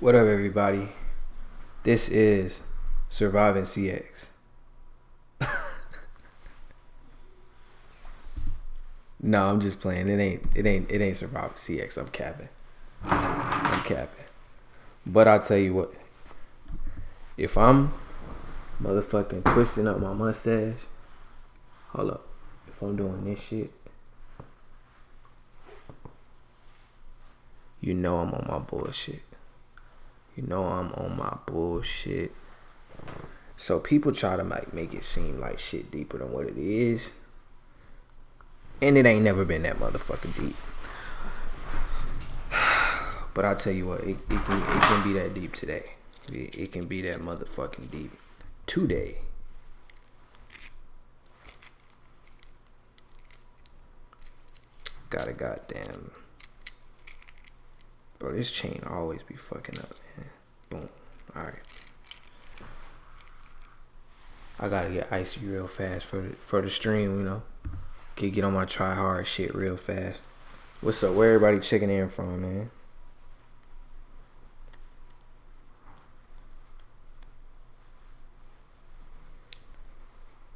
What up, everybody? This is Surviving CX. No, I'm just playing. It ain't Surviving CX. I'm capping. But I'll tell you what. If I'm motherfucking twisting up my mustache, hold up. If I'm doing this shit, you know I'm on my bullshit. So people try to make it seem like shit deeper than what it is. And it ain't never been that motherfucking deep. But I'll tell you what, it can be that deep today. It can be that motherfucking deep today. Got a goddamn... Bro, this chain always be fucking up, man. Boom. Alright. I gotta get icy real fast for the stream, you know. Get on my try hard shit real fast. What's up? Where everybody checking in from, man?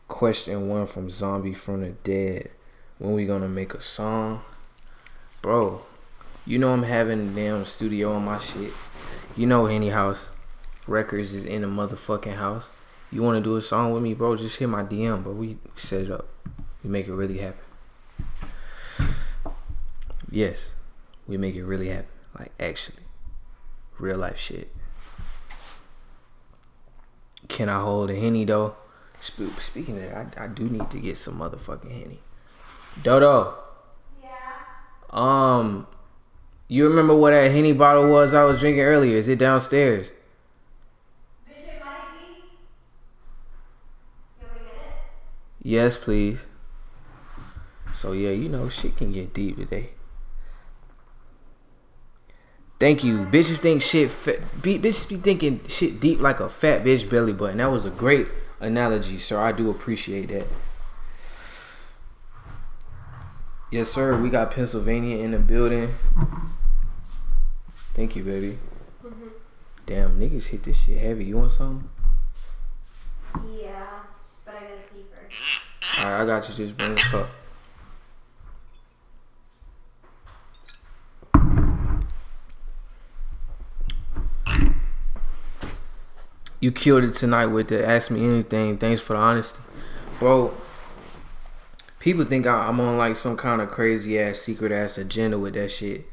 Question 1 from Zombie from the Dead. When we gonna make a song? Bro, you know I'm having a damn studio on my shit. You know Henny House Records is in the motherfucking house. You wanna do a song with me, bro? Just hit my DM, bro. We set it up. We make it really happen. Yes, we make it really happen. Like, actually. Real life shit. Can I hold a Henny, though? Speaking of that, I do need to get some motherfucking Henny. Dodo. Yeah? You remember what that Henny bottle was I was drinking earlier? Is it downstairs? Bitch, it might be. You want me to get it? Yes, please. So yeah, you know, shit can get deep today. Thank you. Bitches think shit bitches be thinking shit deep like a fat bitch belly button. That was a great analogy, sir. I do appreciate that. Yes, sir. We got Pennsylvania in the building. Thank you, baby. Mm-hmm. Damn, niggas hit this shit heavy. You want something? Yeah, but I gotta pee first. Alright, I got you. Just bring a cup. You killed it tonight with the Ask Me Anything. Thanks for the honesty. Bro, people think I'm on like some kind of crazy ass secret ass agenda with that shit.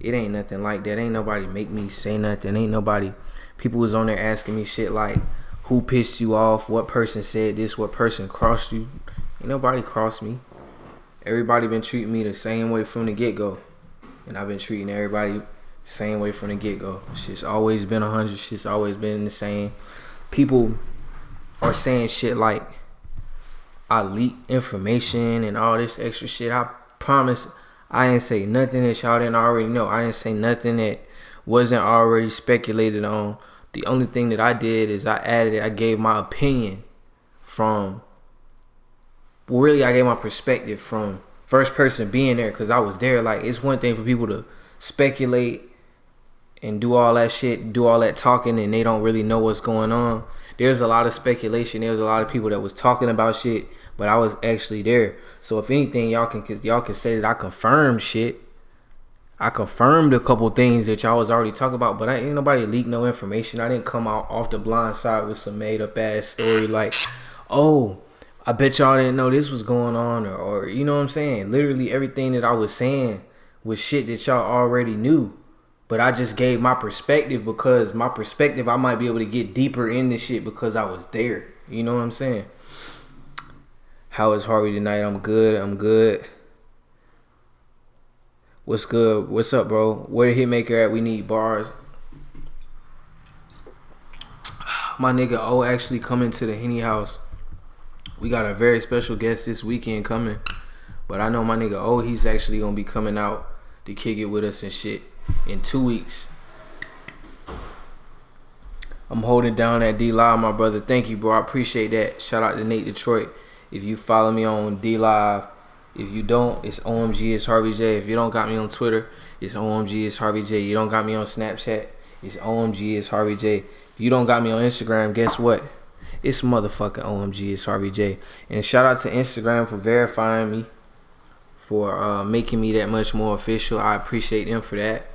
It ain't nothing like that. Ain't nobody make me say nothing. Ain't nobody. People was on there asking me shit like, who pissed you off? What person said this? What person crossed you? Ain't nobody crossed me. Everybody been treating me the same way from the get-go. And I've been treating everybody same way from the get-go. Shit's always been 100. Shit's always been the same. People are saying shit like I leak information and all this extra shit. I promise I didn't say nothing that y'all didn't already know. I didn't say nothing that wasn't already speculated on. The only thing that I did is I gave my opinion from, really I gave my perspective from first person being there, because I was there. Like, it's one thing for people to speculate and do all that shit, do all that talking, and they don't really know what's going on. There's a lot of speculation. There's a lot of people that was talking about shit, but I was actually there. So if anything, y'all can say that I confirmed shit. I confirmed a couple things that y'all was already talking about, but ain't nobody leaked no information. I didn't come out off the blind side with some made up ass story like, oh, I bet y'all didn't know this was going on, or you know what I'm saying? Literally everything that I was saying was shit that y'all already knew. But I just gave my perspective, because my perspective, I might be able to get deeper in this shit because I was there. You know what I'm saying? How is Harvey tonight? I'm good. What's good? What's up, bro? Where the Hitmaker at? We need bars. My nigga O actually coming to the Henny House. We got a very special guest this weekend coming. But I know my nigga O, he's actually going to be coming out to kick it with us and shit in 2 weeks. I'm holding down that D-Live, my brother. Thank you, bro. I appreciate that. Shout out to Nate Detroit. If you follow me on D-Live, if you don't, it's OMG, it's Harvey J. If you don't got me on Twitter, it's OMG, it's Harvey J. You don't got me on Snapchat, It's OMG, it's Harvey J. If you don't got me on Instagram, guess what? It's motherfucking OMG, it's Harvey J. And shout out to Instagram for verifying me, for making me that much more official. I appreciate them for that.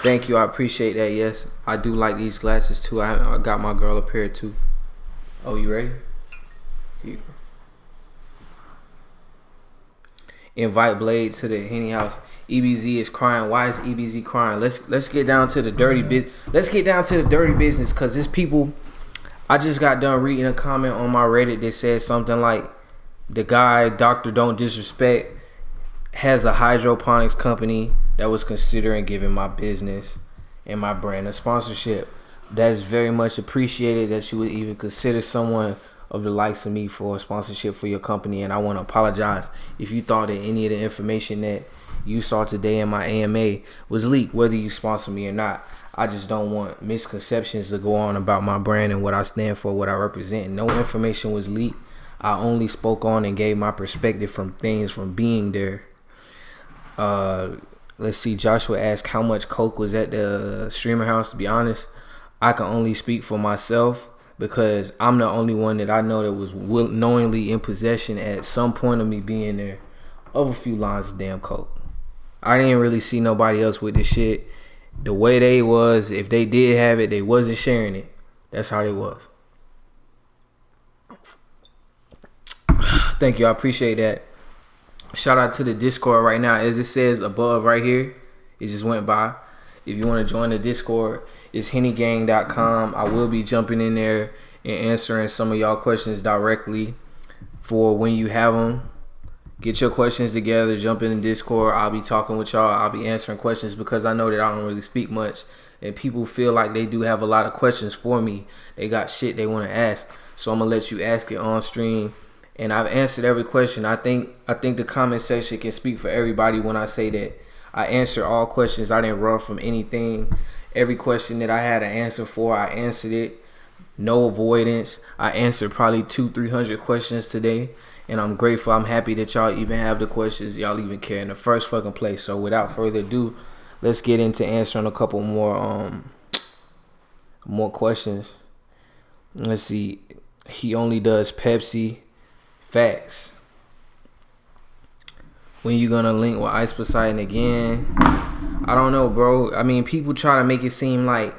Thank you, I appreciate that. Yes, I do like these glasses too. I got my girl a pair too. Oh, you ready? Here you go. Invite Blade to the Henny House. EBZ is crying. Why is EBZ crying? Let's get down to the dirty business. Let's get down to the dirty business, cause there's people. I just got done reading a comment on my Reddit that said something like, the guy Dr. Don't Disrespect has a hydroponics company that was considering giving my business and my brand a sponsorship. That is very much appreciated that you would even consider someone of the likes of me for a sponsorship for your company. And I want to apologize if you thought that any of the information that you saw today in my AMA was leaked, whether you sponsor me or not. I just don't want misconceptions to go on about my brand and what I stand for, what I represent. No information was leaked. I only spoke on and gave my perspective from things from being there. Let's see, Joshua asked how much coke was at the streamer house. To be honest, I can only speak for myself, because I'm the only one that I know that was knowingly in possession at some point of me being there of a few lines of damn coke. I didn't really see nobody else with this shit. The way they was, if they did have it, they wasn't sharing it. That's how they was. Thank you, I appreciate that. Shout out to the Discord right now. As it says above right here, it just went by. If you want to join the Discord, it's hennygang.com. I will be jumping in there and answering some of y'all questions directly for when you have them. Get your questions together, jump in the Discord. I'll be talking with y'all. I'll be answering questions, because I know that I don't really speak much, and people feel like they do have a lot of questions for me. They got shit they want to ask, so I'm gonna let you ask it on stream. And I've answered every question. I think the comment section can speak for everybody when I say that I answered all questions. I didn't run from anything. Every question that I had an answer for, I answered it. No avoidance. I answered probably 200-300 questions today, and I'm grateful. I'm happy that y'all even have the questions. Y'all even care in the first fucking place. So without further ado, let's get into answering a couple more questions. Let's see. He only does Pepsi. Facts. When you gonna link with Ice Poseidon again? I don't know, bro. I mean, people try to make it seem like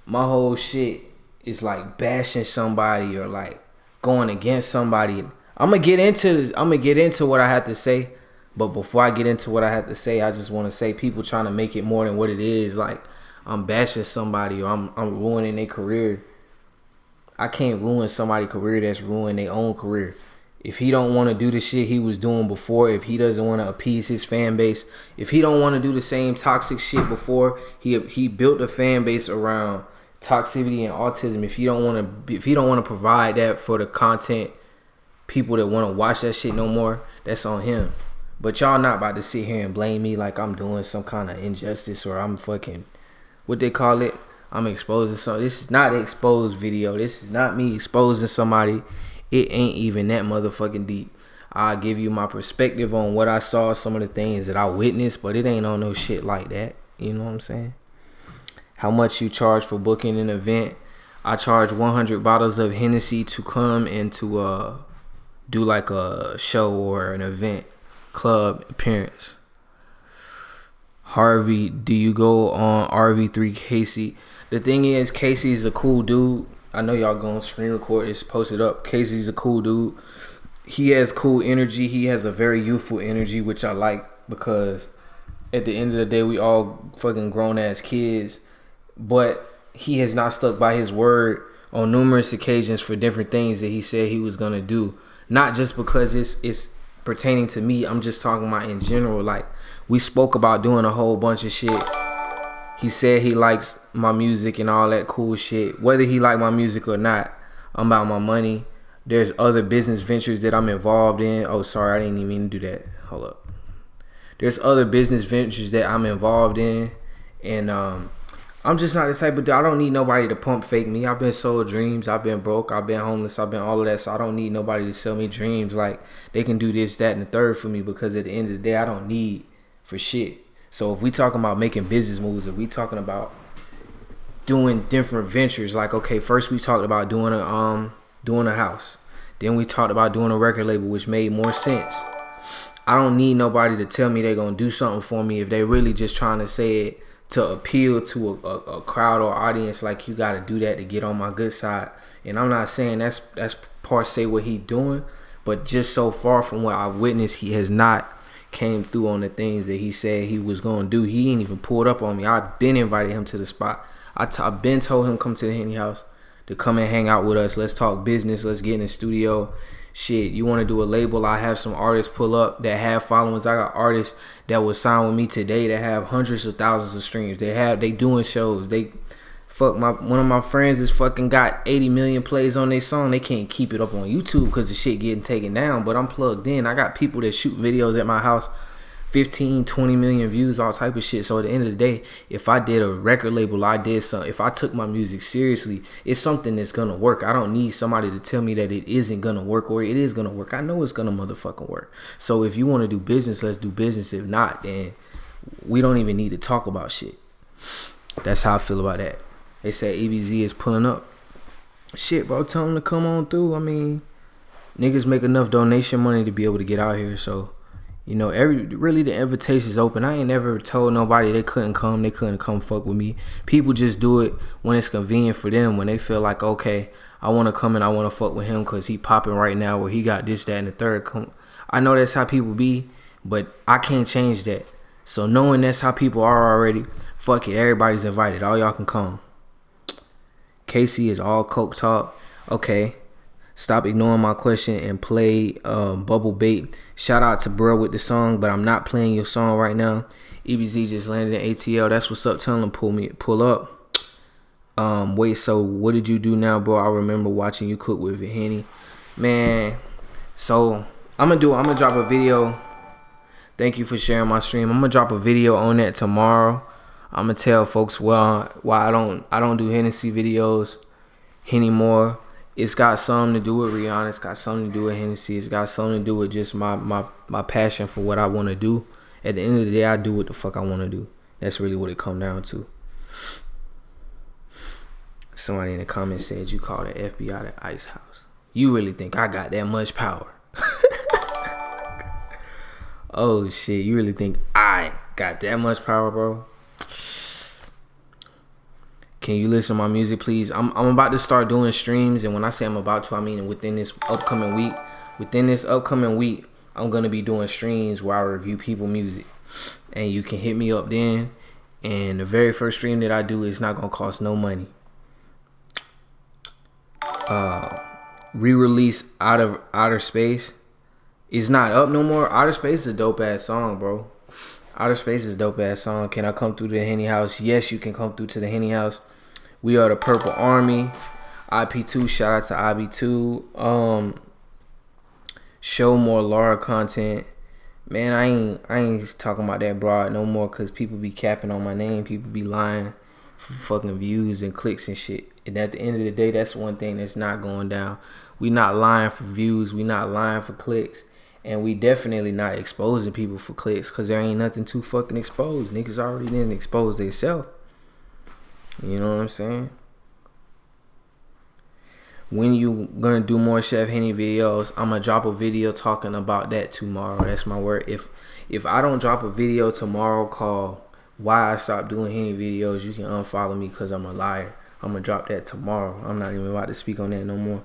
my whole shit is like bashing somebody or like going against somebody. I'm gonna get into what I have to say, but before I get into what I have to say, I just want to say people trying to make it more than what it is. Like I'm bashing somebody or I'm ruining their career. I can't ruin somebody's career that's ruining their own career. If he don't want to do the shit he was doing before, if he doesn't want to appease his fan base, if he don't want to do the same toxic shit before, he built a fan base around toxicity and autism. If he don't want to provide that for the content people that want to watch that shit no more, that's on him. But y'all not about to sit here and blame me like I'm doing some kind of injustice or I'm fucking, what they call it, I'm exposing something. This is not an exposed video. This is not me exposing somebody. It ain't even that motherfucking deep. I'll give you my perspective on what I saw, some of the things that I witnessed, but it ain't on no shit like that. You know what I'm saying? How much you charge for booking an event? I charge 100 bottles of Hennessy to come and to do like a show or an event, club appearance. Harvey, do you go on RV3 Casey? The thing is, Casey's a cool dude. I know y'all gonna screen record this, post it up. Casey's a cool dude. He has cool energy. He has a very youthful energy, which I like, because at the end of the day, we all fucking grown ass kids. But he has not stuck by his word on numerous occasions for different things that he said he was gonna do. Not just because it's pertaining to me. I'm just talking about in general. Like, we spoke about doing a whole bunch of shit. He said he likes my music and all that cool shit. Whether he like my music or not, I'm about my money. There's other business ventures that I'm involved in. Oh, sorry, I didn't even mean to do that. Hold up. There's other business ventures that I'm involved in. And I'm just not the type of dude. I don't need nobody to pump fake me. I've been sold dreams. I've been broke. I've been homeless. I've been all of that. So I don't need nobody to sell me dreams like they can do this, that, and the third for me, because at the end of the day, I don't need for shit. So if we talking about making business moves, if we talking about doing different ventures, like okay, first we talked about doing a house, then we talked about doing a record label, which made more sense. I don't need nobody to tell me they're gonna do something for me if they really just trying to say it to appeal to a crowd or audience. Like you got to do that to get on my good side. And I'm not saying that's per se what he doing, but just so far from what I've witnessed, he has not came through on the things that he said he was gonna do. He ain't even pulled up on me. I've been invited him to the spot. I've been told him come to the Henny House to come and hang out with us. Let's talk business. Let's get in the studio. Shit, you want to do a label? I have some artists pull up that have followings. I got artists that was signed with me today that have hundreds of thousands of streams. They doing shows. One of my friends is fucking got 80 million plays on their song. They can't keep it up on YouTube because the shit getting taken down. But I'm plugged in. I got people that shoot videos at my house, 15, 20 million views, all type of shit. So at the end of the day, if I did a record label, I did something. If I took my music seriously, it's something that's gonna work. I don't need somebody to tell me that it isn't gonna work or it is gonna work. I know it's gonna motherfucking work. So if you want to do business, let's do business. If not, then we don't even need to talk about shit. That's how I feel about that. They said EBZ is pulling up. Shit, bro, tell them to come on through. I mean, niggas make enough donation money to be able to get out here. So, you know, really the invitation's open. I ain't never told nobody they couldn't come. They couldn't come fuck with me. People just do it when it's convenient for them. When they feel like, okay, I want to come and I want to fuck with him because he popping right now or he got this, that, and the third. I know that's how people be, but I can't change that. So knowing that's how people are already, fuck it. Everybody's invited. All y'all can come. Casey is all coke talk. Okay. Stop ignoring my question and play Bubble Bait. Shout out to bro with the song, but I'm not playing your song right now. EBZ just landed in ATL. That's what's up. Tell him pull up. Wait, so what did you do now, bro? I remember watching you cook with Henny. Man, so I'm gonna drop a video. Thank you for sharing my stream. I'm gonna drop a video on that tomorrow. I'm gonna tell folks why I don't do Hennessy videos anymore. It's got something to do with Rihanna. It's got something to do with Hennessy. It's got something to do with just my passion for what I want to do. At the end of the day, I do what the fuck I want to do. That's really what it come down to. Somebody in the comments said you called the FBI the Ice House. You really think I got that much power? Oh shit, you really think I got that much power, bro? Can you listen to my music, please? I'm about to start doing streams, and when I say I'm about to, I mean within this upcoming week. Within this upcoming week, I'm gonna be doing streams where I review people music, and you can hit me up then. And the very first stream that I do is not gonna cost no money. Re-release Out of Outer Space. It's not up no more. Outer Space is a dope ass song, bro. Outer Space is a dope ass song. Can I come through to the Henny House? Yes, you can come through to the Henny House. We are the Purple Army. IP2, shout out to IB2. Show more Laura content. Man, I ain't talking about that broad no more because people be capping on my name. People be lying for fucking views and clicks and shit. And at the end of the day, that's one thing that's not going down. We not lying for views. We not lying for clicks. And we definitely not exposing people for clicks because there ain't nothing to fucking expose. Niggas already didn't expose themselves. You know what I'm saying? When you gonna do more Chef Henny videos, I'm gonna drop a video talking about that tomorrow. That's my word. If I don't drop a video tomorrow called Why I Stopped Doing Henny Videos, you can unfollow me because I'm a liar. I'm gonna drop that tomorrow. I'm not even about to speak on that no more.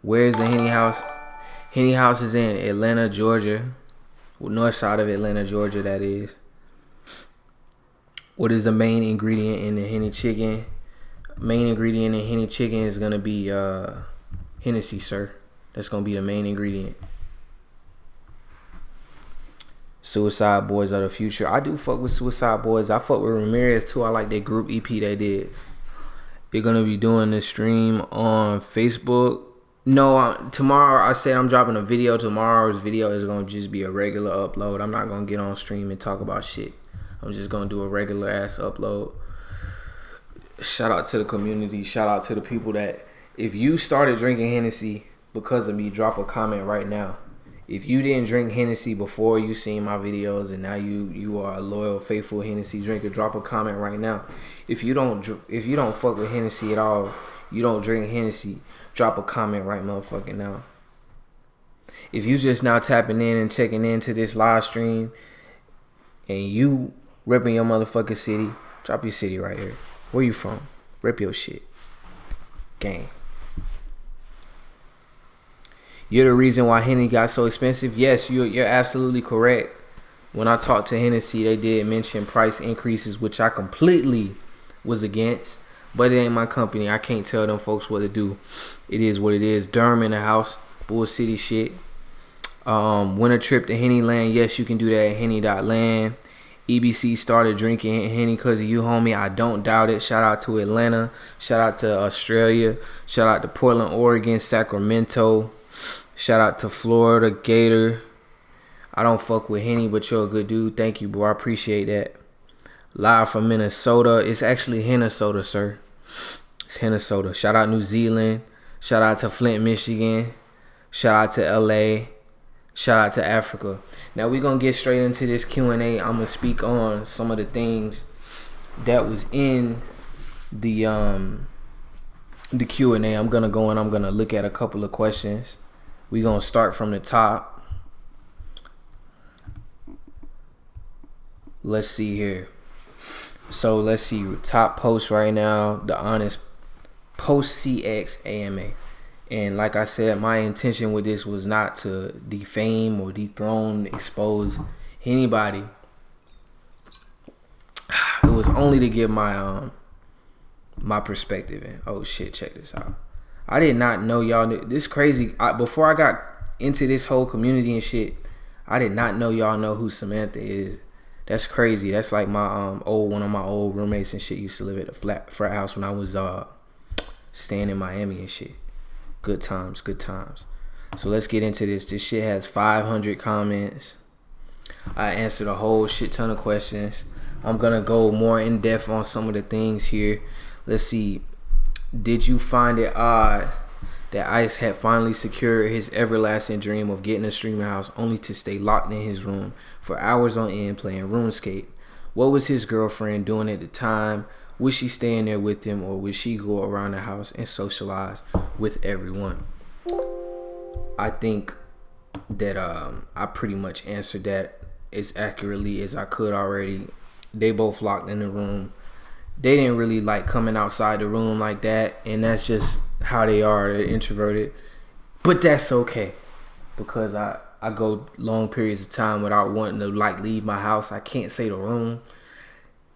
Where's the Henny House? Henny House is in Atlanta, Georgia. North side of Atlanta, Georgia, that is. What is the main ingredient in the Henny chicken? Main ingredient in Henny chicken is gonna be Hennessy, sir. That's gonna be the main ingredient. Suicide Boys are the future. I do fuck with Suicide Boys. I fuck with Ramirez too. I like that group EP they did. They're gonna be doing this stream on Facebook. No, tomorrow I said I'm dropping a video. Tomorrow's video is gonna just be a regular upload. I'm not gonna get on stream and talk about shit. I'm just gonna do a regular ass upload. Shout out to the community. Shout out to the people that, if you started drinking Hennessy because of me, drop a comment right now. If you didn't drink Hennessy before you seen my videos, and now you are a loyal, faithful Hennessy drinker, drop a comment right now. If you don't fuck with Hennessy at all, you don't drink Hennessy, drop a comment right motherfucking now. If you just now tapping in and checking into this live stream, and you repping your motherfucking city, drop your city right here. Where you from? Rep your shit. Gang. You're the reason why Henny got so expensive? Yes, you're absolutely correct. When I talked to Hennessy, they did mention price increases, which I completely was against. But it ain't my company. I can't tell them folks what to do. It is what it is. Durham in the house. Bull City shit. Winter trip to Henny Land. Yes, you can do that at henny.land. EBC started drinking Henny because of you, homie. I don't doubt it. Shout out to Atlanta. Shout out to Australia. Shout out to Portland, Oregon, Sacramento. Shout out to Florida, Gator. I don't fuck with Henny, but you're a good dude. Thank you, bro. I appreciate that. Live from Minnesota. It's actually Minnesota, sir. It's Minnesota. Shout out New Zealand. Shout out to Flint, Michigan. Shout out to LA. Shout out to Africa. Now we're going to get straight into this Q&A. I'm going to speak on some of the things that was in the Q&A. I'm going to go and I'm going to look at a couple of questions. We're going to start from the top. Let's see here. So let's see. Top post right now. The Honest Post CX AMA. And like I said, my intention with this was not to defame or dethrone, expose anybody. It was only to give my my perspective. And oh shit, check this out. I did not know y'all knew this crazy. Before I got into this whole community and shit, I did not know y'all know who Samantha is. That's crazy. That's like my one of my old roommates and shit used to live at the frat house when I was staying in Miami and shit. Good times, good times. So let's get into this. This shit has 500 comments. I answered a whole shit ton of questions. I'm gonna go more in depth on some of the things here. Let's see. Did you find it odd that Ice had finally secured his everlasting dream of getting a streaming house only to stay locked in his room for hours on end playing RuneScape? What was his girlfriend doing at the time? Was she staying there with him, or would she go around the house and socialize with everyone? I think that I pretty much answered that as accurately as I could already. They both locked in the room. They didn't really like coming outside the room like that, and that's just how they are. They're introverted, but that's okay because I go long periods of time without wanting to like leave my house. I can't say the room.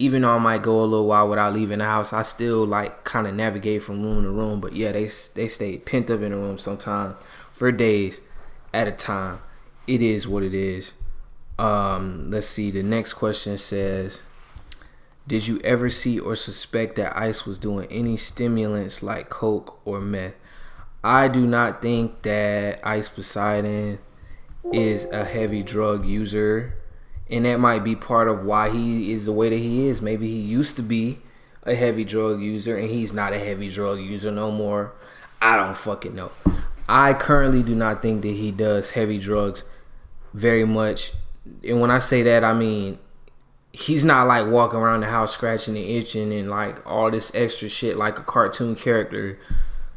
Even though I might go a little while without leaving the house, I still like kind of navigate from room to room. But yeah, they stay pent up in the room sometimes for days at a time. It is what it is. Let's see. The next question says, did you ever see or suspect that Ice was doing any stimulants like coke or meth? I do not think that Ice Poseidon is a heavy drug user. And that might be part of why he is the way that he is. Maybe he used to be a heavy drug user and he's not a heavy drug user no more. I don't fucking know. I currently do not think that he does heavy drugs very much. And when I say that, I mean, he's not like walking around the house scratching and itching and like all this extra shit like a cartoon character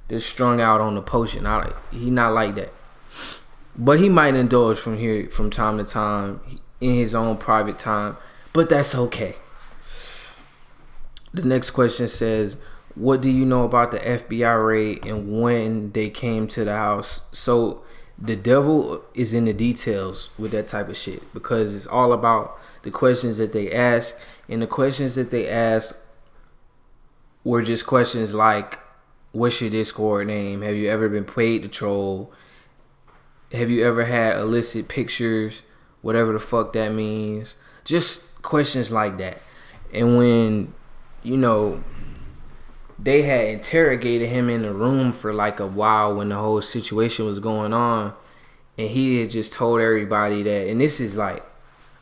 that's strung out on the potion. He not like that. But he might indulge from time to time in his own private time, but that's okay. The next question says, what do you know about the FBI raid and when they came to the house? So the devil is in the details with that type of shit, because it's all about the questions that they ask, and the questions that they asked were just questions like, what's your Discord name? Have you ever been paid to troll? Have you ever had illicit pictures? Whatever the fuck that means. Just questions like that. And when, you know, they had interrogated him in the room for like a while when the whole situation was going on, and he had just told everybody that, and this is like,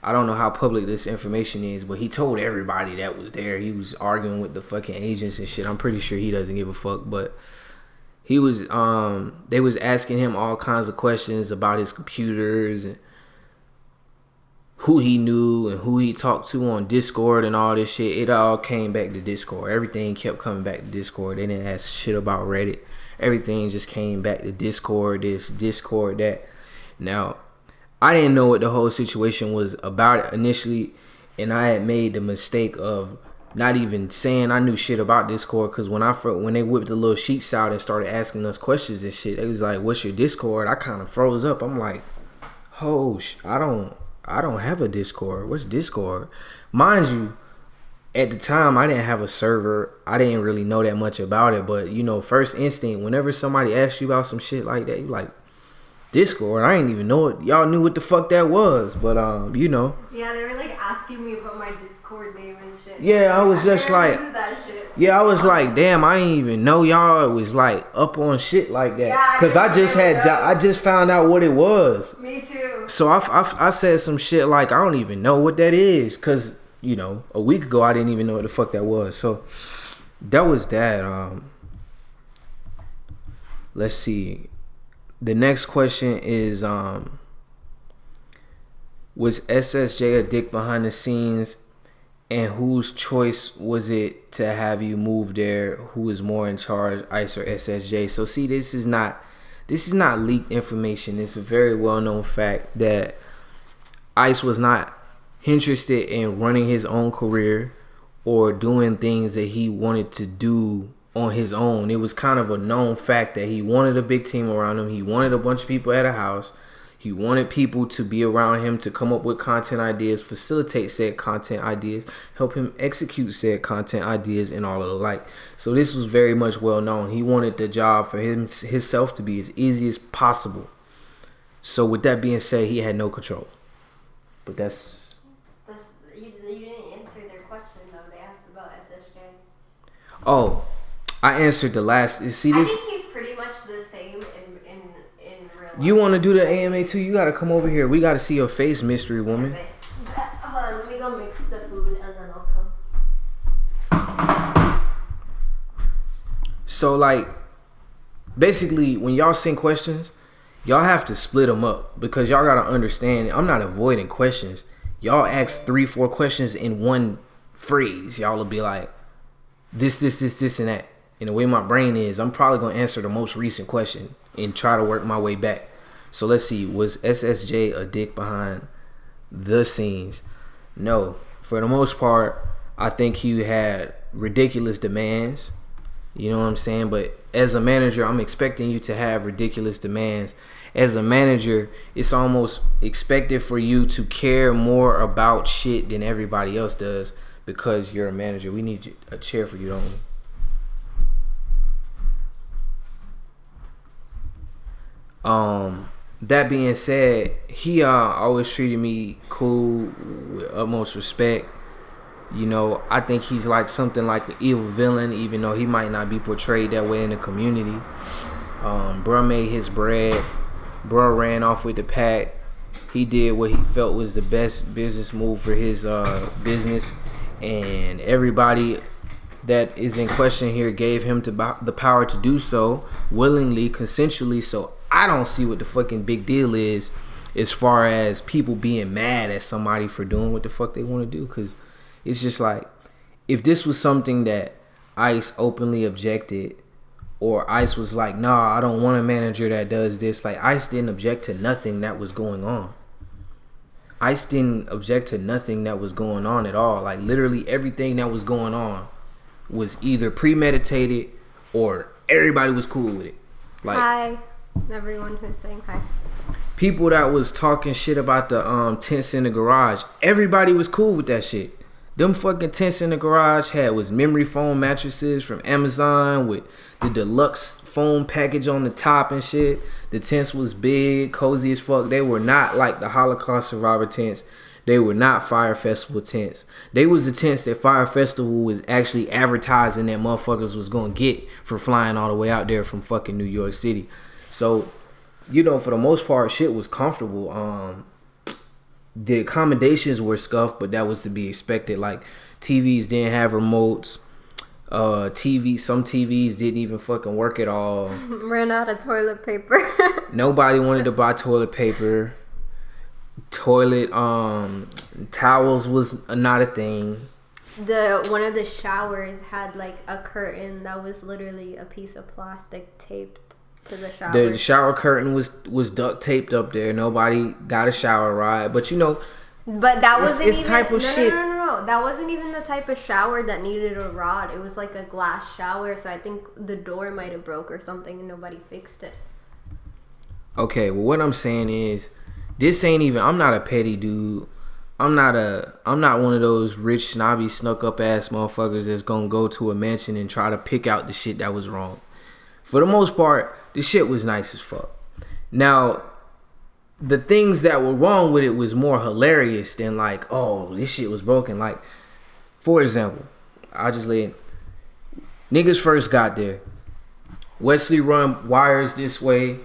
I don't know how public this information is, but he told everybody that was there. He was arguing with the fucking agents and shit. I'm pretty sure he doesn't give a fuck, but He was they was asking him all kinds of questions about his computers and who he knew and who he talked to on Discord and all this shit. It all came back to Discord. Everything kept coming back to Discord. They didn't ask shit about Reddit. Everything just came back to Discord, this, Discord, that. Now, I didn't know what the whole situation was about initially, and I had made the mistake of not even saying I knew shit about Discord, because when they whipped the little sheets out and started asking us questions and shit, they was like, "What's your Discord?" I kind of froze up. I'm like, "Oh, I don't have a Discord. What's Discord?" Mind you, at the time I didn't have a server. I didn't really know that much about it, but you know, first instinct, whenever somebody asks you about some shit like that, you like, Discord? I ain't even know it. Y'all knew what the fuck that was, but you know. Yeah, they were like asking me about my Discord name and shit. Yeah, I was just like, yeah, I was like, damn, I ain't even know y'all was like up on shit like that. Yeah, Cause I just found out what it was. Me too. So I said some shit like, I don't even know what that is, cause you know, a week ago I didn't even know what the fuck that was. So that was that. Let's see. The next question is, was SSJ a dick behind the scenes, and whose choice was it to have you move there? Who is more in charge, Ice or SSJ? So see, this is not leaked information. It's a very well-known fact that Ice was not interested in running his own career or doing things that he wanted to do on his own. It was kind of a known fact that he wanted a big team around him. He wanted a bunch of people at a house. He wanted people to be around him to come up with content ideas, facilitate said content ideas, help him execute said content ideas, and all of the like. So this was very much well known. He wanted the job for himself to be as easy as possible. So with that being said, he had no control. But you didn't answer their question though. They asked about SSJ. Oh, I answered the last. See this? I think he's pretty much the same in real life. You want to do the AMA too? You got to come over here. We got to see your face, mystery woman. Hold on, let me go mix the food and then I'll come. So like, basically, when y'all send questions, y'all have to split them up, because y'all got to understand, I'm not avoiding questions. Y'all ask 3-4 questions in one phrase. Y'all will be like, this, and that. And the way my brain is, I'm probably going to answer the most recent question and try to work my way back. So let's see. Was SSJ a dick behind the scenes? No. For the most part, I think he had ridiculous demands. You know what I'm saying? But as a manager, I'm expecting you to have ridiculous demands. As a manager, it's almost expected for you to care more about shit than everybody else does, because you're a manager. We need a chair for you, don't we? That being said, he always treated me cool, with utmost respect. You know, I think he's like something like an evil villain, even though he might not be portrayed that way in the community. Bruh made his bread. Bruh ran off with the pack. He did what he felt was the best business move for his business, and everybody that is in question here gave him the power to do so willingly, consensually. So I don't see what the fucking big deal is as far as people being mad at somebody for doing what the fuck they want to do, because it's just like, if this was something that Ice openly objected, or Ice was like, nah, I don't want a manager that does this. Like, Ice didn't object to nothing that was going on. Ice didn't object to nothing that was going on at all. Like, literally everything that was going on was either premeditated or everybody was cool with it. Like, hi, everyone who's saying hi. People that was talking shit about the tents in the garage, everybody was cool with that shit. Them fucking tents in the garage was memory foam mattresses from Amazon with the deluxe foam package on the top and shit. The tents was big, cozy as fuck. They were not like the Holocaust survivor tents. They were not Fire Festival tents. They was the tents that Fire Festival was actually advertising that motherfuckers was gonna get for flying all the way out there from fucking New York City. So, you know, for the most part, shit was comfortable. The accommodations were scuffed, but that was to be expected. Like, TVs didn't have remotes. Some TVs didn't even fucking work at all. Ran out of toilet paper. Nobody wanted to buy toilet paper. Toilet towels was not a thing. One of the showers had like a curtain that was literally a piece of plastic taped to the shower. The shower curtain was duct taped up there. Nobody got a shower ride, but But that wasn't it's even type of shit. No. That wasn't even the type of shower that needed a rod. It was like a glass shower, so I think the door might have broke or something, and nobody fixed it. Okay, well, what I'm saying is, this ain't even. I'm not a petty dude. I'm not one of those rich, snobby, snuck up ass motherfuckers that's gonna go to a mansion and try to pick out the shit that was wrong. For the most part, the shit was nice as fuck. Now, the things that were wrong with it was more hilarious than like, oh, this shit was broken. Like, for example, I just let niggas first got there. Wesley run wires this way,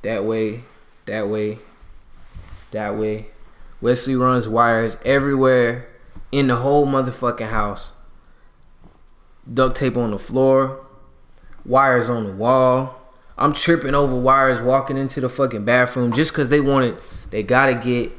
that way, that way, that way. Wesley runs wires everywhere in the whole motherfucking house. Duct tape on the floor, wires on the wall. I'm tripping over wires walking into the fucking bathroom just because they gotta get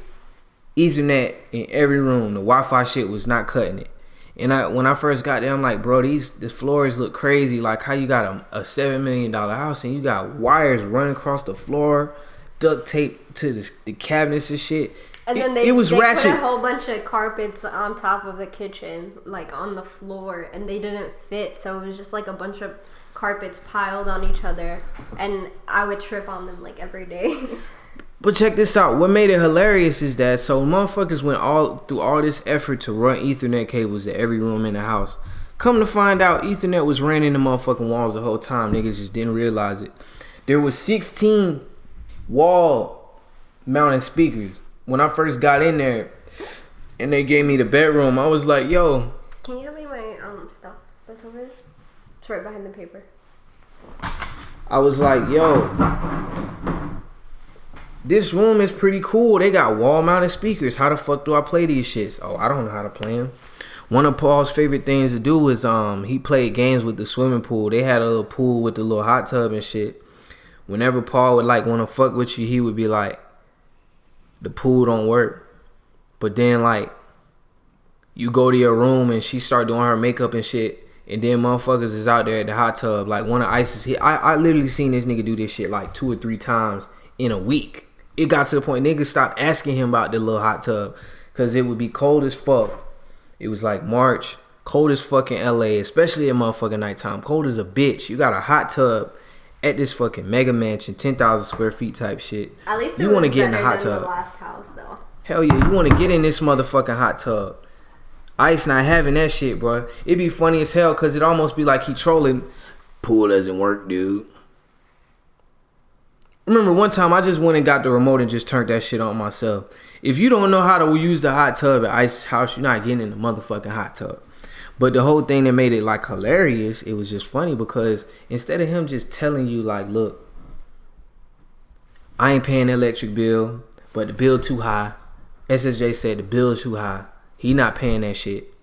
Ethernet in every room. The Wi-Fi shit was not cutting it. And when I first got there, I'm like, bro, the floors look crazy. Like, how you got a $7 million house and you got wires running across the floor, duct tape to the cabinets and shit. And then they put a whole bunch of carpets on top of the kitchen, like on the floor, and they didn't fit. So it was just like a bunch of carpets piled on each other, and I would trip on them like every day. But check this out. What made it hilarious is that so motherfuckers went through all this effort to run Ethernet cables to every room in the house. Come to find out, Ethernet was ran in the motherfucking walls the whole time. Niggas just didn't realize it. There was 16 wall mounted speakers. When I first got in there and they gave me the bedroom, I was like, yo. Can you give me my stuff that's over there? It's right behind the paper. I was like, yo, this room is pretty cool. They got wall mounted speakers. How the fuck do I play these shits? Oh, I don't know how to play them. One of Paul's favorite things to do was he played games with the swimming pool. They had a little pool with the little hot tub and shit. Whenever Paul would like want to fuck with you, he would be like, the pool don't work. But then like you go to your room and she start doing her makeup and shit, and then motherfuckers is out there at the hot tub. Like one of Ice's, I literally seen this nigga do this shit like 2 or 3 times in a week. It got to the point niggas stopped asking him about the little hot tub because it would be cold as fuck. It was like March, cold as fuck in LA, especially at motherfucking nighttime. Cold as a bitch. You got a hot tub at this fucking mega mansion, 10,000 square feet type shit. At least you want to get in the hot tub. The last house, though. Hell yeah, you want to get in this motherfucking hot tub. Ice not having that shit, bro. It'd be funny as hell because it almost be like he trolling. Pool doesn't work, dude. Remember one time I just went and got the remote and just turned that shit on myself. If you don't know how to use the hot tub at Ice's house, you're not getting in the motherfucking hot tub. But the whole thing that made it like hilarious, it was just funny because instead of him just telling you like, look, I ain't paying the electric bill, but the bill too high. SSJ said the bill is too high. He not paying that shit.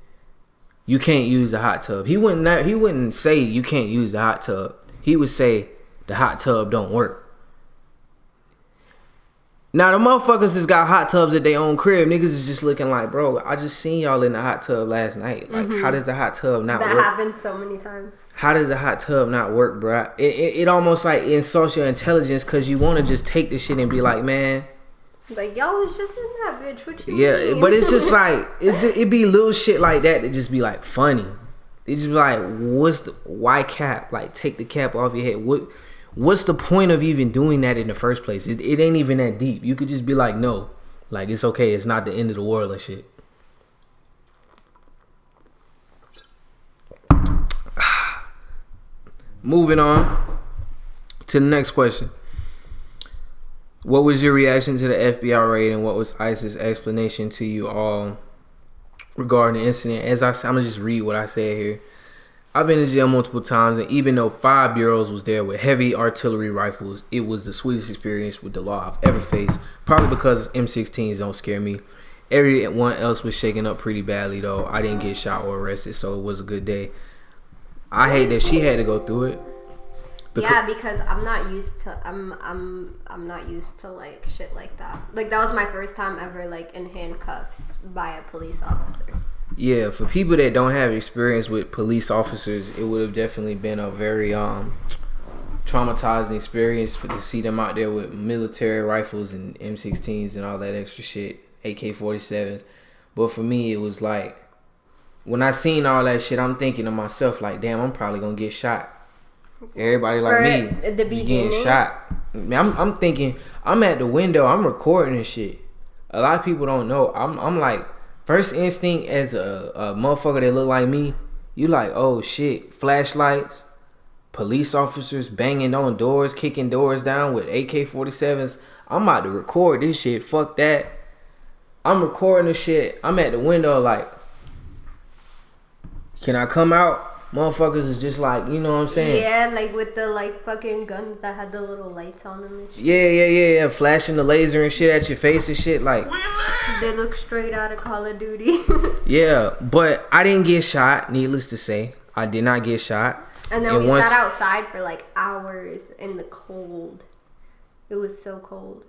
You can't use the hot tub. He wouldn't say you can't use the hot tub. He would say the hot tub don't work. Now the motherfuckers that's got hot tubs at their own crib, niggas is just looking like, bro, I just seen y'all in the hot tub last night. Like, how does the hot tub not work? That happens so many times. How does the hot tub not work, bro? It almost like insults your intelligence because you want to just take this shit and be like, man. Like, y'all was just in that bitch. What you mean? But it's just like, it be little shit like that that just be like funny. It's just like, why cap? Like, take the cap off your head. What's the point of even doing that in the first place? It ain't even that deep. You could just be like, no. Like, it's okay. It's not the end of the world and shit. Moving on to the next question. What was your reaction to the FBI raid and what was ICE's explanation to you all regarding the incident? As I'm going to just read what I said here. I've been in jail multiple times, and even though 5 bureaus was there with heavy artillery rifles, it was the sweetest experience with the law I've ever faced. Probably because M16s don't scare me. Everyone else was shaken up pretty badly, though. I didn't get shot or arrested, so it was a good day. I hate that she had to go through it. Because I'm not used to not used to like shit like that. Like that was my first time ever like in handcuffs by a police officer. Yeah, for people that don't have experience with police officers, it would have definitely been a very traumatizing experience to see them out there with military rifles and M16s and all that extra shit, AK-47s. But for me, it was like, when I seen all that shit, I'm thinking to myself like, damn, I'm probably gonna get shot. Everybody like me getting shot. I'm thinking, I'm at the window, I'm recording and shit. A lot of people don't know. I'm like, first instinct as a motherfucker that look like me, you like, oh shit, flashlights, police officers banging on doors, kicking doors down with AK-47s. I'm about to record this shit. Fuck that. I'm recording the shit. I'm at the window like, can I come out? Motherfuckers is just like, you know what I'm saying? Yeah, like with the like fucking guns that had the little lights on them and shit. Yeah. Flashing the laser and shit at your face and shit. Like, they look straight out of Call of Duty. Yeah, but I didn't get shot, needless to say. I did not get shot. And then we sat outside for like hours in the cold. It was so cold.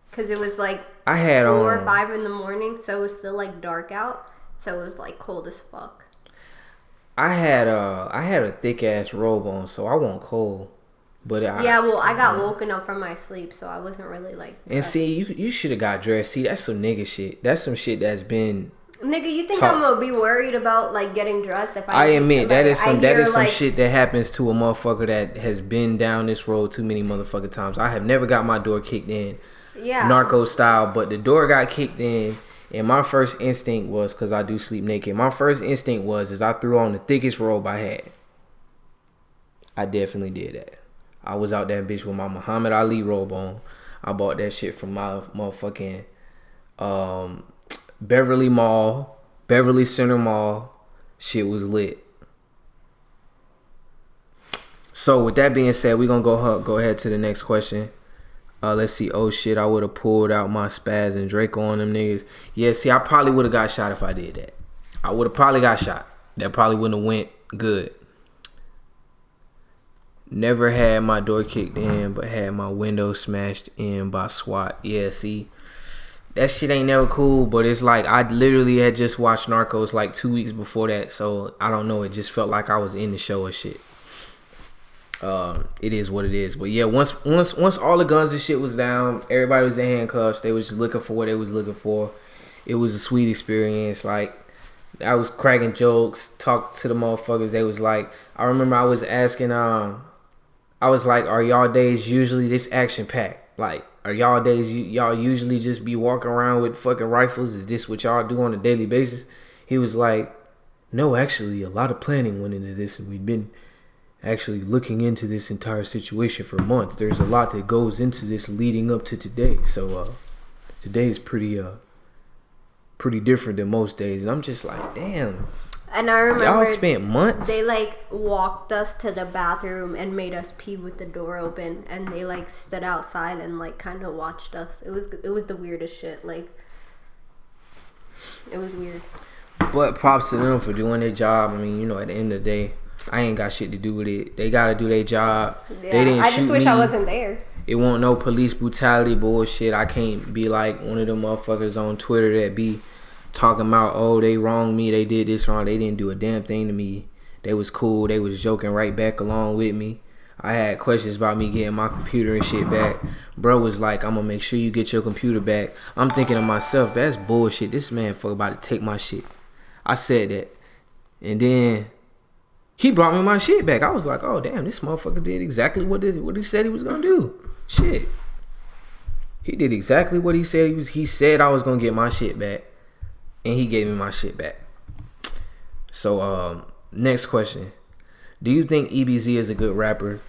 Because it was like 4 or 5 in the morning, so it was still like dark out. So it was like cold as fuck. I had a thick ass robe on, so I wasn't cold. But I got woken up from my sleep, so I wasn't really like. And see, you should have got dressed. See, that's some nigga shit. That's some shit that's been. Nigga, you think I'm gonna be worried about like getting dressed if I admit that is some shit that happens to a motherfucker that has been down this road too many motherfucking times. I have never got my door kicked in, narco style, but the door got kicked in. And my first instinct was, because I do sleep naked, my first instinct was I threw on the thickest robe I had. I definitely did that. I was out that bitch with my Muhammad Ali robe on. I bought that shit from my motherfucking Beverly Center Mall. Shit was lit. So with that being said, we're going to go ahead to the next question. Let's see. Oh shit, I would have pulled out my spaz and Draco on them niggas. Yeah, see, I probably would have got shot if I did that. I would have probably got shot. That probably wouldn't have went good. Never had my door kicked in, but had my window smashed in by SWAT. Yeah, see, that shit ain't never cool, but it's like I literally had just watched Narcos like 2 weeks before that, so I don't know. It just felt like I was in the show or shit. It is what it is. But yeah, once all the guns and shit was down, everybody was in handcuffs. They was just looking for what they was looking for. It was a sweet experience. Like, I was cracking jokes, talked to the motherfuckers. They was like, I remember I was asking, I was like, are y'all days usually this action packed? Like, are y'all days y'all usually just be walking around with fucking rifles? Is this what y'all do on a daily basis? He was like, no, actually, a lot of planning went into this, and we've been actually looking into this entire situation for months. There's a lot that goes into this leading up to today. So today is pretty different than most days. And I'm just like, damn. And I remember y'all spent months. They like walked us to the bathroom and made us pee with the door open, and they like stood outside and like kind of watched us. It was the weirdest shit. Like, it was weird. But props to them for doing their job. I mean, you know, at the end of the day, I ain't got shit to do with it. They gotta do their job. Yeah, they didn't I just shoot wish me. I wasn't there. It won't no police brutality bullshit. I can't be like one of them motherfuckers on Twitter that be talking about, oh, they wronged me, they did this wrong. They didn't do a damn thing to me. They was cool. They was joking right back along with me. I had questions about me getting my computer and shit back. Bro was like, I'm gonna make sure you get your computer back. I'm thinking to myself, that's bullshit. This man fuck about to take my shit. I said that. And then he brought me my shit back. I was like, oh, damn, this motherfucker did exactly what he said he was going to do. Shit. He did exactly what he said. He said I was going to get my shit back. And he gave me my shit back. So, next question. Do you think EBZ is a good rapper?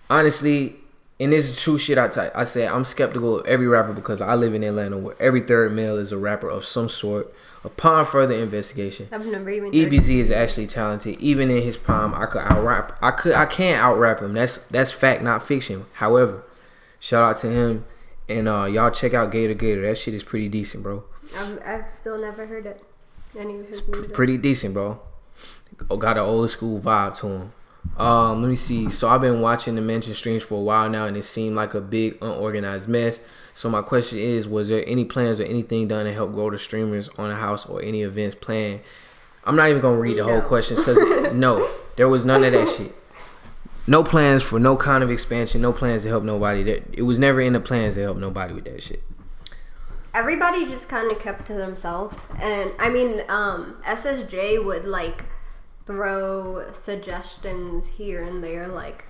Honestly, and this is true shit I say, I'm skeptical of every rapper because I live in Atlanta where every third male is a rapper of some sort. Upon further investigation, I've never even EBZ is actually talented. Even in his prime, I can't out rap him. That's fact, not fiction. However, shout out to him, and y'all check out Gator. That shit is pretty decent, bro. I've still never heard it. Any of his music. Pretty decent, bro. Got an old school vibe to him. Let me see. So I've been watching the mentioned streams for a while now, and it seemed like a big unorganized mess. So my question is, was there any plans or anything done to help grow the streamers on the house or any events planned? I'm not even gonna read the whole questions because no, there was none of that shit. No plans for no kind of expansion. No plans to help nobody. It was never in the plans to help nobody with that shit. Everybody just kind of kept to themselves, and I mean, SSJ would like throw suggestions here and there, like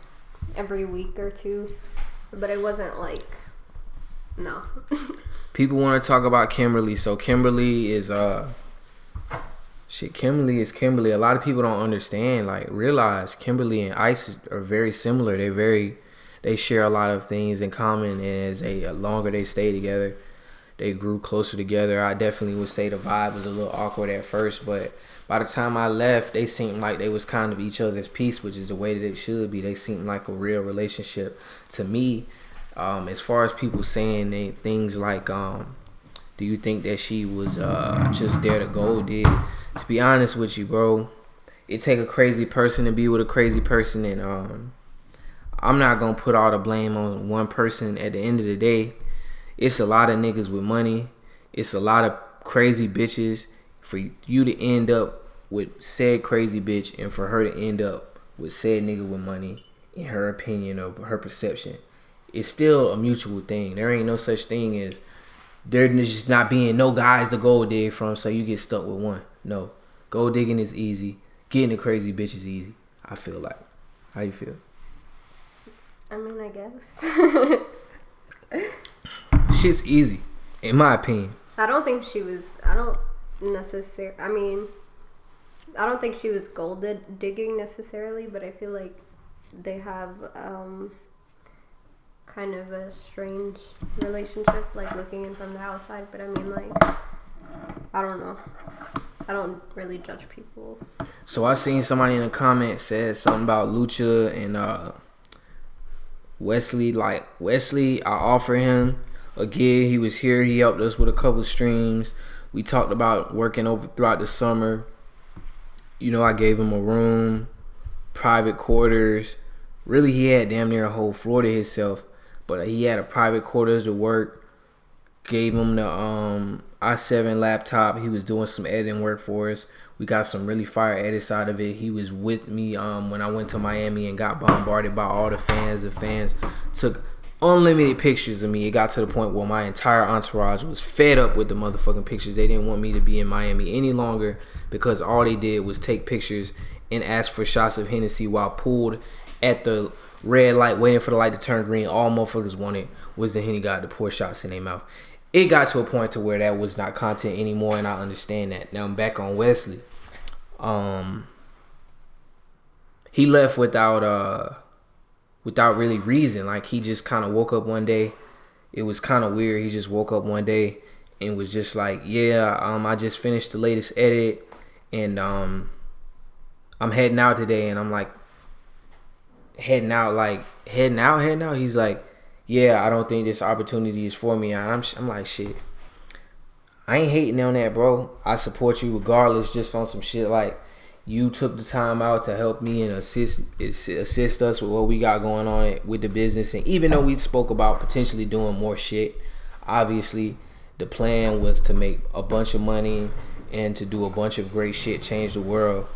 every week or two, but it wasn't like no. People want to talk about Kimberly, so Kimberly is Kimberly is Kimberly. A lot of people don't understand, like realize Kimberly and Ice are very similar. They share a lot of things in common, and as a longer they stay together, they grew closer together. I definitely would say the vibe was a little awkward at first, but by the time I left, they seemed like they was kind of each other's piece, which is the way that it should be. They seemed like a real relationship to me. As far as people saying things like, do you think that she was just there to gold dig? To be honest with you, bro, it take a crazy person to be with a crazy person, and I'm not gonna put all the blame on one person. At the end of the day, it's a lot of niggas with money. It's a lot of crazy bitches. For you to end up with said crazy bitch and for her to end up with said nigga with money, in her opinion or her perception, it's still a mutual thing. There ain't no such thing as there just not being no guys to gold dig from, so you get stuck with one. No. Gold digging is easy. Getting a crazy bitch is easy, I feel like. How you feel? I mean, I guess. Shit's easy, in my opinion. I don't think she was gold digging necessarily, but I feel like they have kind of a strange relationship, like looking in from the outside. But I mean, like, I don't know. I don't really judge people. So I seen somebody in the comments said something about Lucha and Wesley. Like, Wesley, I offered him a gig. He was here. He helped us with a couple streams. We talked about working over throughout the summer. You know, I gave him a room, private quarters. Really, he had damn near a whole floor to himself. But he had a private quarters to work. Gave him the i7 laptop. He was doing some editing work for us. We got some really fire edits out of it. He was with me when I went to Miami and got bombarded by all the fans. The fans took unlimited pictures of me. It got to the point where my entire entourage was fed up with the motherfucking pictures. They didn't want me to be in Miami any longer because all they did was take pictures and ask for shots of Hennessy while pulled at the red light, waiting for the light to turn green. All motherfuckers wanted was the Henny guy to pour shots in their mouth. It got to a point to where that was not content anymore, and I understand that. Now I'm back on Wesley. He left without really reason. Like, he just kind of woke up one day. It was kind of weird. He just woke up one day and was just like, yeah, I just finished the latest edit, and I'm heading out today. And I'm like, heading out. He's like, yeah, I don't think this opportunity is for me. And I'm like, shit, I ain't hating on that, bro. I support you regardless, just on some shit like you took the time out to help me and assist us with what we got going on with the business. And even though we spoke about potentially doing more shit, obviously the plan was to make a bunch of money and to do a bunch of great shit, change the world.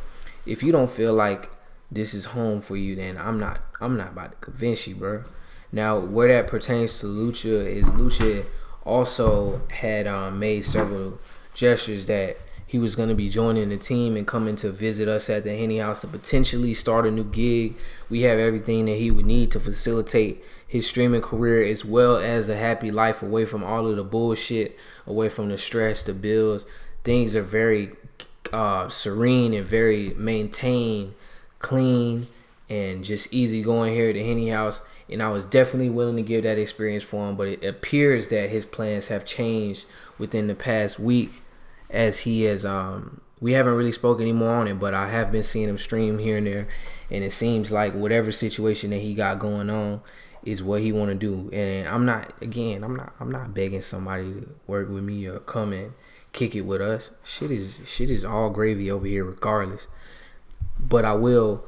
If you don't feel like this is home for you, then I'm not about to convince you, bro. Now, where that pertains to Lucha is Lucha also had made several gestures that he was going to be joining the team and coming to visit us at the Henny House to potentially start a new gig. We have everything that he would need to facilitate his streaming career, as well as a happy life away from all of the bullshit, away from the stress, the bills. Things are very serene and very maintained, clean, and just easy going here at the Henny House. And I was definitely willing to give that experience for him, but it appears that his plans have changed within the past week, as he has we haven't really spoken anymore on it, but I have been seeing him stream here and there, and it seems like whatever situation that he got going on is what he want to do. And I'm not begging somebody to work with me or come and kick it with us. Shit is all gravy over here regardless. But I will,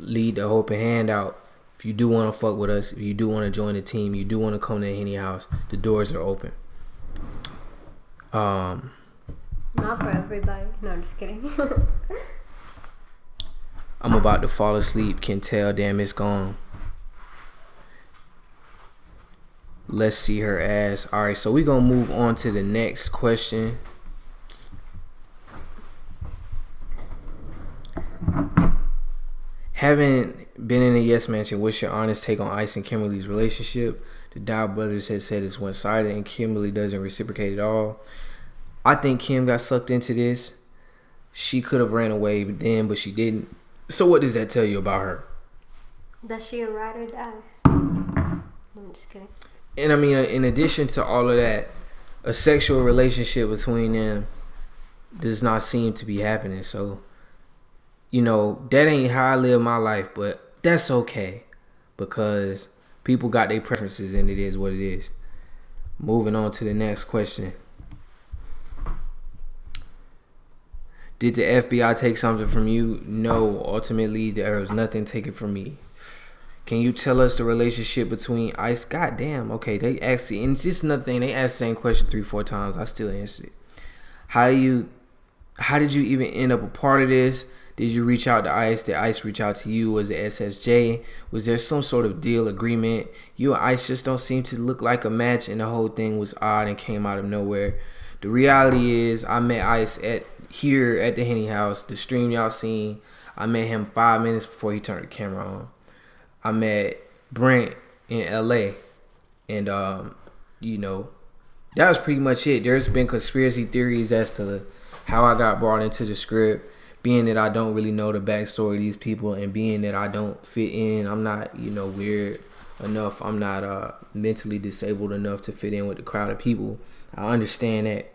lead the hope and hand out. If you do want to fuck with us, if you do want to join the team, you do want to come to Henny House, the doors are open. Not for everybody. No, I'm just kidding. I'm about to fall asleep. Can tell, damn, it's gone. Let's see her ass. All right, so we're going to move on to the next question. Having been in a Yes Mansion, what's your honest take on Ice and Kimberly's relationship? The Dow brothers had said it's one-sided and Kimberly doesn't reciprocate at all. I think Kim got sucked into this. She could have ran away then, but she didn't. So what does that tell you about her? That she a ride or die. I'm just kidding. And I mean, in addition to all of that, a sexual relationship between them does not seem to be happening. So, that ain't how I live my life, but that's okay because people got their preferences and it is what it is. Moving on to the next question. Did the FBI take something from you? No, ultimately there was nothing taken from me. Can you tell us the relationship between Ice? God damn, okay, they asked it, and it's just another thing, they asked the same question 3-4 times. I still answered it. How did you even end up a part of this? Did you reach out to Ice? Did Ice reach out to you? Was it SSJ? Was there some sort of deal agreement? You and Ice just don't seem to look like a match, and the whole thing was odd and came out of nowhere. The reality is, I met Ice here at the Henny House, the stream y'all seen. I met him 5 minutes before he turned the camera on. I met Brent in LA, and that was pretty much it. There's been conspiracy theories as to how I got brought into the script, being that I don't really know the backstory of these people, and being that I don't fit in. I'm not, weird enough. I'm not mentally disabled enough to fit in with the crowd of people. I understand that.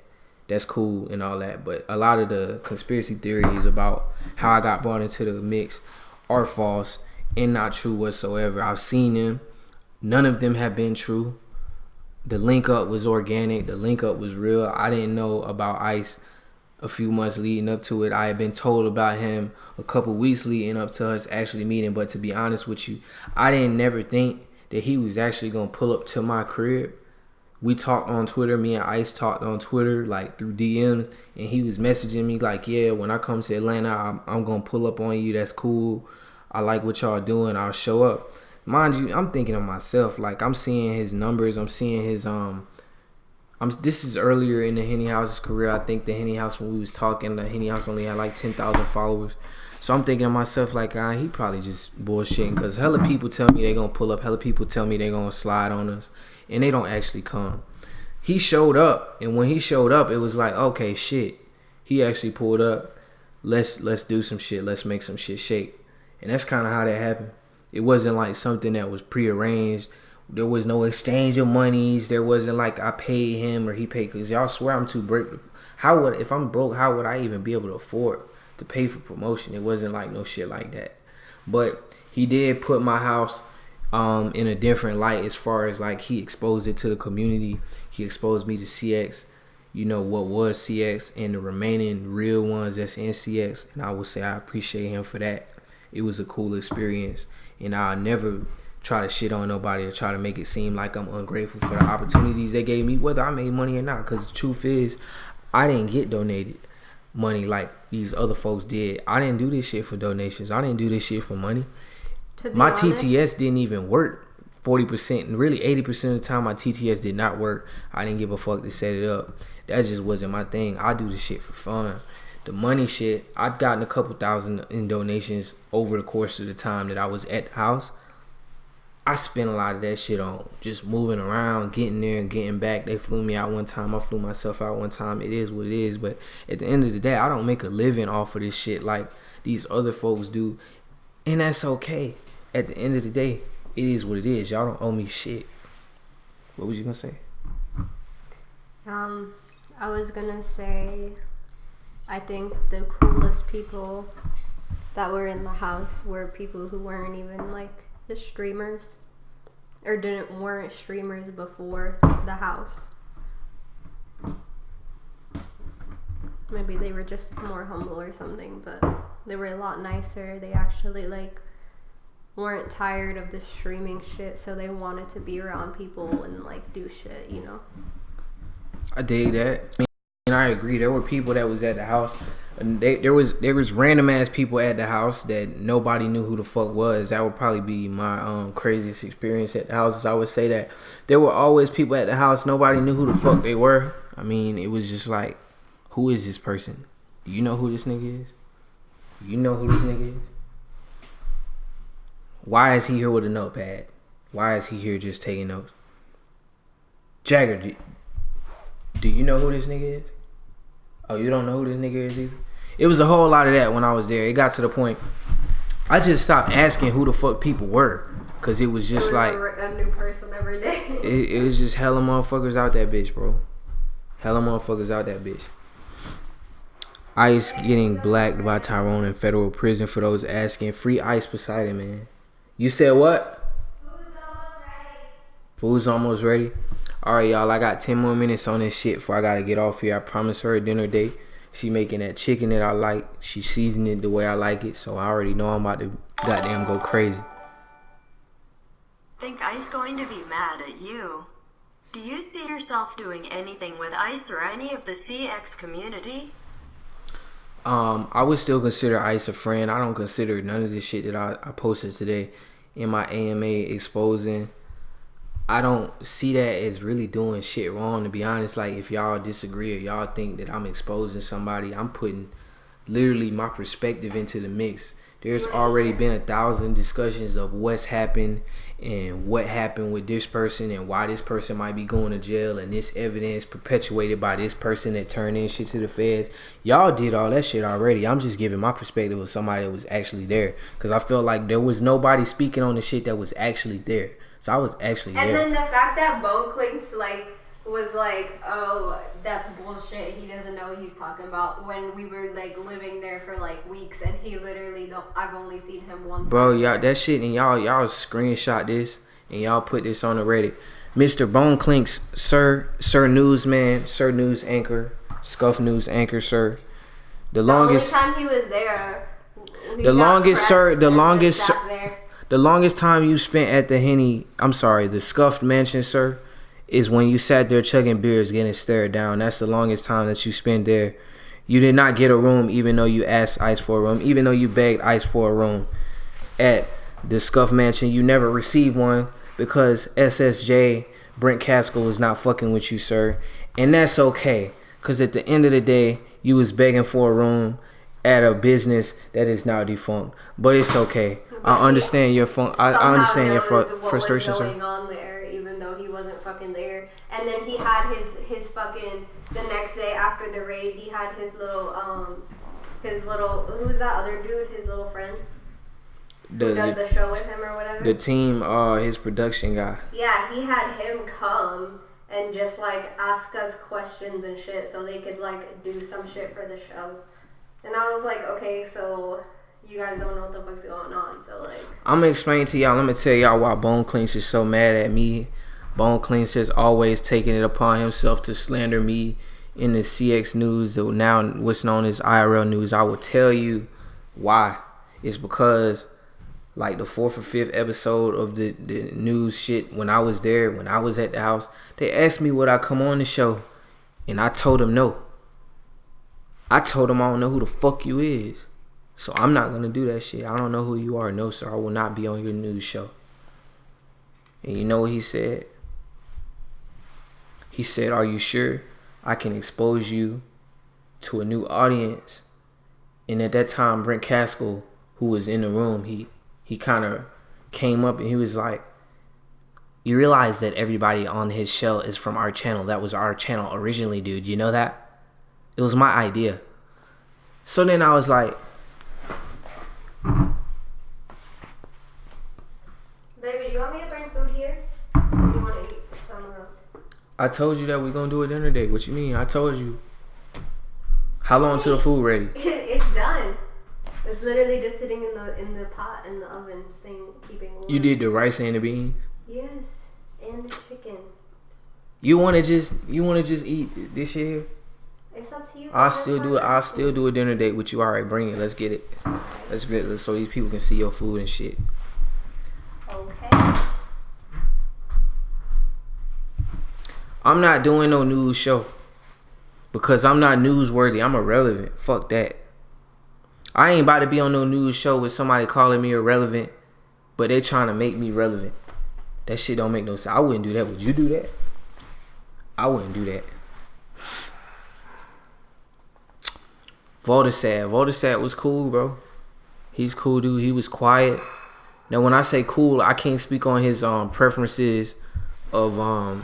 That's cool and all that, but a lot of the conspiracy theories about how I got brought into the mix are false and not true whatsoever. I've seen them. None of them have been true. The link up was organic. The link up was real. I didn't know about Ice a few months leading up to it. I had been told about him a couple weeks leading up to us actually meeting. But to be honest with you, I didn't never think that he was actually going to pull up to my crib. We talked on Twitter. Me and Ice talked on Twitter, like through DMs, and he was messaging me like, yeah, when I come to Atlanta, I'm going to pull up on you. That's cool. I like what y'all doing. I'll show up. Mind you, I'm thinking of myself. Like, I'm seeing his numbers. I'm seeing his, this is earlier in the Henny House's career. I think the Henny House, when we was talking, the Henny House only had like 10,000 followers. So I'm thinking to myself, like, he probably just bullshitting, because hella people tell me they going to pull up. Hella people tell me they going to slide on us. And they don't actually come. He showed up, and when he showed up, it was like, okay, shit. He actually pulled up. Let's do some shit. Let's make some shit shake. And that's kind of how that happened. It wasn't like something that was prearranged. There was no exchange of monies. There wasn't like I paid him or he paid, because y'all swear I'm too broke. If I'm broke, how would I even be able to afford to pay for promotion? It wasn't like no shit like that. But he did put my house in a different light, as far as like he exposed it to the community. He exposed me to CX, what was CX, and the remaining real ones that's in CX, and I would say I appreciate him for that. It was a cool experience, and I'll never try to shit on nobody or try to make it seem like I'm ungrateful for the opportunities they gave me, whether I made money or not, because the truth is, I didn't get donated money like these other folks did. I didn't do this shit for donations. I didn't do this shit for money. My TTS didn't even work 40%, and really 80% of the time my TTS did not work. I didn't give a fuck to set it up. That just wasn't my thing. I do this shit for fun. The money shit, I'd gotten a couple thousand in donations over the course of the time that I was at the house. I spent a lot of that shit on just moving around, getting there and getting back. They flew me out one time. I flew myself out one time. It is what it is. But at the end of the day, I don't make a living off of this shit like these other folks do. And that's okay. At the end of the day, it is what it is. Y'all don't owe me shit. What was you gonna say? I was gonna say, I think the coolest people that were in the house were people who weren't even like the streamers, or weren't streamers before the house. Maybe they were just more humble or something, but they were a lot nicer. They actually like weren't tired of the streaming shit, so they wanted to be around people and like do shit, you know. I dig that. I agree. There were people that was at the house, and there was random ass people at the house that nobody knew who the fuck was. That would probably be my craziest experience at the house. I would say that there were always people at the house, nobody knew who the fuck they were. I mean, it was just like, who is this person? Do you know who this nigga is? You know who this nigga is? Why is he here with a notepad? Why is he here just taking notes? Jagger, do you know who this nigga is? Oh, you don't know who this nigga is either? It was a whole lot of that when I was there. It got to the point I just stopped asking who the fuck people were, cause it was just like a new person every day. It was just hella motherfuckers out that bitch, bro. Hella motherfuckers out that bitch. Ice getting blacked by Tyrone in federal prison for those asking. Free Ice Poseidon, man. You said what? Food's almost ready. Food's almost ready. Alright, y'all, I got 10 more minutes on this shit before I gotta get off here. I promised her a dinner date. She making that chicken that I like. She seasoned it the way I like it, so I already know I'm about to goddamn go crazy. Think Ice going to be mad at you? Do you see yourself doing anything with Ice or any of the CX community? I would still consider Ice a friend. I don't consider none of this shit that I posted today in my AMA exposing. I don't see that as really doing shit wrong, to be honest. Like, if y'all disagree or y'all think that I'm exposing somebody, I'm putting literally my perspective into the mix. There's already been 1,000 discussions of what's happened and what happened with this person and why this person might be going to jail, and this evidence perpetuated by this person that turned in shit to the feds. Y'all did all that shit already. I'm just giving my perspective of somebody that was actually there, because I felt like there was nobody speaking on the shit that was actually there. So I was actually there. And then the fact that Bone Clinks was like, oh, that's bullshit, he doesn't know what he's talking about, when we were like living there for like weeks, and he literally I've only seen him once. Bro, y'all, that shit, and y'all screenshot this and y'all put this on the Reddit. Mr. Bone Clinks, sir newsman, sir news anchor, scuff news anchor, sir. The longest only time he was there, the longest time you spent at the scuffed mansion, sir, is when you sat there chugging beers, getting stared down. That's the longest time that you spent there. You did not get a room, even though you asked Ice for a room, even though you begged Ice for a room at the scuffed mansion. You never received one because SSJ Brent Caskell is not fucking with you, sir, and that's okay. Cause at the end of the day, you was begging for a room at a business that is now defunct. But it's okay. I understand your frustration, sir. Going on there, even though he wasn't fucking there. And then he had his fucking, the next day after the raid, he had his little who's that other dude? His little friend who does the show with him or whatever. The team, his production guy. Yeah, he had him come and just like ask us questions and shit, so they could like do some shit for the show. And I was like, okay, so you guys don't know what the fuck's going on, so like, I'm gonna explain to y'all. Let me tell y'all why Bone Clinks is so mad at me. Bone Clinks has always taken it upon himself to slander me in the CX news, now what's known as IRL news. I will tell you why. It's because like the 4th or 5th episode of the news shit, when I was there, when I was at the house, they asked me would I come on the show, and I told them no. I told them I don't know who the fuck you is. So I'm not going to do that shit. I don't know who you are. No, sir. I will not be on your news show. And you know what he said? He said, are you sure I can expose you to a new audience? And at that time, Brent Caskell, who was in the room, he kind of came up and he was like, you realize that everybody on his show is from our channel. That was our channel originally, dude. You know that? It was my idea. So then I was like, baby, do you want me to bring food here? Or do you want to eat somewhere else? I told you that we're going to do a dinner date. What you mean? I told you. How long till the food ready? It's done. It's literally just sitting in the pot in the oven, keeping warm. You did the rice and the beans? Yes, and the chicken. You wanna just eat this here? It's up to you. I'll still do a dinner date with you. All right, bring it. Let's get it. Let's get it so these people can see your food and shit. I'm not doing no news show because I'm not newsworthy. I'm irrelevant. Fuck that. I ain't about to be on no news show with somebody calling me irrelevant, but they trying to make me relevant. That shit don't make no sense. I wouldn't do that. Would you do that? I wouldn't do that. Voltasat was cool, bro. He's cool, dude. He was quiet. Now, when I say cool, I can't speak on his preferences of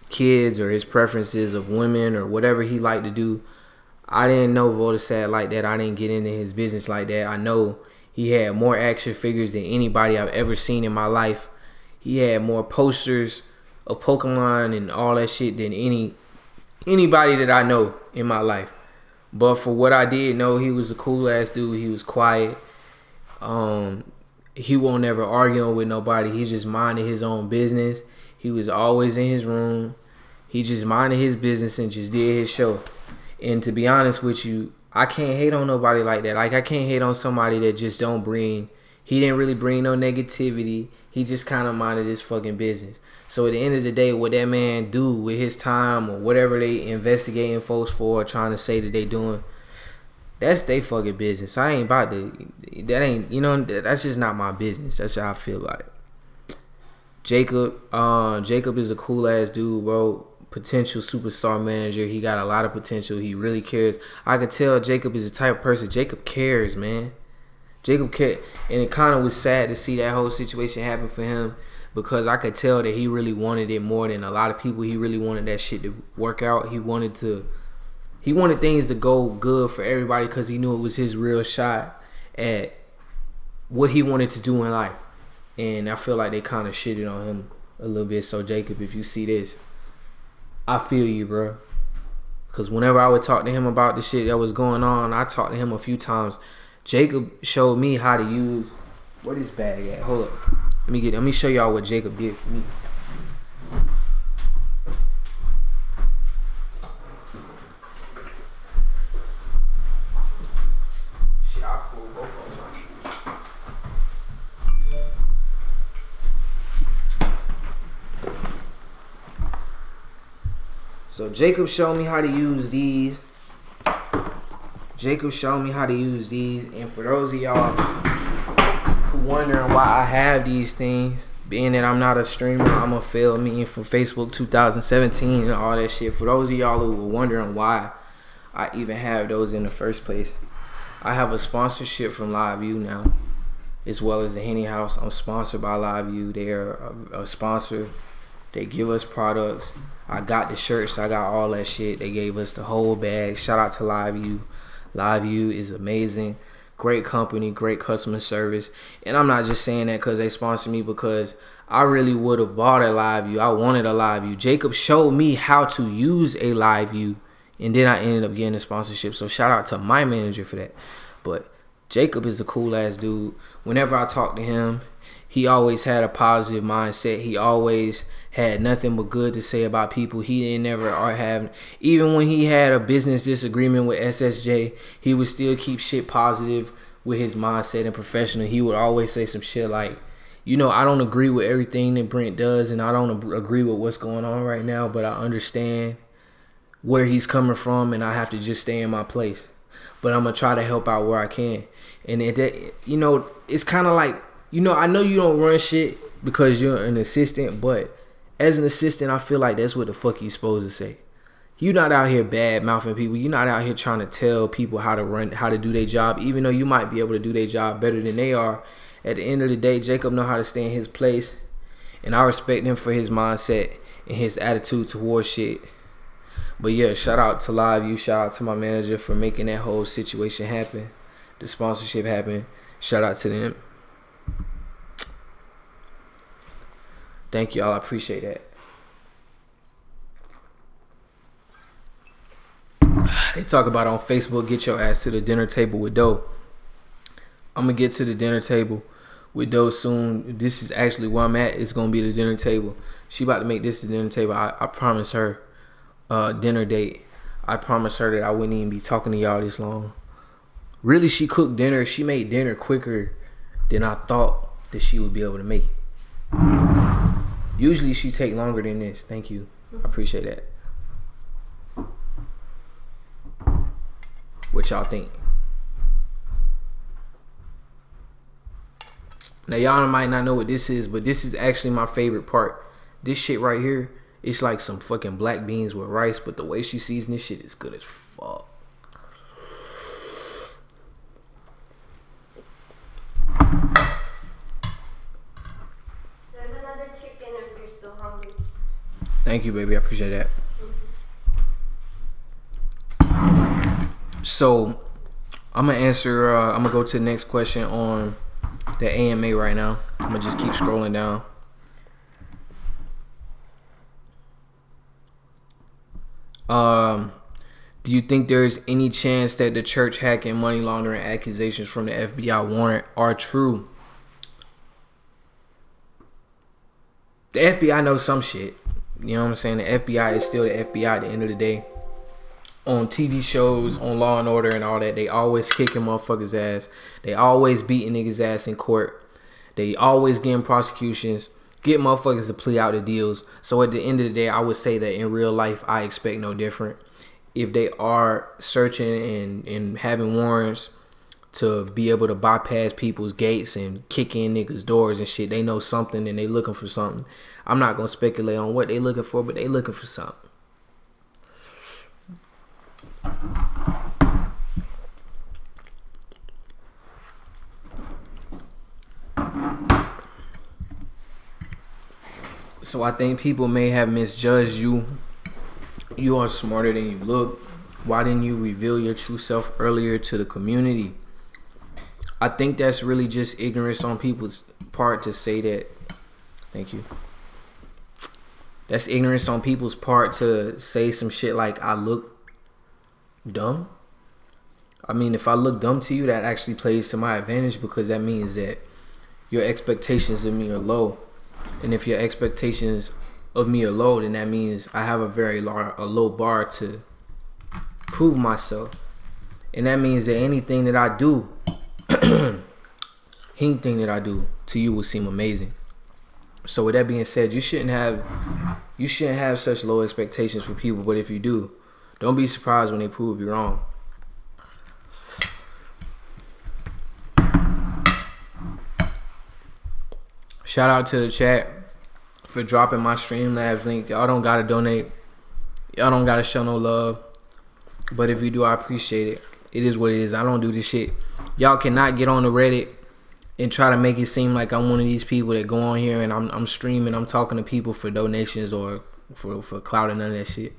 kids or his preferences of women or whatever he liked to do. I didn't know Voltasat like that. I didn't get into his business like that. I know he had more action figures than anybody I've ever seen in my life. He had more posters of Pokemon and all that shit than anybody that I know in my life. But for what I did know, he was a cool ass dude. He was quiet. He won't never argue with nobody. He just minded his own business. He was always in his room. He just minded his business and just did his show. And to be honest with you, I can't hate on nobody like that. Like, I can't hate on somebody that just don't bring... He didn't really bring no negativity. He just kind of minded his fucking business. So at the end of the day, what that man do with his time or whatever they investigating folks for or trying to say that they doing, that's they fucking business. I ain't about to... That ain't... You know, that's just not my business. That's how I feel about it. Jacob is a cool ass dude, bro. Potential superstar manager. He got a lot of potential. He really cares. I could tell Jacob is the type of person. Jacob cares, man. Jacob cared. And it kind of was sad to see that whole situation happen for him because I could tell that he really wanted it more than a lot of people. He really wanted that shit to work out. He wanted things to go good for everybody because he knew it was his real shot at what he wanted to do in life. And I feel like they kind of shitted on him a little bit. So Jacob, if you see this, I feel you, bro. Because whenever I would talk to him about the shit that was going on, I talked to him a few times. Jacob showed me how to use... Where this bag at? Hold up. Let me show y'all what Jacob did for me. Shit, I pulled both of them. So Jacob showed me how to use these. And for those of y'all who wondering why I have these things, being that I'm not a streamer, I'm a failed me from Facebook 2017 and all that shit. For those of y'all who were wondering why I even have those in the first place, I have a sponsorship from LiveView now, as well as the Henny House. I'm sponsored by LiveView. They are a sponsor. They give us products. I got the shirts. I got all that shit. They gave us the whole bag. Shout out to LiveView. LiveView is amazing. Great company, great customer service. And I'm not just saying that because they sponsor me, because I really would have bought a LiveView. I wanted a LiveView. Jacob showed me how to use a LiveView, and then I ended up getting a sponsorship. So shout out to my manager for that. But Jacob is a cool ass dude. Whenever I talk to him, he always had a positive mindset. He always had nothing but good to say about people. He didn't never have, even when he had a business disagreement with SSJ, he would still keep shit positive with his mindset and professional. He would always say some shit like, you know, I don't agree with everything that Brent does, and I don't agree with what's going on right now, but I understand where he's coming from, and I have to just stay in my place. But I'm going to try to help out where I can. And you know, it's kind of like, you know, I know you don't run shit because you're an assistant, but as an assistant, I feel like that's what the fuck you supposed to say. You're not out here bad mouthing people. You're not out here trying to tell people how to do their job, even though you might be able to do their job better than they are. At the end of the day, Jacob know how to stay in his place, and I respect him for his mindset and his attitude towards shit. But yeah, shout out to LiveView. Shout out to my manager for making that whole situation happen, the sponsorship happen. Shout out to them. Thank y'all. I appreciate that. They talk about on Facebook, get your ass to the dinner table with Doe. I'm going to get to the dinner table with Doe soon. This is actually where I'm at. It's going to be the dinner table. She about to make this the dinner table. I promised her dinner date. I promised her that I wouldn't even be talking to y'all this long. Really, she cooked dinner. She made dinner quicker than I thought that she would be able to make it. Usually she take longer than this. Thank you. I appreciate that. What y'all think? Now y'all might not know what this is, but this is actually my favorite part. This shit right here, it's like some fucking black beans with rice, but the way she seasons this shit is good as fuck. There's another chicken if you're still hungry. Thank you, baby. I appreciate that. So, I'm gonna go to the next question on the AMA right now. I'm gonna just keep scrolling down. Do you think there's any chance that the church hacking money laundering accusations from the FBI warrant are true? The FBI knows some shit. You know what I'm saying? The FBI is still the FBI at the end of the day. On TV shows, on Law and Order and all that, they always kicking motherfuckers' ass. They always beating niggas' ass in court. They always getting prosecutions, get motherfuckers to plea out the deals. So at the end of the day, I would say that in real life, I expect no different. If they are searching and having warrants to be able to bypass people's gates and kick in niggas' doors and shit, they know something and they looking for something. I'm not going to speculate on what they looking for, but they looking for something. So I think people may have misjudged you. You are smarter than you look. Why didn't you reveal your true self earlier to the community? I think that's really just ignorance on people's part to say that. Thank you. That's ignorance on people's part to say some shit like I look dumb. I mean, if I look dumb to you, that actually plays to my advantage because that means that your expectations of me are low. And if your expectations of me are low, then that means I have a low bar to prove myself. And that means that anything that I do, to you will seem amazing. So with that being said, you shouldn't have such low expectations for people. But if you do, don't be surprised when they prove you wrong. Shout out to the chat for dropping my Streamlabs link. Y'all don't gotta donate. Y'all don't gotta show no love. But if you do, I appreciate it. It is what it is. I don't do this shit. Y'all cannot get on the Reddit and try to make it seem like I'm one of these people that go on here and I'm streaming, I'm talking to people for donations or for clout and none of that shit.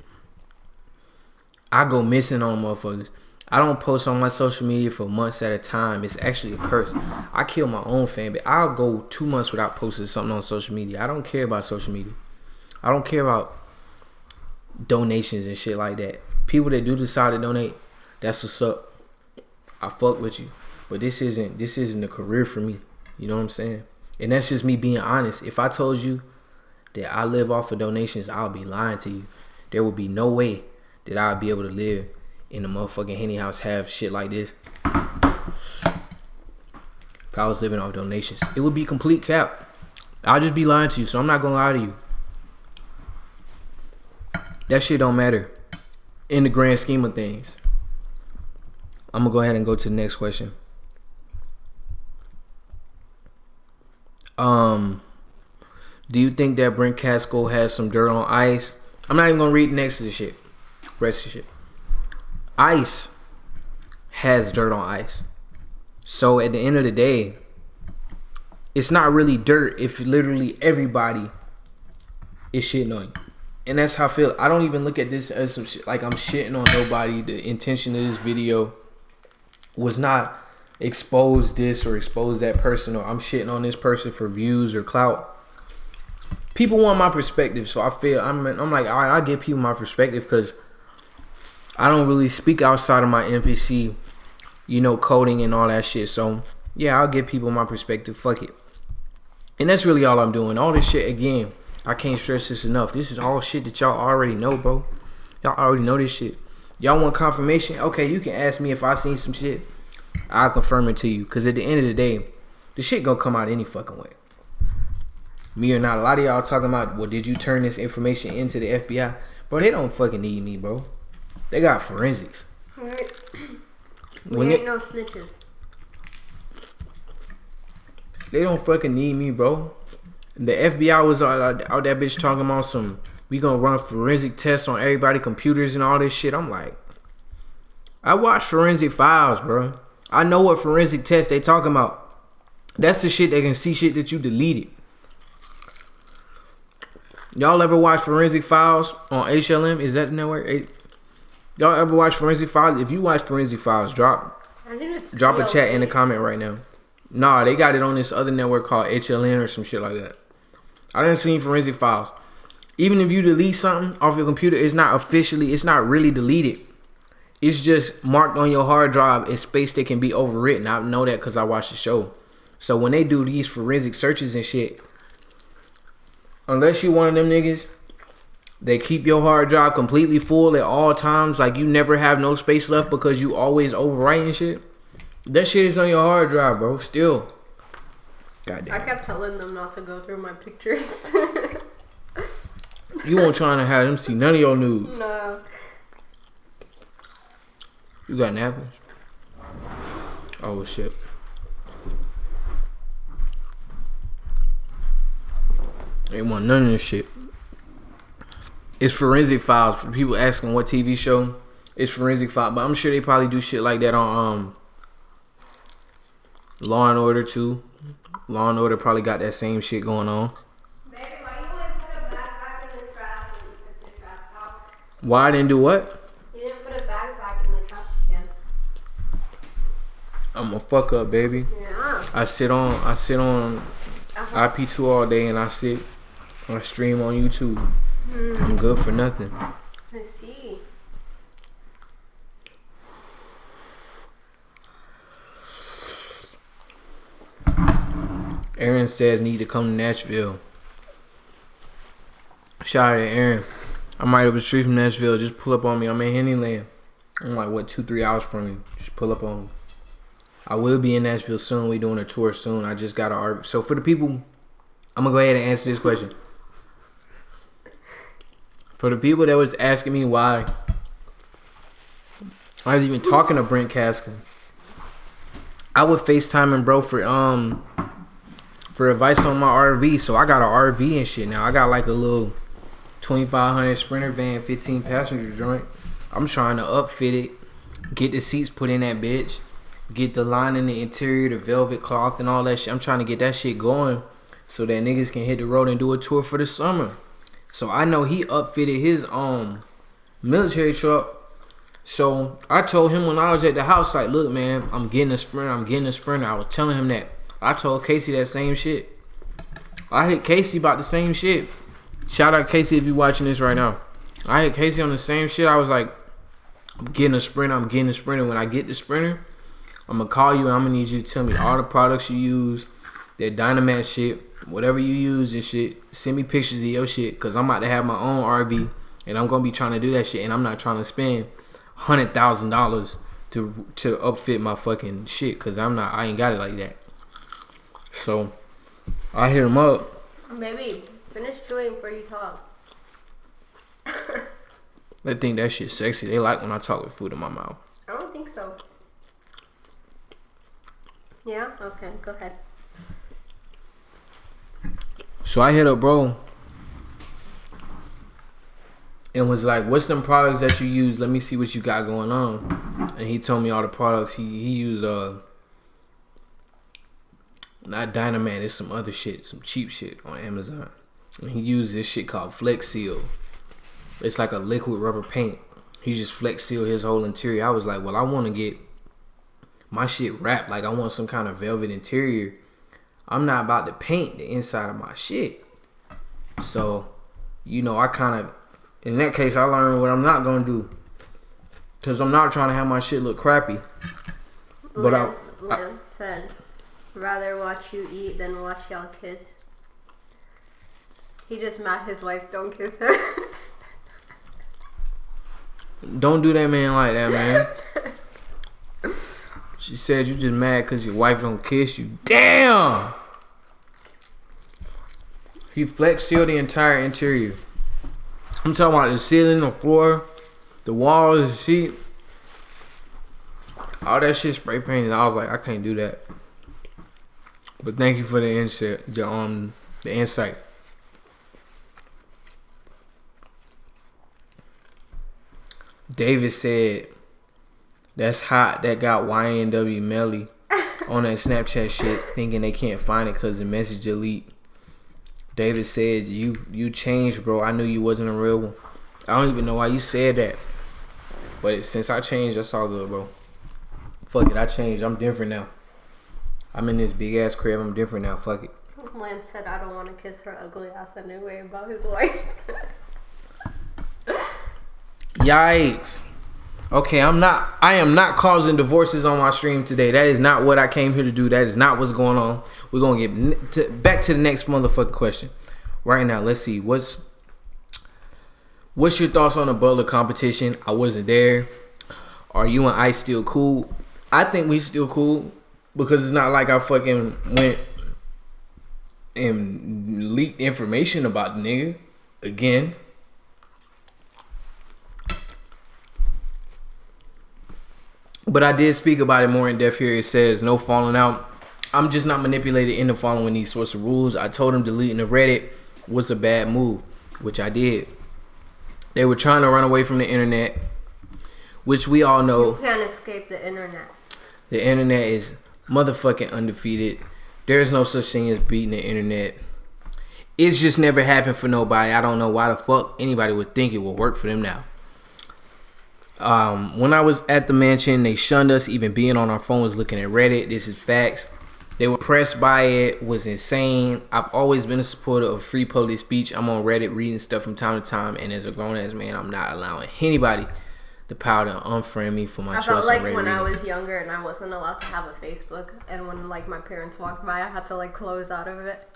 I go missing on motherfuckers. I don't post on my social media for months at a time. It's actually a curse. I kill my own fan, but I'll go 2 months without posting something on social media. I don't care about social media. I don't care about donations and shit like that. People that do decide to donate, that's what's up. I fuck with you. But this isn't a career for me. You know what I'm saying? And that's just me being honest. If I told you that I live off of donations, I'll be lying to you. There would be no way that I'd be able to live in the motherfucking Henny House, have shit like this. If I was living off donations, it would be complete cap. I'll just be lying to you, so I'm not gonna lie to you. That shit don't matter in the grand scheme of things. I'm gonna go ahead and go to the next question. Do you think that Brent Casco has some dirt on Ice? I'm not even gonna read next to the shit. Rest of the shit. Ice has dirt on Ice. So at the end of the day, it's not really dirt if literally everybody is shitting on you. And that's how I feel. I don't even look at this as some shit like I'm shitting on nobody. The intention of this video was not expose this or expose that person, or I'm shitting on this person for views or clout. People want my perspective, so I feel I'm like, all right, I give people my perspective because I don't really speak outside of my NPC, coding and all that shit. So yeah, I'll give people my perspective. Fuck it. And that's really all I'm doing. All this shit, again, I can't stress this enough. This is all shit that y'all already know, bro. Y'all already know this shit. Y'all want confirmation? Okay, you can ask me if I seen some shit. I'll confirm it to you. Because at the end of the day, the shit gonna come out any fucking way. Me or not. A lot of y'all talking about, well, did you turn this information into the FBI? Bro, they don't fucking need me, bro. They got forensics. We ain't no snitches. They don't fucking need me, bro. The FBI was out that bitch talking about some, we gonna run forensic tests on everybody computers and all this shit. I'm like, I watch Forensic Files, bro. I know what forensic tests they talking about. That's the shit that can see shit that you deleted. Y'all ever watch Forensic Files on HLM? Is that the network? Y'all ever watch Forensic Files? If you watch Forensic Files, drop a chat in the comment right now. Nah, they got it on this other network called HLN or some shit like that. I didn't see Forensic Files. Even if you delete something off your computer, it's not really deleted. It's just marked on your hard drive as space that can be overwritten. I know that because I watched the show. So when they do these forensic searches and shit, unless you one of them niggas, they keep your hard drive completely full at all times. Like you never have no space left because you always overwriting shit. That shit is on your hard drive, bro. Still. Goddamn. I kept telling them not to go through my pictures. You weren't trying to have them see none of your nudes. No. You got napkins? Oh shit. They want none of this shit. It's Forensic Files. For people asking what TV show, it's Forensic Files. But I'm sure they probably do shit like that on Law and Order too. Law and Order probably got that same shit going on. Baby, why you wouldn't put a bag back in the trash and the trash out? Why I didn't do what? You didn't put a bag back in the trash can. I'm a fuck up, baby. Yeah. I sit on IP2 all day and I stream on YouTube. I'm good for nothing. I see. Aaron says need to come to Nashville. Shout out to Aaron. I'm right up the street from Nashville. Just pull up on me. I'm in Henny Land. I'm like 2-3 hours from you. Just pull up on me. I will be in Nashville soon. We doing a tour soon. I just got a so for the people, I'm gonna go ahead and answer this question. For the people that was asking me why I was even talking to Brent Caskin, I would FaceTime him, bro, for advice on my RV. So I got an RV and shit now. I got like a little 2500 Sprinter van, 15 passenger joint. I'm trying to upfit it, get the seats put in that bitch, get the line in the interior, the velvet cloth and all that shit. I'm trying to get that shit going so that niggas can hit the road and do a tour for the summer. So I know he upfitted his military truck. So I told him when I was at the house, like, look, man, I'm getting a Sprinter. I was telling him that. I told Casey that same shit. I hit Casey about the same shit. Shout out Casey if you watching this right now. I hit Casey on the same shit. I was like, I'm getting a Sprinter. When I get the Sprinter, I'm going to call you and I'm going to need you to tell me all the products you use, that Dynamat shit, whatever you use and shit. Send me pictures of your shit because I'm about to have my own RV and I'm going to be trying to do that shit and I'm not trying to spend $100,000 to upfit my fucking shit because I ain't got it like that. So I hit him up. Baby, finish chewing before you talk. They think that shit sexy. They like when I talk with food in my mouth. I don't think so. Yeah? Okay, go ahead. So I hit up bro and was like, what's them products that you use? Let me see what you got going on. And he told me all the products. He used not Dynamat, it's some other shit, some cheap shit on Amazon. And he used this shit called Flex Seal. It's like a liquid rubber paint. He just Flex Seal his whole interior. I was like, well, I want to get my shit wrapped. Like I want some kind of velvet interior. I'm not about to paint the inside of my shit. So, I kind of, in that case, I learned what I'm not going to do. Because I'm not trying to have my shit look crappy. But Lance said, rather watch you eat than watch y'all kiss. He just mad his wife don't kiss her. Don't do that man like that, man. She said you just mad because your wife don't kiss you. Damn! He flex sealed the entire interior. I'm talking about the ceiling, the floor, the walls, the sheet. All that shit spray painted. I was like, I can't do that. But thank you for the insight. The insight. David said, "That's hot." That got YNW Melly on that Snapchat shit, thinking they can't find it because the message delete. David said, "You changed, bro. I knew you wasn't a real one." I don't even know why you said that, but since I changed, that's all good, bro. Fuck it, I changed. I'm different now. I'm in this big ass crib. I'm different now. Fuck it. Lance said, "I don't want to kiss her ugly ass anyway," about his wife. Yikes. Okay, I am not causing divorces on my stream today. That is not what I came here to do. That is not what's going on. We're going to get back to the next motherfucking question. Right now, let's see. What's your thoughts on the Butler competition? I wasn't there. Are you and Ice still cool? I think we still cool because it's not like I fucking went and leaked information about the nigga again. But I did speak about it more in depth here. It says no falling out. I'm just not manipulated into following these sorts of rules. I told him deleting the Reddit was a bad move, which I did. They were trying to run away from the internet, which we all know. You can't escape the internet. The internet is motherfucking undefeated. There's no such thing as beating the internet. It's just never happened for nobody. I don't know why the fuck anybody would think it would work for them now. When I was at the mansion, they shunned us even being on our phones looking at Reddit. This is facts. They were pressed by it. Was insane. I've always been a supporter of free public speech. I'm on Reddit reading stuff from time to time, and as a grown-ass man, I'm not allowing anybody the power to unfriend me for my choice on Reddit. I felt like when I was younger and I wasn't allowed to have a Facebook, and when like my parents walked by, I had to like close out of it.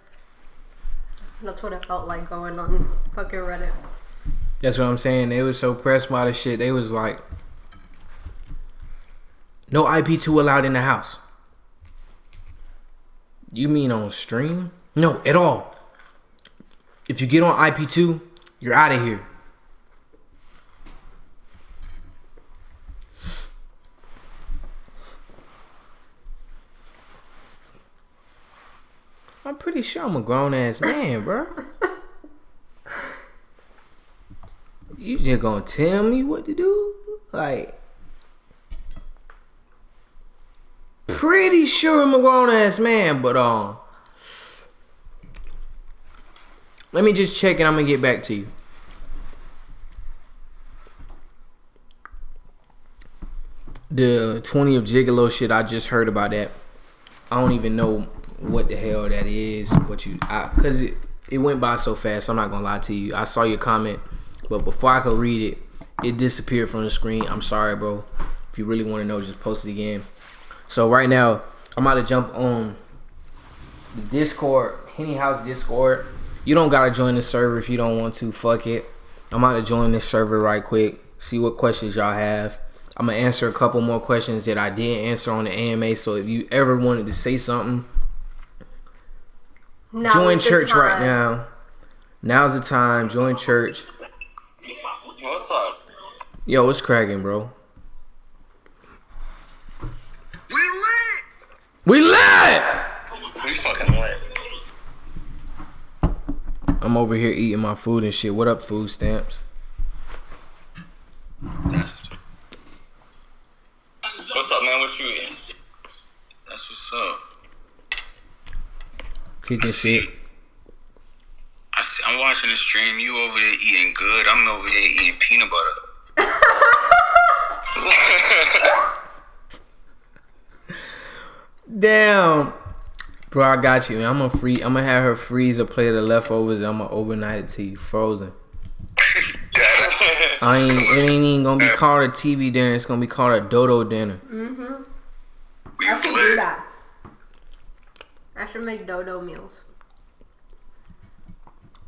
That's what it felt like going on fucking Reddit. That's what I'm saying. They were so pressed by the shit. They was like, no IP2 allowed in the house. You mean on stream? No, at all. If you get on IP2, you're out of here. I'm pretty sure I'm a grown-ass man, bro. You just gonna tell me what to do? Like, pretty sure I'm a grown-ass man, but let me just check and I'm gonna get back to you. The 20 of Gigolo shit, I just heard about that. I don't even know what the hell that is. Cause it went by so fast. I'm not gonna lie to you. I saw your comment, but before I could read it, it disappeared from the screen. I'm sorry, bro. If you really want to know, just post it again. So right now, I'm about to jump on the Discord, Henny House Discord. You don't gotta join the server if you don't want to. Fuck it. I'm about to join this server right quick. See what questions y'all have. I'm gonna answer a couple more questions that I didn't answer on the AMA. So if you ever wanted to say something, join church right now. Now's the time. Join church. What's up? Yo, what's cracking, bro? We lit! We fucking lit. I'm over here eating my food and shit. What up, food stamps? What's up, man? What you eating? That's what's up. Kicking shit. I'm watching the stream. You over there eating good. I'm over there eating peanut butter. Damn. Bro, I got you, man. I'm gonna have her freeze a plate of leftovers and I'm gonna overnight it to you frozen. It ain't even gonna be called a TV dinner. It's gonna be called a dodo dinner. Mm-hmm. I should do that. I should make dodo meals.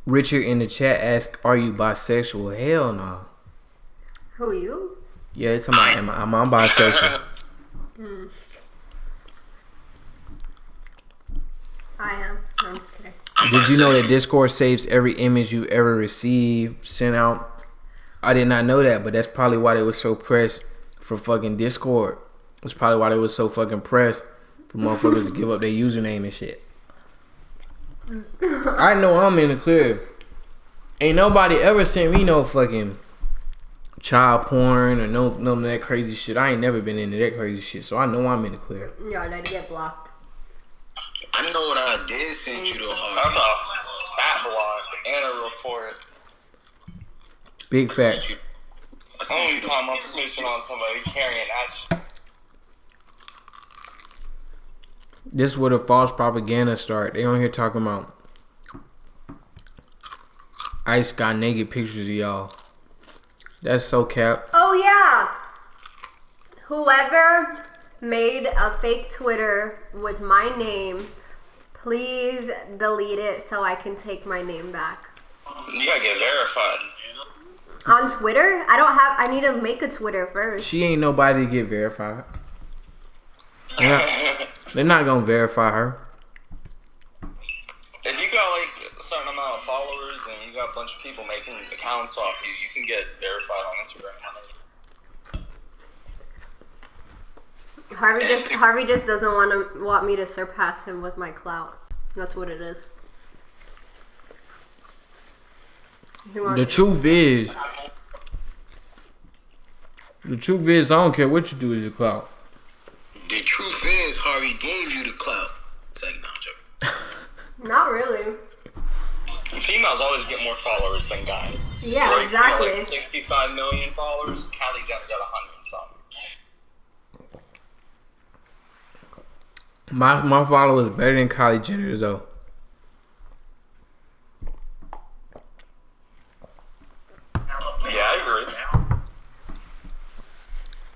Richard in the chat asked, "Are you bisexual?" Hell no. Who, you? Yeah, it's about I'm bisexual. I am. No, I'm just kidding. Did you know that Discord saves every image you ever received, sent out? I did not know that, but that's probably why they was so pressed for fucking Discord. That's probably why they was so fucking pressed for motherfuckers to give up their username and shit. I know I'm in the clear. Ain't nobody ever sent me no fucking child porn or none of that crazy shit. I ain't never been into that crazy shit, so I know I'm in the clear. Yeah, I'd get blocked. I know what I did send you to I'm a fat block and a report. Big fact. Only time I'm snitching on somebody carrying that shit. This is where the false propaganda start. They on here talking about Ice got naked pictures of y'all. That's so cap. Oh yeah. Whoever made a fake Twitter with my name, please delete it so I can take my name back. You gotta get verified. On Twitter? I need to make a Twitter first. She ain't nobody to get verified. They're not gonna verify her. If you got like a certain amount of followers and you got a bunch of people making accounts off you, you can get verified on Instagram. Harvey just doesn't want me to surpass him with my clout. That's what it is. The truth is, I don't care what you do with your clout. The truth is, Harvey gave you the clout. It's like, nah, I'm joking. Not really. Females always get more followers than guys. Yeah, Drake exactly. Like 65 million followers. Kylie Jenner got 100 something. My followers better than Kylie Jenner's though. Yeah, I agree.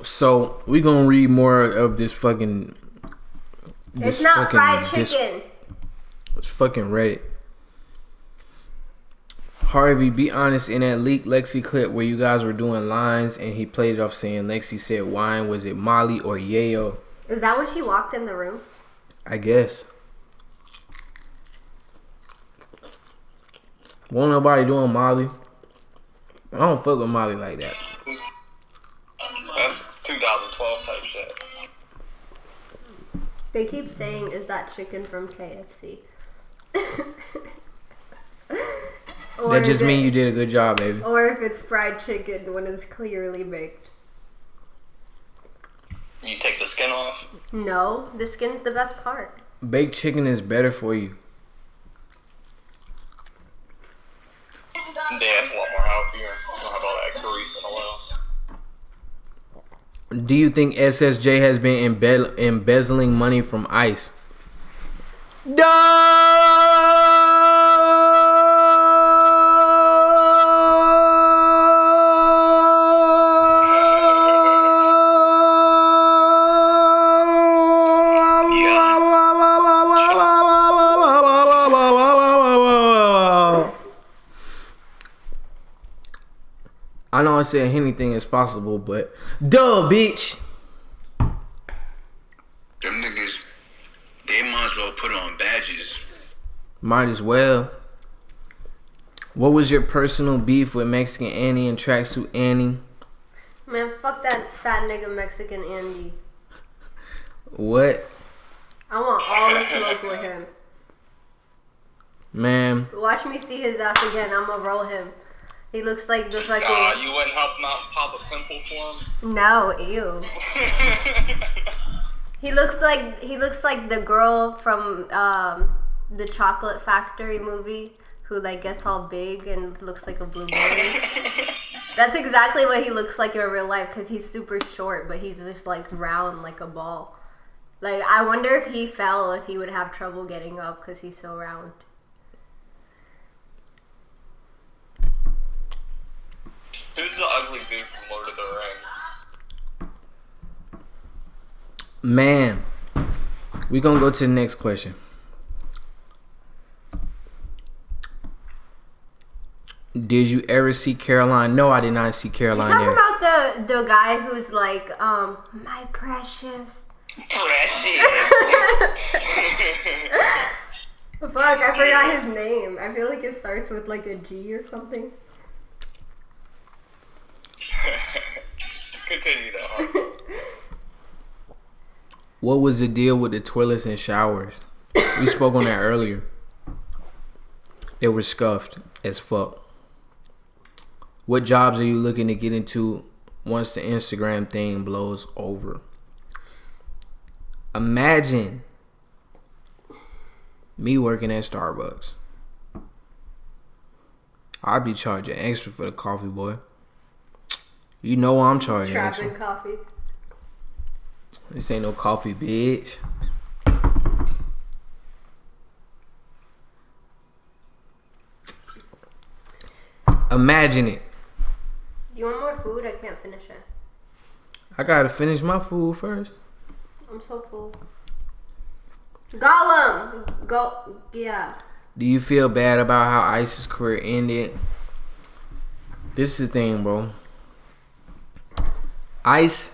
So we gonna read more of this fucking. It's not fried chicken. It's fucking Reddit. Harvey, be honest. In that leaked Lexi clip where you guys were doing lines and he played it off saying Lexi said wine, was it Molly or Yayo? Is that when she walked in the room? I guess. Won't nobody doing Molly. I don't fuck with Molly like that. That's 2012 type shit. They keep saying, is that chicken from KFC? That just means you did a good job, baby. Or if it's fried chicken when it's clearly baked. You take the skin off? No, the skin's the best part. Baked chicken is better for you. Yeah, it's a lot more healthier. You don't have all that grease and oil. Do you think SSJ has been embezzling money from ICE? I know I said anything is possible, but duh, bitch. Them niggas, they might as well put on badges. Might as well. What was your personal beef with Mexican Annie and Tracksuit Annie? Man, fuck that fat nigga Mexican Andy. What? I want all the smoke with him. Man. Watch me see his ass again. I'ma roll him. He looks like the fucking... you wouldn't help him out pop a pimple for him? No, ew. He looks like the girl from the Chocolate Factory movie who like gets all big and looks like a blueberry. That's exactly what he looks like in real life because he's super short, but he's just like round like a ball. Like I wonder if he fell, if he would have trouble getting up because he's so round. Who's the ugly dude from Lord of the Rings? Man. We gonna go to the next question. Did you ever see Caroline? No, I did not see Caroline there. You talking about the guy who's like, my precious. Precious. Fuck, I forgot his name. I feel like it starts with like a G or something. Continue though. What was the deal with the toilets and showers? We spoke on that earlier. They were scuffed as fuck. What jobs are you looking to get into once the Instagram thing blows over? Imagine me working at Starbucks. I'd be charging extra for the coffee, boy. You know I'm charging extra. Trapping coffee. This ain't no coffee, bitch. Imagine it. You want more food? I can't finish it. I gotta finish my food first. I'm so full. Gollum! Go. Yeah. Do you feel bad about how Ice's career ended? This is the thing, bro. Ice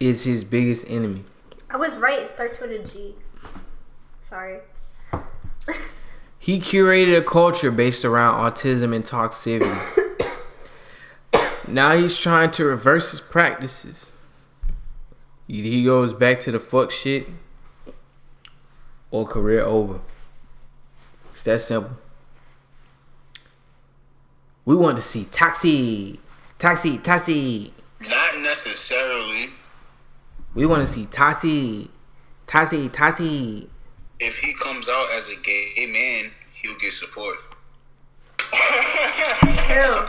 is his biggest enemy. I was right. It starts with a G. Sorry. He curated a culture based around autism and toxicity. Now he's trying to reverse his practices. Either he goes back to the fuck shit or career over. It's that simple. We want to see Toxie. Not necessarily. We want to see Toxie. If he comes out as a gay man, he'll get support. Who?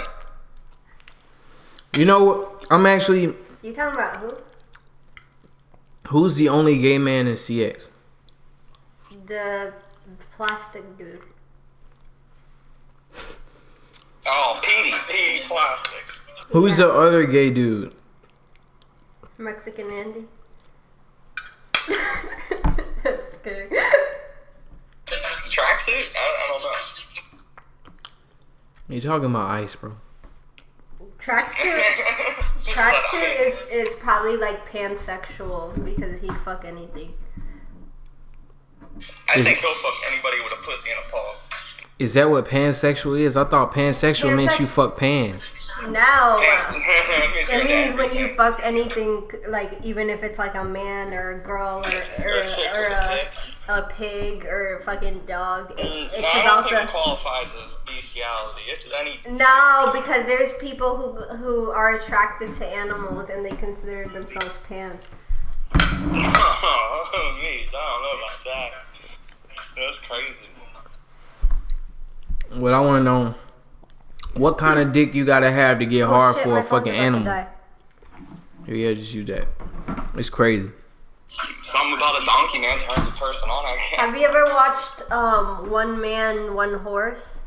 You know what? I'm actually... You talking about who? Who's the only gay man in CX? The plastic dude. Oh, Petey Plastic. Who's the other gay dude? Mexican Andy. I'm just kidding. Tracksuit? I don't know. You talking about Ice, bro? Tracksuit is probably like pansexual because he'd fuck anything. I think he'll fuck anybody with a pussy and a pulse. Is that what pansexual is? I thought pansexual meant you fuck pans. No. It It means when you fuck anything, like even if it's like a man or a girl or a pig or a fucking dog, it's I about don't think it the. qualifies as bestiality. It's any. No, because there's people who are attracted to animals and they consider themselves pan. Oh, me. I don't know about that. That's crazy. What I want to know, what kind of dick you gotta have to get hard shit, for my a fucking phone's about to animal? die. Yeah, just use that. It's crazy. Something about a donkey, man, turns a person on, I guess. Have you ever watched One Man, One Horse?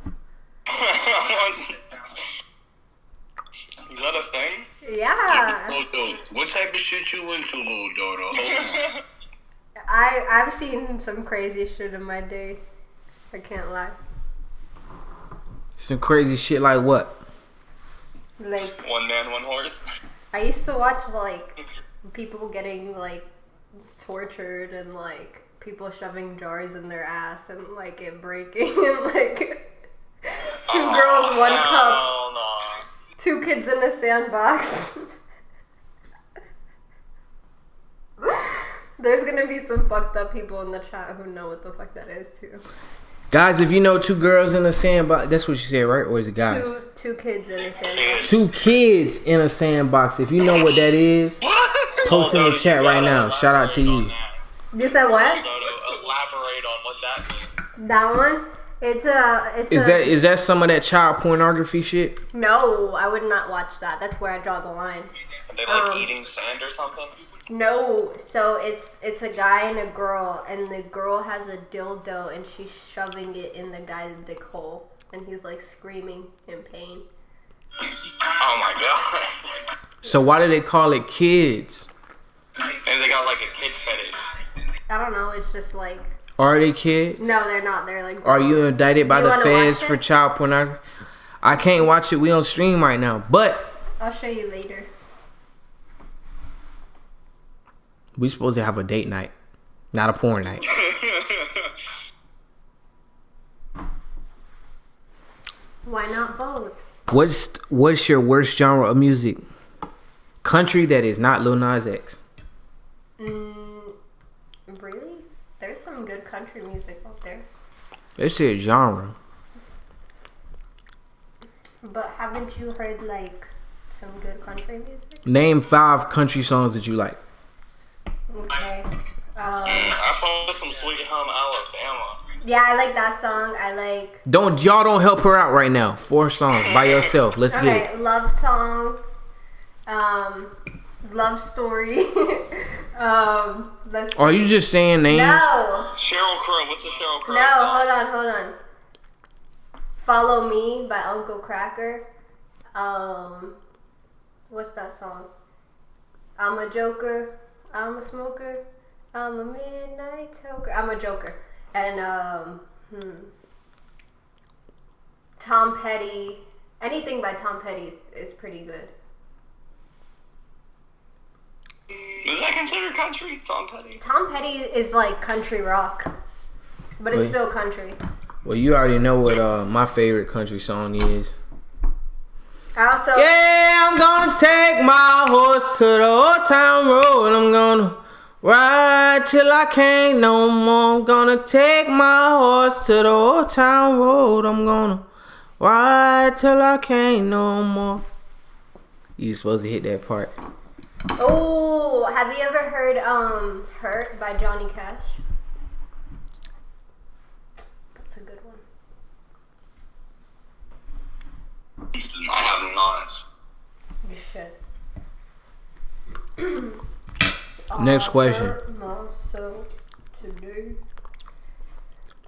Is that a thing? Yeah. Oh, what type of shit you into, little daughter? I've seen some crazy shit in my day. I can't lie. Some crazy shit like what? Like, One man, one horse. I used to watch like people getting like tortured and like people shoving jars in their ass and like it breaking and like two girls, one cup, No. 2 kids in a sandbox. There's gonna be some fucked up people in the chat who know what the fuck that is too. Guys, if you know 2 girls in a sandbox, that's what you said, right? Or is it guys? Two kids in a sandbox. 2 kids in a sandbox. If you know what that is, post in the chat right now. Shout out to you. You said what? So to elaborate on what that means. That one? Is that some of that child pornography shit? No, I would not watch that. That's where I draw the line. Are they like eating sand or something? No, so it's a guy and a girl, and the girl has a dildo, and she's shoving it in the guy's dick hole, and he's like screaming in pain. Oh my god. So why do they call it kids? Maybe they got like a kid fetish. I don't know. It's just like Are they kids? no, they're not. They're like. Are you indicted by You the wanna feds watch for it? child pornography? I can't watch it. We on stream right now, but I'll show you later. we supposed to have a date night, not a porn night. Why not both? What's your worst genre of music? Country that is not Lil Nas X. Really? There's some good country music out there. They said genre. But haven't you heard like some good country music? Name 5 country songs that you like. Okay. I follow some Sweet Home Alabama. Yeah, I like that song. I like. Y'all don't help her out right now. 4 songs by yourself. Let's get it. Okay, love song. Love story. Let's. Are you just saying names? No. Sheryl Crow. What's the Sheryl Crow No, song? hold on. Follow Me by Uncle Cracker. What's that song? I'm a joker. I'm a smoker. I'm a midnight toker. I'm a joker. And Tom Petty. Anything by Tom Petty is pretty good. Is that considered country, Tom Petty? Tom Petty is like country rock, but it's still country. Well, you already know what my favorite country song is. I also Yeah, I'm gonna take my horse to the old town road. I'm gonna ride till I can't no more. I'm gonna take my horse to the old town road. I'm gonna ride till I can't no more. You supposed to hit that part. Oh, have you ever heard Hurt by Johnny Cash? That's a good one. I have not. You should. Next question. Hurt myself today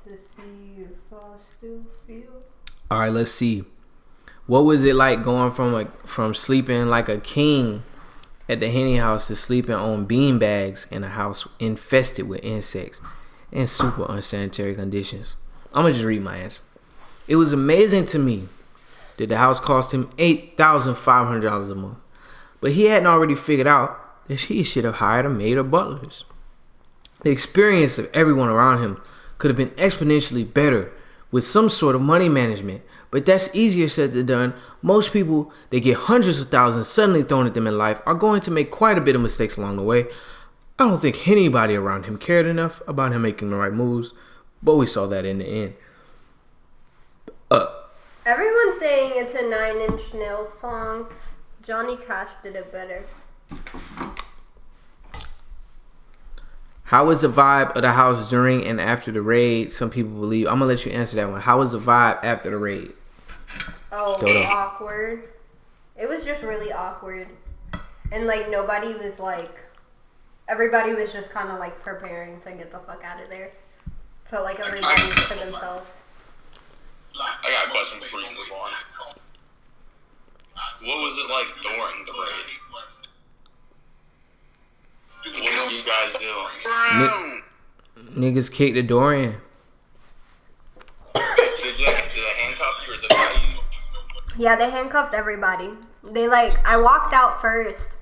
to see if I still feel. All right, let's see. What was it like going from sleeping like a king at the Henny House to sleeping on bean bags in a house infested with insects and super unsanitary conditions? I'm gonna just read my answer. It was amazing to me that the house cost him $8,500 a month, but he hadn't already figured out that he should have hired a maid or butlers. The experience of everyone around him could have been exponentially better with some sort of money management, but that's easier said than done. Most people that get hundreds of thousands suddenly thrown at them in life are going to make quite a bit of mistakes along the way. I don't think anybody around him cared enough about him making the right moves, but we saw that in the end. Everyone's saying it's a 9 Inch Nails song. Johnny Cash did it better. How was the vibe of the house during and after the raid? Some people believe. I'm gonna let you answer that one. How was the vibe after the raid? Oh, awkward. It was just really awkward. And like nobody was like, everybody was just kind of like preparing to get the fuck out of there. So like everybody was to themselves. I got a question before you move on. What was it like during the raid? What did you guys do? Niggas kicked the door in. Did they handcuff you or is it how you? Yeah, they handcuffed everybody. They like, I walked out first,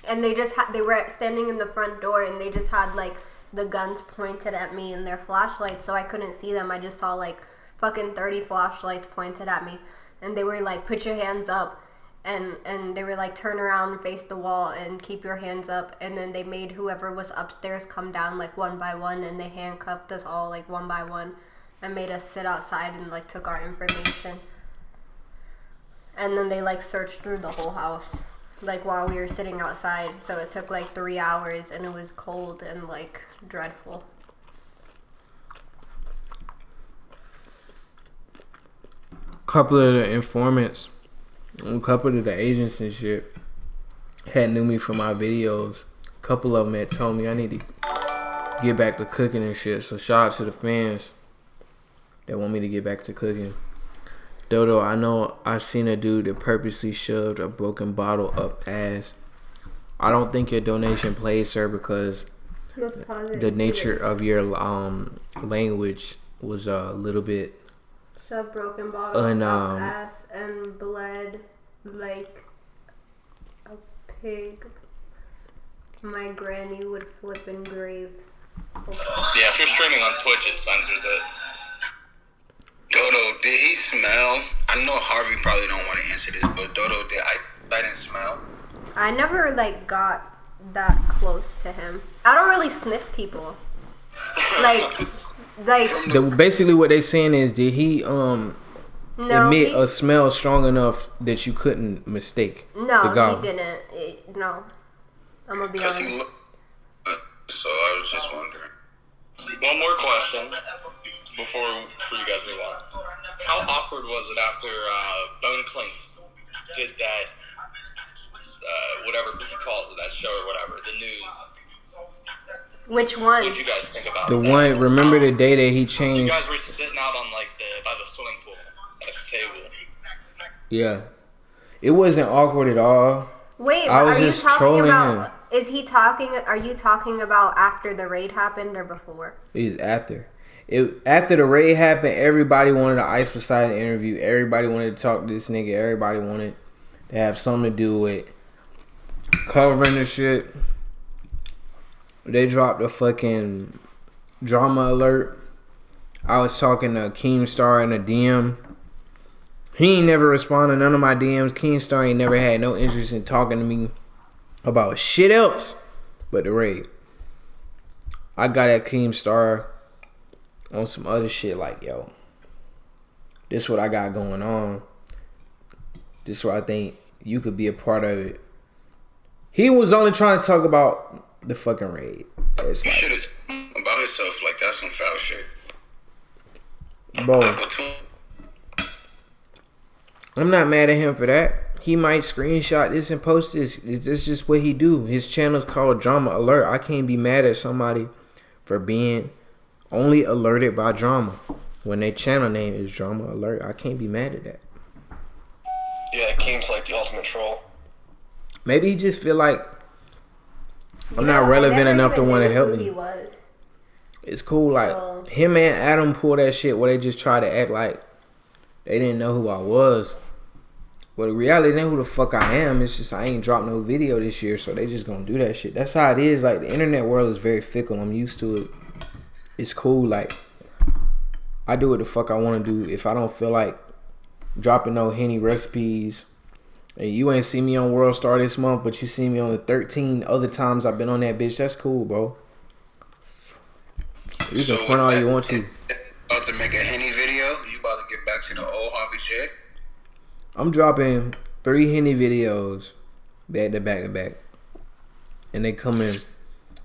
and they just they were standing in the front door, and they just had like the guns pointed at me and their flashlights, so I couldn't see them. I just saw like fucking 30 flashlights pointed at me, and they were like, put your hands up. And they were like, turn around and face the wall and keep your hands up. And then they made whoever was upstairs come down like one by one, and they handcuffed us all like one by one and made us sit outside and like took our information. And then they like searched through the whole house like while we were sitting outside. So it took like 3 hours, and it was cold and like dreadful. Couple of the informants, a couple of the agents and shit had knew me from my videos. A couple of them had told me I need to get back to cooking and shit. So shout out to the fans that want me to get back to cooking. Dodo, I know I've seen a dude that purposely shoved a broken bottle up ass. I don't think your donation plays, sir, because the nature of your language was a little bit Shoved broken bottle up ass and bled like a pig. My granny would flip and grave. Yeah, if you're streaming on Twitch, it censors it. Dodo, did he smell I know Harvey probably don't want to answer this, but Dodo, did I didn't smell? I never like got that close to him. I don't really sniff people. Like. Basically, what they saying is, did he emit a smell strong enough that you couldn't mistake? No, he didn't. No, I'm gonna be honest. So I was just wondering. One more question before you guys move on. How awkward was it after Bone Clean did that? Whatever you call it, that show or whatever, the news. Which one? What did you guys think about the one? Remember the day that he changed? You guys were sitting out on like by the swimming pool at the table. Yeah, it wasn't awkward at all. Wait, I was are just you talking trolling about? him. Is he talking? Are you talking about after the raid happened or before? It was after. After the raid happened, everybody wanted an Ice Poseidon interview. Everybody wanted to talk to this nigga. Everybody wanted to have something to do with covering the shit. They dropped a fucking drama alert. I was talking to Keemstar in a DM. He ain't never responded to none of my DMs. Keemstar ain't never had no interest in talking to me about shit else but the raid. I got at Keemstar on some other shit like, yo, this what I got going on. This what I think you could be a part of it. He was only trying to talk about the fucking raid. He should have about himself. Like, that's some foul shit. Bro, I'm not mad at him for that. He might screenshot this and post this. This is just what he do. His channel's called Drama Alert. I can't be mad at somebody for being only alerted by drama when their channel name is Drama Alert. I can't be mad at that. Yeah, Keem's like the ultimate troll. Maybe he just feel like I'm not relevant enough to want to help me. It's cool. Like, him and Adam pull that shit where they just try to act like they didn't know who I was. But the reality, they know who the fuck I am. It's just I ain't dropped no video this year, so they just gonna do that shit. That's how it is. Like, the internet world is very fickle. I'm used to it. It's cool. Like, I do what the fuck I want to do. If I don't feel like dropping no Henny recipes, and you ain't see me on World Star this month, but you see me on the 13 other times I've been on that bitch, that's cool, bro. You can front all you want to. About to make a Henny video? You about to get back to the old Harvey J? I'm dropping 3 Henny videos back to back to back. And they come in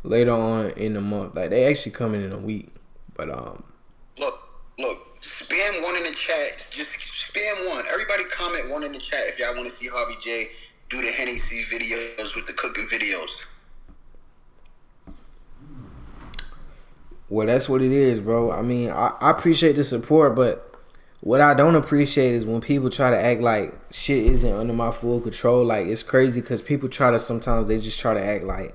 later on in the month. Like, they actually coming in a week. But Look, spam one in the chat. Just spam one. Everybody comment one in the chat if y'all want to see Harvey J do the Henny C videos with the cooking videos. Well, that's what it is, bro. I mean, I appreciate the support, but what I don't appreciate is when people try to act like shit isn't under my full control. Like, it's crazy because people sometimes they just try to act like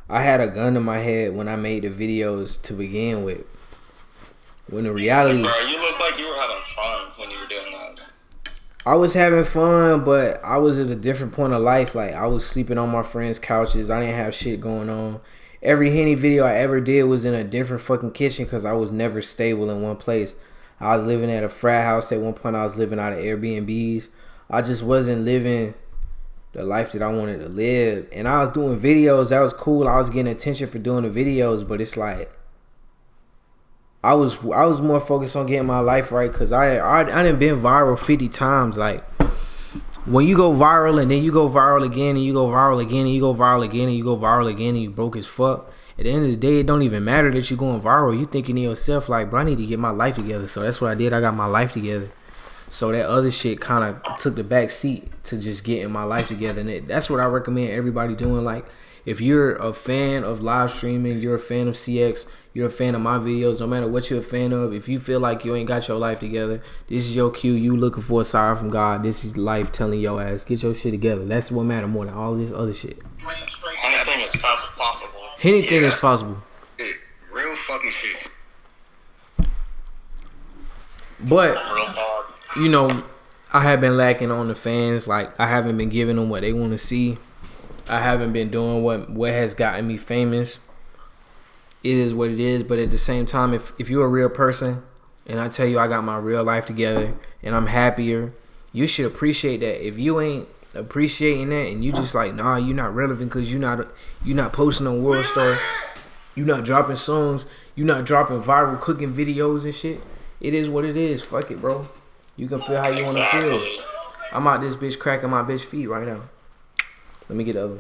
I had a gun to my head when I made the videos to begin with. When the reality... Bro, you look like you were having fun when you were doing that. I was having fun, but I was at a different point of life. Like, I was sleeping on my friends' couches. I didn't have shit going on. Every Henny video I ever did was in a different fucking kitchen because I was never stable in one place. I was living at a frat house at one point. I was living out of Airbnbs. I just wasn't living the life that I wanted to live. And I was doing videos. That was cool. I was getting attention for doing the videos, but it's like I was more focused on getting my life right because I done been viral 50 times. Like, when you go viral and then you go viral again and you go viral again and you go viral again and you go viral again and you broke as fuck, at the end of the day, it don't even matter that you're going viral. You thinking to yourself like, bro, I need to get my life together. So that's what I did. I got my life together. So that other shit kind of took the back seat to just getting my life together. And that's what I recommend everybody doing. Like, if you're a fan of live streaming, you're a fan of CX, you're a fan of my videos, no matter what you're a fan of, if you feel like you ain't got your life together, this is your cue. You looking for a sign from God. This is life telling your ass, get your shit together. That's what matter more than all this other shit. Anything is possible. Anything is possible. Real fucking shit. But, you know, I have been lacking on the fans. Like, I haven't been giving them what they want to see. I haven't been doing what has gotten me famous. It is what it is, but at the same time, if you're a real person and I tell you I got my real life together and I'm happier. You should appreciate that. If you ain't appreciating that and you just like, nah, you're not relevant because you're not posting on World Star, you're not dropping songs, you're not dropping viral cooking videos and shit. It is what it is. Fuck it, bro. You can feel how you want to feel. I'm out this bitch cracking my bitch feet right now. Let me get the other.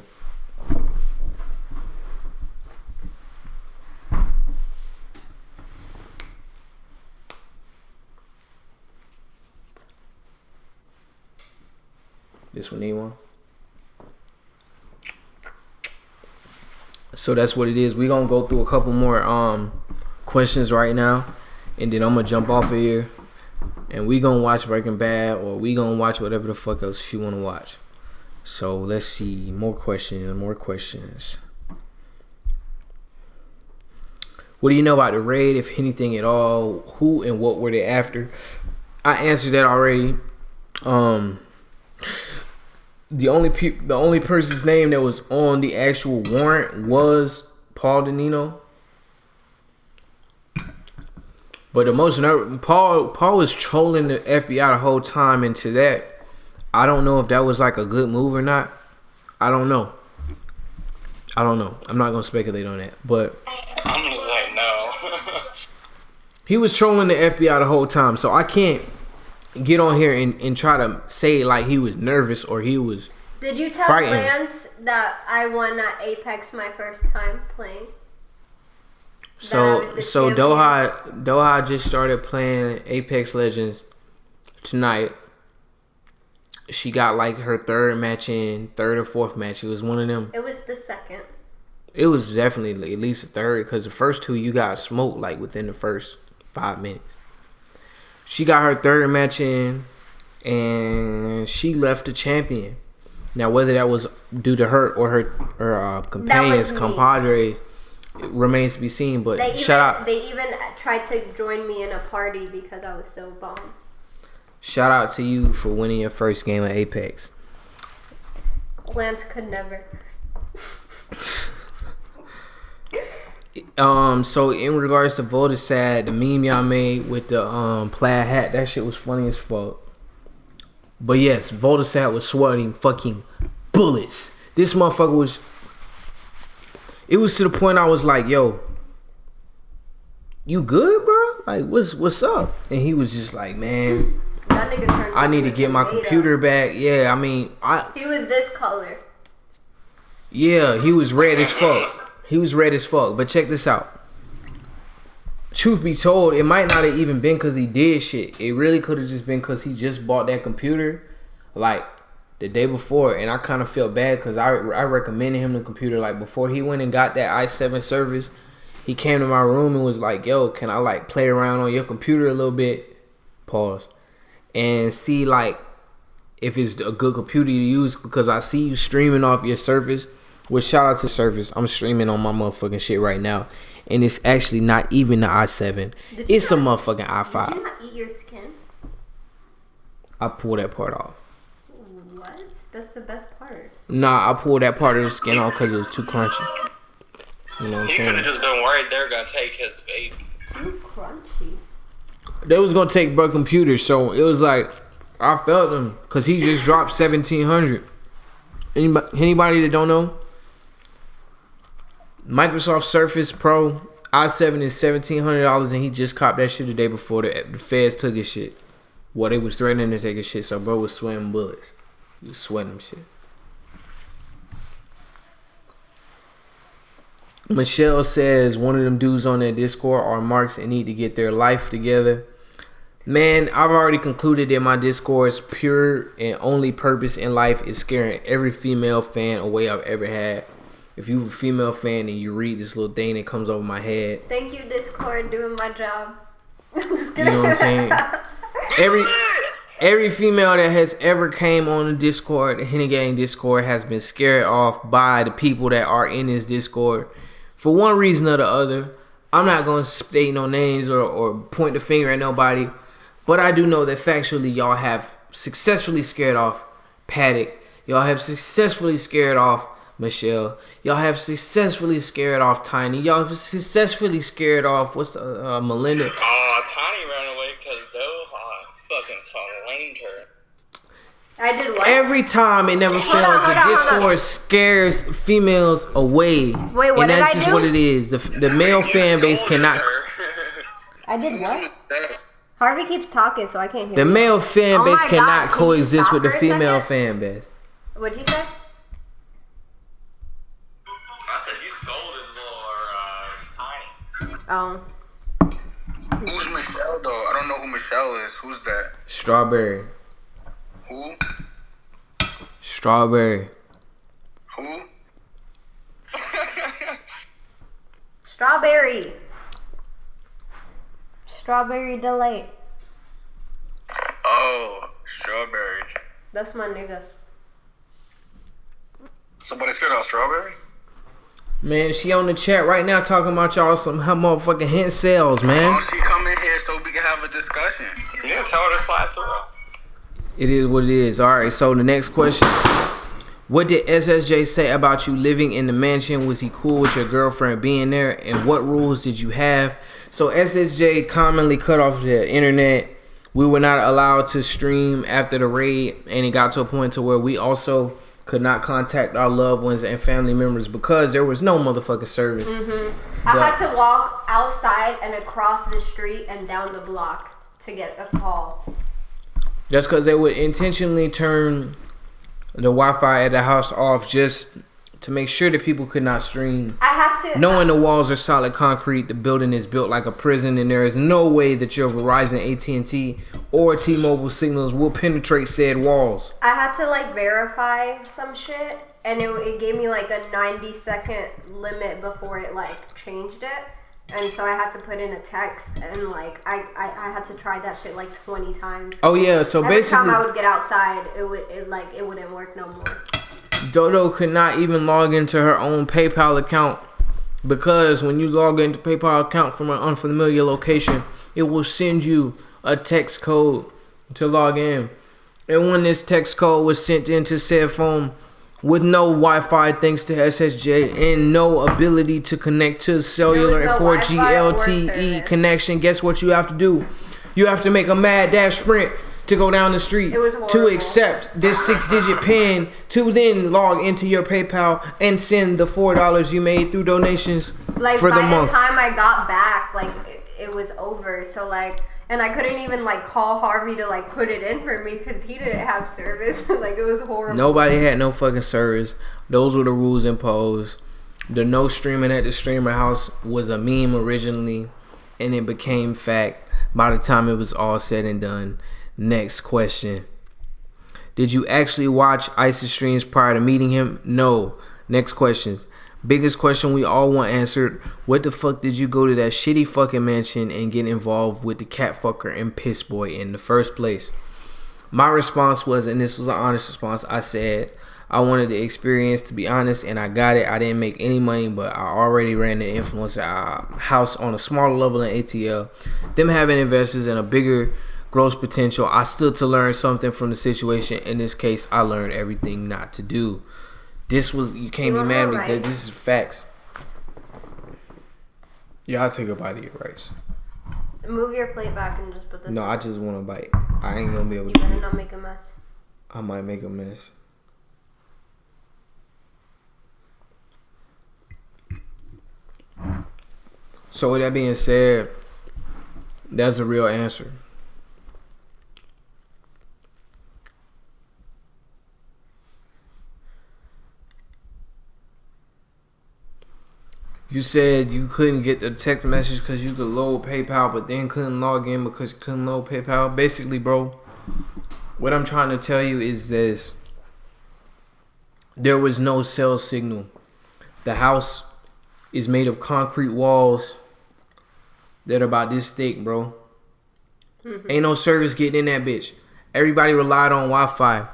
This one need one. So that's what it is. We gonna go through a couple more questions right now, and then I'm gonna jump off of here, and we gonna watch Breaking Bad, or we gonna watch whatever the fuck else you wanna watch. So let's see, more questions. What do you know about the raid, if anything at all? Who and what were they after? I answered that already. The only person's name that was on the actual warrant was Paul Danino. But the most Paul was trolling the FBI the whole time into that. I don't know if that was like a good move or not. I don't know. I'm not gonna speculate on that. But I'm gonna say no. he was trolling the FBI the whole time, so I can't get on here and try to say like he was nervous or he was Did you tell frightened. Lance that I won at Apex my first time playing? So Doha just started playing Apex Legends tonight. She got like her third or fourth match. It was one of them. It was the second. It was definitely at least a third, because the first two you got smoked like within the first 5 minutes. She got her third match in, and she left the champion. Now, whether that was due to her or her companions, compadres, it remains to be seen. But They even tried to join me in a party because I was so bummed. Shout out to you for winning your first game of Apex. Lance could never. So in regards to Vodasad, the meme y'all made with the plaid hat, that shit was funny as fuck. But yes, Vodasad was sweating fucking bullets. This motherfucker was. It was to the point I was like, "Yo, you good, bro? Like, what's up?" And he was just like, "Man, That nigga turned I need to get my computer back." Yeah, I mean, He was this color. Yeah, he was red as fuck. But check this out. Truth be told, it might not have even been because he did shit. It really could have just been because he just bought that computer like the day before. And I kind of felt bad because I recommended him the computer. Like before he went and got that i7 service, he came to my room and was like, "Yo, can I like play around on your computer a little bit?" Pause. And see like if it's a good computer to use, because I see you streaming off your Surface. Which, shout out to Surface. I'm streaming on my motherfucking shit right now, and it's actually not even the i7. It's a motherfucking i5. Did you not eat your skin? I pulled that part off. What? That's the best part. Nah, I pulled that part of the skin off because it was too crunchy. You know what I'm He saying? could have just been worried they're gonna take his baby. Too crunchy. They was gonna take bro computers, so it was like I felt him because he just dropped $1,700. Anybody that don't know, Microsoft Surface Pro i7 is $1,700, and he just copped that shit the day before the feds took his shit. Well, they was threatening to take his shit, so bro was sweating bullets. He was sweating them shit. Michelle says one of them dudes on their Discord are marks and need to get their life together. Man, I've already concluded that my Discord's pure and only purpose in life is scaring every female fan away I've ever had. If you're a female fan and you read this little thing that comes over my head. Thank you, Discord, doing my job. I'm just You know what I'm saying? Every female that has ever came on the Discord, the Henny Gang Discord, has been scared off by the people that are in this Discord. For one reason or the other. I'm not going to state no names or point the finger at nobody. But I do know that factually y'all have successfully scared off Paddock. Y'all have successfully scared off Michelle. Y'all have successfully scared off Tiny. Y'all have successfully scared off Melinda. Oh, Tiny ran away because Doha fucking saw I did what? Every time it never fails. The Discord scares females away. Wait, what and did that's I just do? what it is. The male fan base cannot. I did what? Harvey keeps talking, so I can't hear The you. male fan Oh base my cannot God, can you coexist stop with the for a female second? fan base. What'd you say? I said you scolded little Tiny. Oh. Who's Michelle though? I don't know who Michelle is. Who's that? Strawberry. Who? Strawberry. Who? Strawberry. Strawberry Delight. Oh, Strawberry. That's my nigga. Somebody scared of Strawberry? Man, she on the chat right now talking about y'all some her motherfucking hint sales, man. Why don't she come in here so we can have a discussion? Yeah, tell her to slide through. It is what it is. Alright, so the next question. What did SSJ say about you living in the mansion? Was he cool with your girlfriend being there? And what rules did you have? So SSJ commonly cut off the internet. We were not allowed to stream after the raid, and it got to a point to where we also could not contact our loved ones and family members because there was no motherfucking service. I had to walk outside and across the street and down the block to get a call. That's because they would intentionally turn the Wi-Fi at the house off just to make sure that people could not stream. I had to... Knowing the walls are solid concrete, the building is built like a prison, and there is no way that your Verizon, AT&T, or T-Mobile signals will penetrate said walls. I had to like verify some shit, and it gave me like a 90-second limit before it like changed it. And so I had to put in a text, and like I had to try that shit like 20 times. Oh yeah, so Every basically, time I would get outside, it wouldn't work no more. Dodo could not even log into her own PayPal account because when you log into PayPal account from an unfamiliar location, it will send you a text code to log in. And when this text code was sent into said phone with no Wi-Fi thanks to SSJ and no ability to connect to cellular and 4G LTE connection, guess what you have to do? You have to make a mad dash sprint to go down the street to accept this 6-digit PIN to then log into your PayPal and send the $4 you made through donations like for the month. By the time I got back, like it was over. So like, and I couldn't even like call Harvey to like put it in for me because he didn't have service. Like it was horrible. Nobody had no fucking service. Those were the rules imposed. The no streaming at the streamer house was a meme originally, and it became fact by the time it was all said and done. Next question. Did you actually watch Ice's streams prior to meeting him? No. Next questions. Biggest question we all want answered. What the fuck did you go to that shitty fucking mansion and get involved with the cat fucker and piss boy in the first place? My response was, and this was an honest response, I said I wanted the experience, to be honest, and I got it. I didn't make any money, but I already ran the influencer house on a smaller level than ATL. Them having investors in a bigger gross potential, I stood to learn something from the situation. In this case, I learned everything not to do. This was, you can't be mad at me. This is facts. Yeah, I'll take a bite of your rice. Move your plate back and just put this. No, I just want a bite. I ain't gonna be able You to. better not make a mess. I might make a mess. So with that being said, that's a real answer. You said you couldn't get the text message because you could load PayPal, but then couldn't log in because you couldn't load PayPal. Basically, bro, what I'm trying to tell you is this. There was no cell signal. The house is made of concrete walls that are about this thick, bro. Ain't no service getting in that bitch. Everybody relied on Wi-Fi.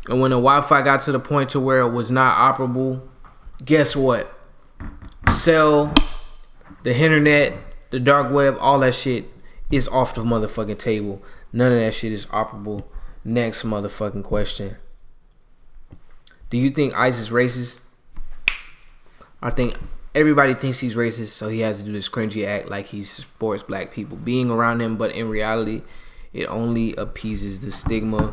And when the Wi-Fi got to the point to where it was not operable, guess what? Cell, the internet, the dark web, all that shit is off the motherfucking table. None of that shit is operable. Next motherfucking question. Do you think Ice is racist? I think everybody thinks he's racist, so he has to do this cringy act like he supports black people being around him, but in reality, it only appeases the stigma.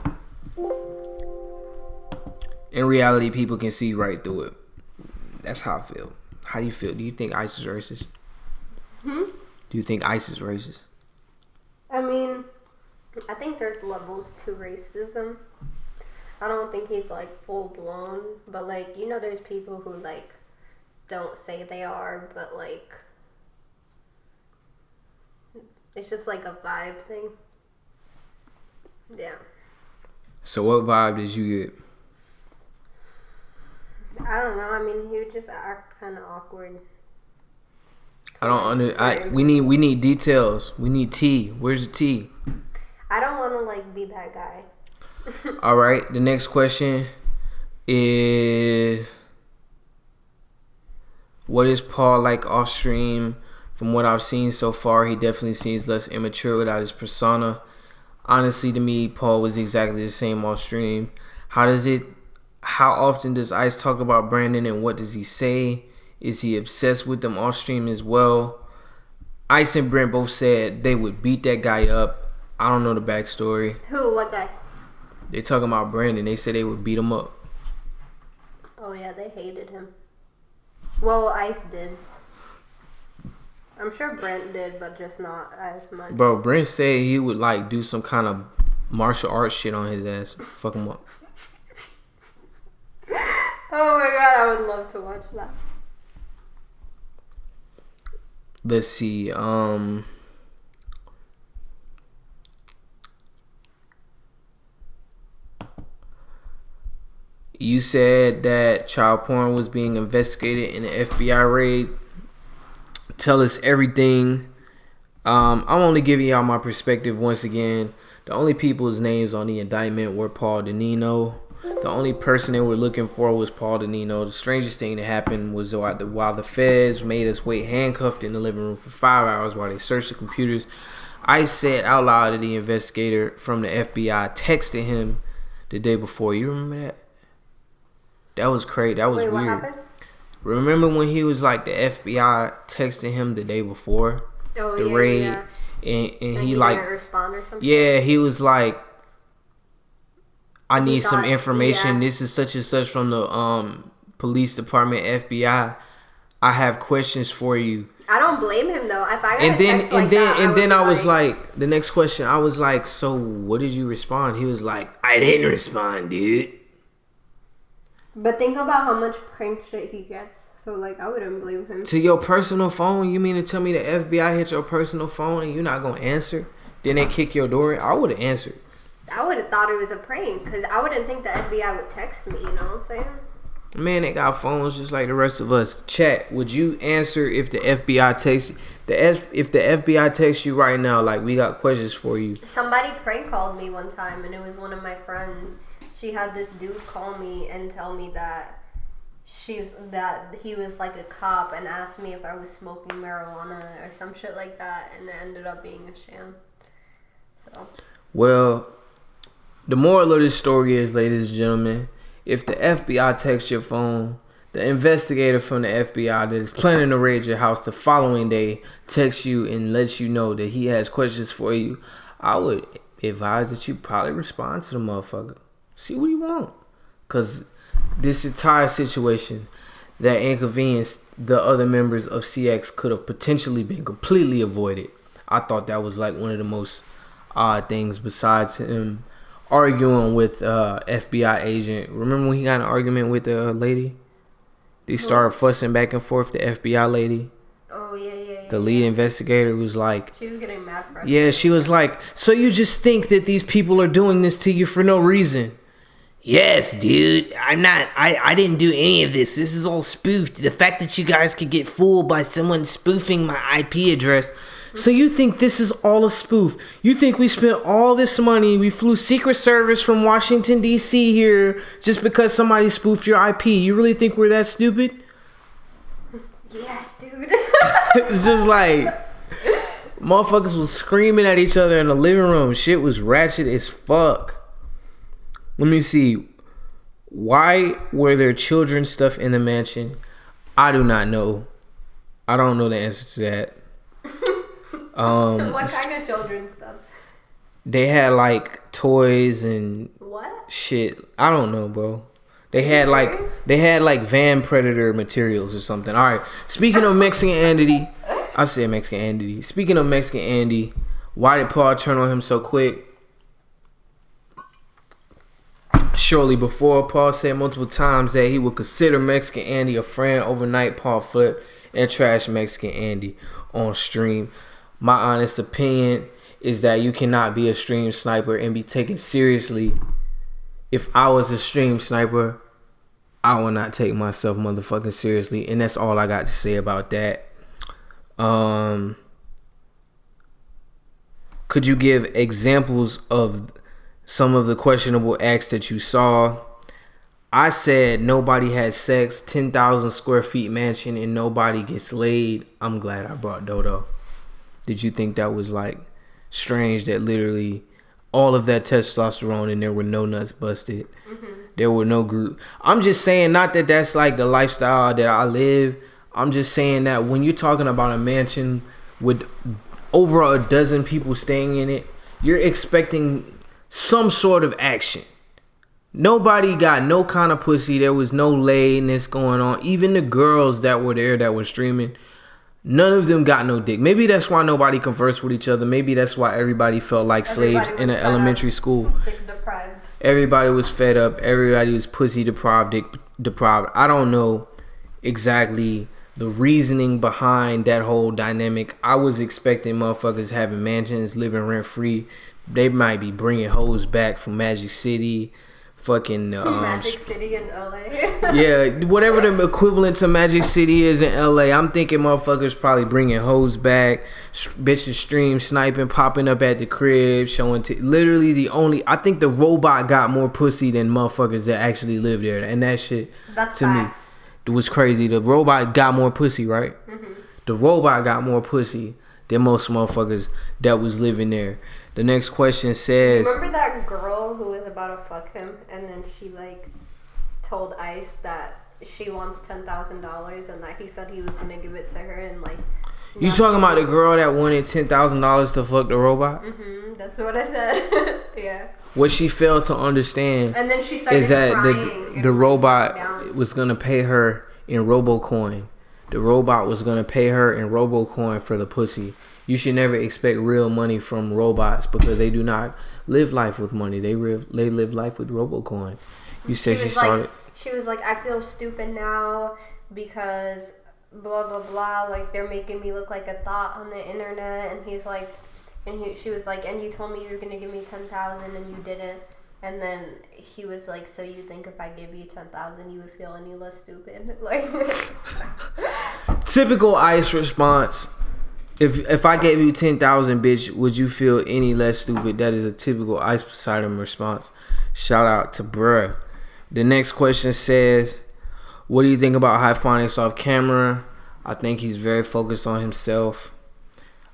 in reality, people can see right through it. That's how I feel. How do you feel? Do you think ICE is racist? Do you think ICE is racist? I mean, I think there's levels to racism. I don't think he's like full blown, but like, you know, there's people who like don't say they are, but like it's just like a vibe thing. Yeah. So what vibe did you get? I don't know. I mean, he would just act kind of awkward. We need details. We need tea. Where's the tea? I don't want to like be that guy. All right. The next question is, what is Paul like off stream? From what I've seen so far, he definitely seems less immature without his persona. Honestly, to me, Paul was exactly the same off stream. How often does Ice talk about Brandon and what does he say? Is he obsessed with them off stream as well? Ice and Brent both said they would beat that guy up. I don't know the backstory. Who? What guy? They talking about Brandon. They said they would beat him up. Oh yeah, they hated him. Well, Ice did. I'm sure Brent did, but just not as much. Bro, Brent said he would like do some kind of martial arts shit on his ass. Fuck him up. Oh my god, I would love to watch that. Let's see. You said that child porn was being investigated in the FBI raid. Tell us everything. I'm only giving y'all my perspective once again. The only people's names on the indictment were Paul DeNino. The only person they were looking for was Paul DeNino. The strangest thing that happened was while the feds made us wait handcuffed in the living room for 5 hours while they searched the computers, I said out loud to the investigator from the FBI texted him the day before. You remember that? That was crazy. That was weird. What happened? Remember when he was like the FBI texting him the day before the raid? Yeah. And he like didn't respond or something? Yeah, he was like, I need some information. Yeah. This is such and such from the police department, FBI. I have questions for you. I don't blame him though. If I got and then I was like, the next question, I was like, so what did you respond? He was like, I didn't respond, dude. But think about how much prank shit he gets. So like, I wouldn't blame him. To your personal phone? You mean to tell me the FBI hit your personal phone and you're not gonna answer? Then they kick your door in? I would have answered. I would have thought it was a prank because I wouldn't think the FBI would text me, you know what I'm saying? Man, they got phones just like the rest of us. Chat, would you answer if the FBI texts you? If the FBI texts you right now, like, we got questions for you. Somebody prank called me one time and it was one of my friends. She had this dude call me and tell me that he was like a cop and asked me if I was smoking marijuana or some shit like that, and it ended up being a sham. So. Well, the moral of this story is, ladies and gentlemen, if the FBI texts your phone, the investigator from the FBI that is planning to raid your house the following day texts you and lets you know that he has questions for you, I would advise that you probably respond to the motherfucker. See what he want. Because this entire situation that inconvenienced the other members of CX could have potentially been completely avoided. I thought that was like one of the most odd things besides him arguing with FBI agent. Remember when he got in an argument with the lady? They started fussing back and forth, the FBI lady. Oh, yeah. The lead investigator was like... She was getting mad for us. Yeah, she was like, so you just think that these people are doing this to you for no reason? Yes, dude. I didn't do any of this. This is all spoofed. The fact that you guys could get fooled by someone spoofing my IP address. So you think this is all a spoof? You think we spent all this money, we flew Secret Service from Washington, D.C. here just because somebody spoofed your IP? You really think we're that stupid? Yes, dude. It's just like, motherfuckers was screaming at each other in the living room. Shit was ratchet as fuck. Let me see. Why were there children stuff in the mansion? I do not know. I don't know the answer to that. What kind of children's stuff? They had like toys and what shit. I don't know, bro. They had like Van Predator materials or something. All right. Speaking of Mexican Andy, I said Mexican Andy. Speaking of Mexican Andy, why did Paul turn on him so quick? Shortly before, Paul said multiple times that he would consider Mexican Andy a friend. Overnight, Paul flipped and trashed Mexican Andy on stream. My honest opinion is that you cannot be a stream sniper and be taken seriously. If I was a stream sniper, I would not take myself motherfucking seriously. And that's all I got to say about that. Could you give examples of some of the questionable acts that you saw? I said nobody had sex, 10,000 square feet mansion, and nobody gets laid. I'm glad I brought Dodo. Did you think that was like strange that literally all of that testosterone and there were no nuts busted? There were no group. I'm just saying, not that that's like the lifestyle that I live. I'm just saying that when you're talking about a mansion with over a dozen people staying in it, you're expecting some sort of action. Nobody got no kind of pussy. There was no layness going on. Even the girls that were there that were streaming, none of them got no dick. Maybe that's why nobody conversed with each other. Maybe that's why everybody felt like slaves in an elementary school. Dick deprived. Everybody was fed up. Everybody was pussy deprived, dick deprived. I don't know exactly the reasoning behind that whole dynamic. I was expecting motherfuckers having mansions, living rent free. They might be bringing hoes back from Magic City, fucking Magic City in LA. Yeah, whatever the equivalent to Magic City is in LA. I'm thinking motherfuckers probably bringing hoes back, bitches stream sniping, popping up at the crib, showing literally I think the robot got more pussy than motherfuckers that actually live there, and that shit That's to fact. me it was crazy. The robot got more pussy, right? The robot got more pussy than most motherfuckers that was living there. The next question says, remember that girl who was about to fuck him, and then she like told ICE that she wants $10,000 and that he said he was gonna give it to her, and like, you talking about the girl that wanted $10,000 to fuck the robot? That's what I said. Yeah. What she failed to understand And then she started is that crying the and robot down. was gonna pay her in RoboCoin. The robot was gonna pay her in RoboCoin for the pussy. You should never expect real money from robots because they do not live life with money. They live life with RoboCoin. You said she started. She was like, I feel stupid now because blah blah blah. Like they're making me look like a thought on the internet. And he's like, she was like, and you told me you were gonna give me 10,000 and you didn't. And then he was like, so you think if I give you 10,000 you would feel any less stupid? Like Typical ICE response. If I gave you 10,000, bitch, would you feel any less stupid? That is a typical Ice Poseidon response. Shout out to bruh. The next question says, what do you think about Hyphonics off camera? I think he's very focused on himself.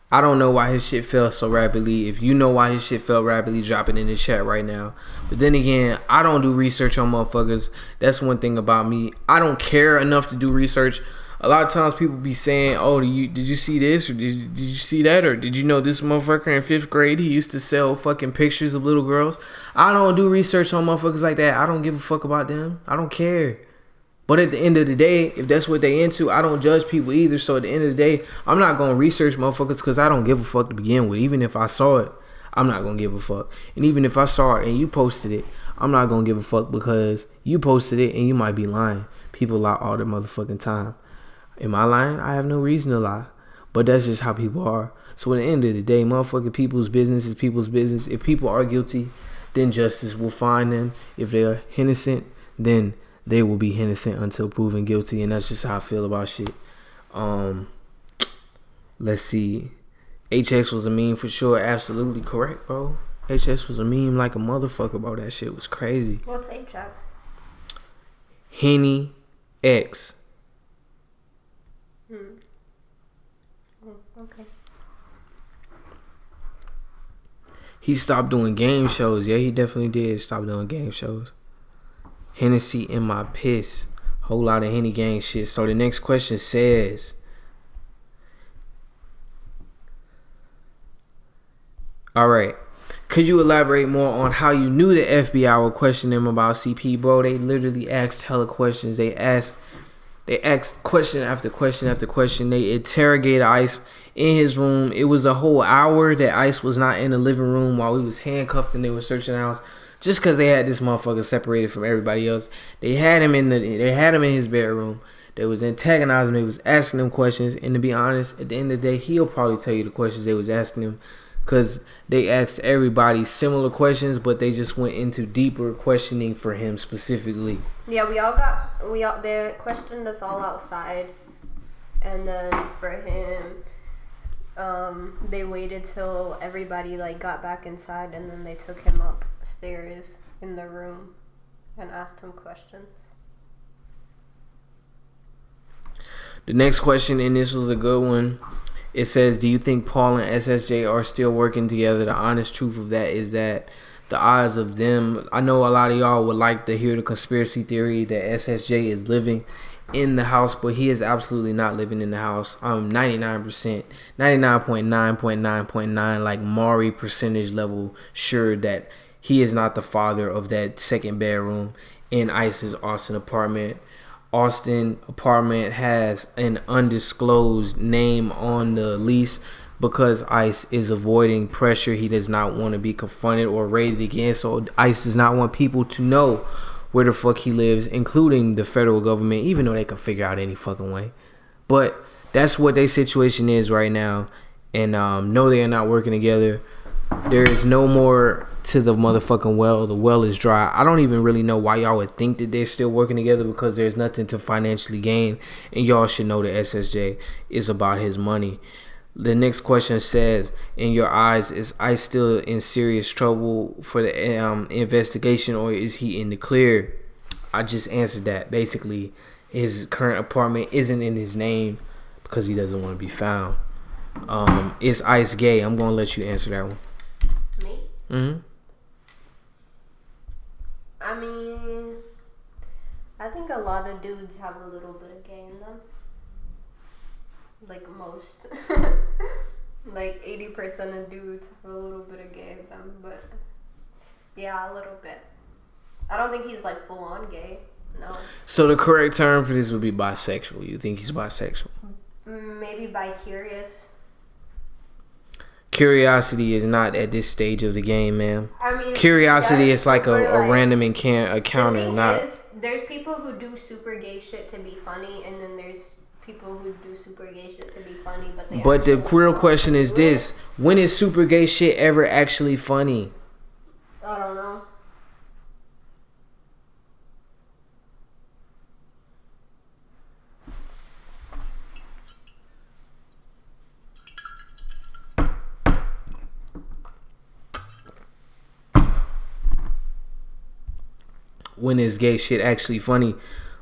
I don't know why his shit fell so rapidly. If you know why his shit fell rapidly, drop it in the chat right now. But then again, I don't do research on motherfuckers. That's one thing about me. I don't care enough to do research. A lot of times people be saying, oh, did you see this? Or did you see that? Or did you know this motherfucker in 5th grade, he used to sell fucking pictures of little girls? I don't do research on motherfuckers like that. I don't give a fuck about them. I don't care. But at the end of the day, if that's what they into, I don't judge people either. So at the end of the day, I'm not going to research motherfuckers because I don't give a fuck to begin with. Even if I saw it, I'm not going to give a fuck. And even if I saw it and you posted it, I'm not going to give a fuck because you posted it and you might be lying. People lie all the motherfucking time. Am I lying? I have no reason to lie. But that's just how people are. So at the end of the day, motherfucking people's business is people's business. If people are guilty, then justice will find them. If they're innocent, then they will be innocent until proven guilty. And that's just how I feel about shit. Let's see. HS was a meme for sure. Absolutely correct, bro. HS was a meme like a motherfucker, bro. That shit was crazy. What's HX? Henny X. Okay. He stopped doing game shows. Yeah, he definitely did stop doing game shows. Hennessy in my piss. Whole lot of Henny gang shit. So the next question says, alright, Could you elaborate more on how you knew the FBI would question him about CP, bro? They literally asked hella questions. They asked question after question after question. They interrogated Ice in his room. It was a whole hour that Ice was not in the living room while we was handcuffed and they were searching the house. Just because they had this motherfucker separated from everybody else. They had him in his bedroom. They was antagonizing him. They was asking him questions. And to be honest, at the end of the day, he'll probably tell you the questions they was asking him. Because they asked everybody similar questions, but they just went into deeper questioning for him specifically. Yeah, they questioned us all outside. And then for him, they waited till everybody got back inside, and then they took him upstairs in the room and asked him questions. The next question, and this was a good one. It says, do you think Paul and SSJ are still working together? The honest truth of that is that the odds of them, I know a lot of y'all would like to hear the conspiracy theory that SSJ is living in the house, but he is absolutely not living in the house. 99%, 99.9.9.9, like Maury percentage level sure that he is not the father of that second bedroom in Ice's Austin apartment. Austin apartment has an undisclosed name on the lease because Ice is avoiding pressure. He does not want to be confronted or raided again, so Ice does not want people to know where the fuck he lives, including the federal government, even though they can figure out any fucking way. But that's what their situation is right now. And no, they are not working together. There is no more to the motherfucking well. The well is dry. I don't even really know why y'all would think that they're still working together, because there's nothing to financially gain. And y'all should know that SSJ is about his money. The next question says, in your eyes, is Ice still in serious trouble for the investigation, or is he in the clear? I just answered that. Basically, his current apartment isn't in his name because he doesn't want to be found. Is Ice gay? I'm going to let you answer that one. Me? Mm-hmm. I mean, I think a lot of dudes have a little bit of gay in them. Like most. Like 80% of dudes have a little bit of gay in them, but yeah, a little bit. I don't think he's like full on gay. No. So the correct term for this would be bisexual. You think he's bisexual? Maybe bi-curious. Curiosity is not at this stage of the game, man. I mean, curiosity is like a random encounter. Not. There's people who do super gay shit to be funny, and then there's people who do super gay shit to be funny, but the real question is this: when is super gay shit ever actually funny? I don't know. When is gay shit actually funny?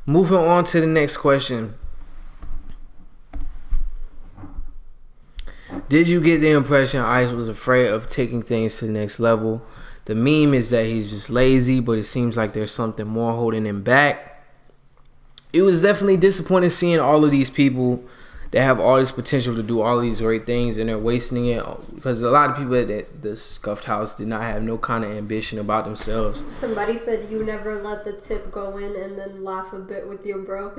Moving on to the next question. Did you get the impression Ice was afraid of taking things to the next level? The meme is that he's just lazy, but it seems like there's something more holding him back. It was definitely disappointing seeing all of these people that have all this potential to do all these great things, and they're wasting it, because a lot of people at the Scuffed House did not have no kind of ambition about themselves. Somebody said you never let the tip go in and then laugh a bit with your bro.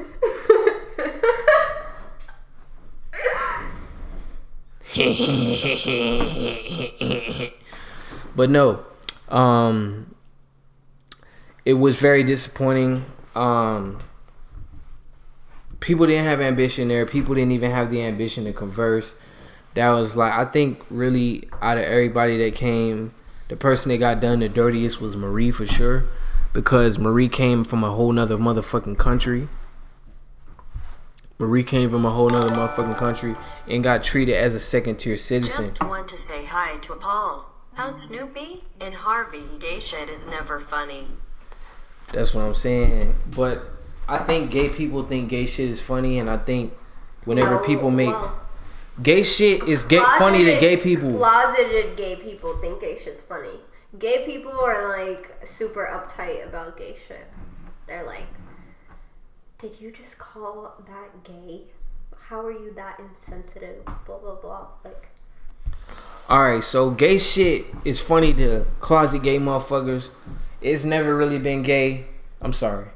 But no, it was very disappointing. People didn't have ambition there. People didn't even have the ambition to converse. That was like, I think really out of everybody that came, the person that got done the dirtiest was Marie for sure, because Marie came from a whole nother motherfucking country. Marie came from a whole nother motherfucking country and got treated as a second-tier citizen. Just want to say hi to Paul. How's Snoopy? And Harvey, gay shit is never funny. That's what I'm saying. But I think gay people think gay shit is funny, and I think whenever people make gay shit is funny to gay people. Closeted gay people think gay shit's funny. Gay people are like super uptight about gay shit. They're like, did you just call that gay? How are you that insensitive? Blah blah blah. Like, Alright, so gay shit is funny to closet gay motherfuckers. It's never really been gay. I'm sorry.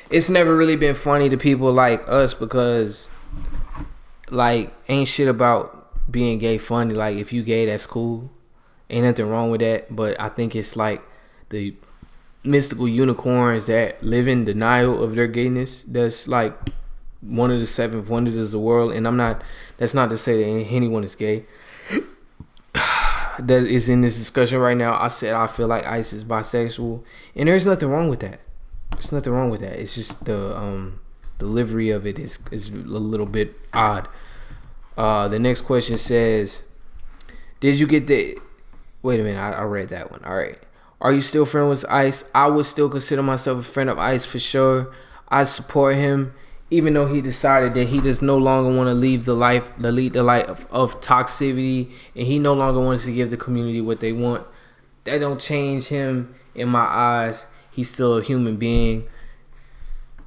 It's never really been funny to people like us because, like, ain't shit about being gay funny. Like, if you gay, that's cool. Ain't nothing wrong with that. But I think it's like the mystical unicorns that live in denial of their gayness. That's like one of the 7 wonders of the world. And that's not to say that anyone is gay that is in this discussion right now. I said I feel like Ice is bisexual, and there's nothing wrong with that. There's nothing wrong with that. It's just the delivery of it is a little bit odd. The next question says, did you get the... Wait a minute, I read that one. All right. Are you still friends with Ice? I would still consider myself a friend of Ice for sure. I support him, even though he decided that he just no longer want to lead the life of toxicity, and he no longer wants to give the community what they want. That don't change him in my eyes. He's still a human being.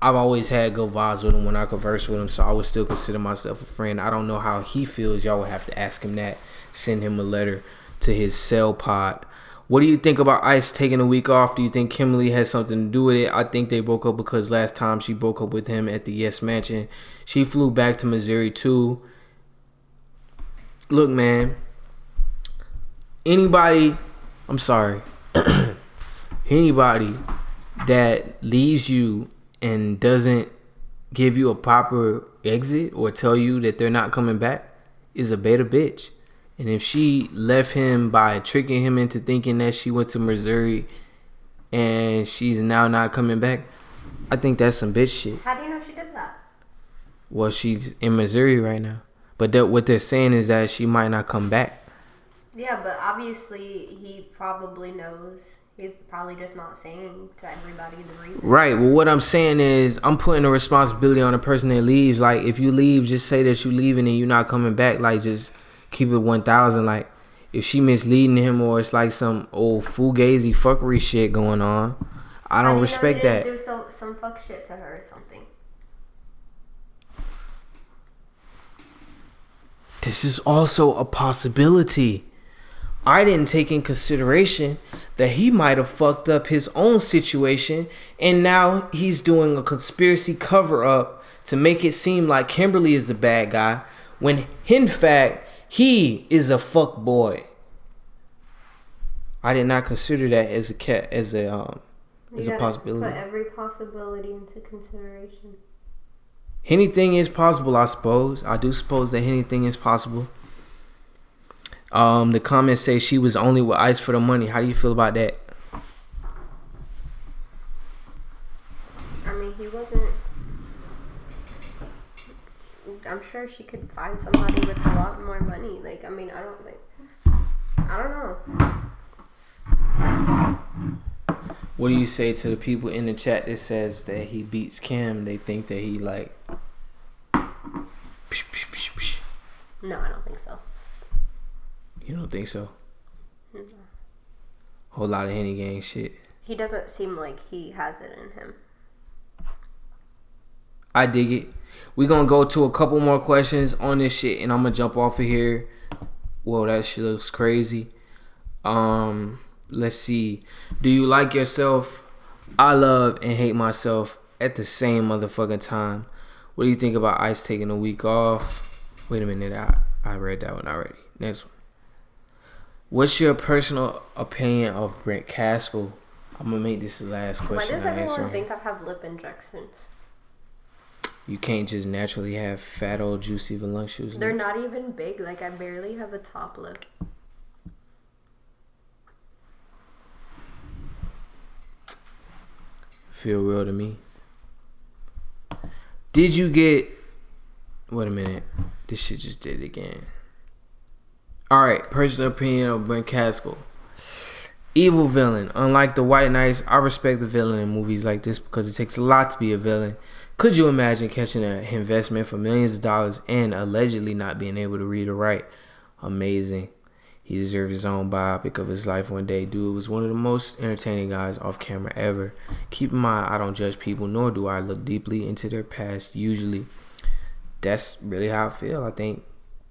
I've always had good vibes with him when I converse with him, so I would still consider myself a friend. I don't know how he feels. Y'all would have to ask him that. Send him a letter to his cell pod. What do you think about Ice taking a week off? Do you think Kimberly has something to do with it? I think they broke up because last time she broke up with him at the Yes Mansion, she flew back to Missouri too. Look, man. Anybody that leaves you and doesn't give you a proper exit or tell you that they're not coming back is a beta bitch. And if she left him by tricking him into thinking that she went to Missouri and she's now not coming back, I think that's some bitch shit. How do you know she did that? Well, she's in Missouri right now. But what they're saying is that she might not come back. Yeah, but obviously he probably knows. He's probably just not saying to everybody the reason. Right. Well, what I'm saying is I'm putting the responsibility on the person that leaves. Like, if you leave, just say that you leaving and you're not coming back. Like, just keep it 1,000. Like, if she misleading him or it's like some old fugazi fuckery shit going on, I don't respect that. Do some fuck shit to her or something. This is also a possibility. I didn't take in consideration that he might have fucked up his own situation and now he's doing a conspiracy cover up to make it seem like Kimberly is the bad guy when in fact he is a fuck boy. I did not consider that as a possibility. Put every possibility into consideration. Anything is possible, I suppose. I do suppose that anything is possible. The comments say she was only with Ice for the money. How do you feel about that? I mean, he wasn't. I'm sure she could find somebody with a lot more money. Like, I mean, I don't know. What do you say to the people in the chat that says that he beats Kim? They think that he like. No, I don't think so. You don't think so? No. Whole lot of Henny gang shit. He doesn't seem like he has it in him. I dig it. We gonna go to a couple more questions on this shit, and I'm gonna jump off of here. Whoa, that shit looks crazy. Let's see. Do you like yourself? I love and hate myself at the same motherfucking time. What do you think about Ice taking a week off? Wait a minute, I read that one already. Next one. What's your personal opinion of Brent Caskell? I'm gonna make this the last question. Why does everyone think I have lip injections? You can't just naturally have fat, old, juicy, voluptuous lips. They're not even big. Like, I barely have a top lip. Feel real to me. Did you get... Wait a minute. This shit just did it again. Alright, personal opinion of Brent Caskell. Evil villain. Unlike the White Knights, I respect the villain in movies like this because it takes a lot to be a villain. Could you imagine catching an investment for millions of dollars and allegedly not being able to read or write? Amazing. He deserves his own biopic of his life one day. Dude was one of the most entertaining guys off camera ever. Keep in mind, I don't judge people, nor do I look deeply into their past usually. That's really how I feel. I think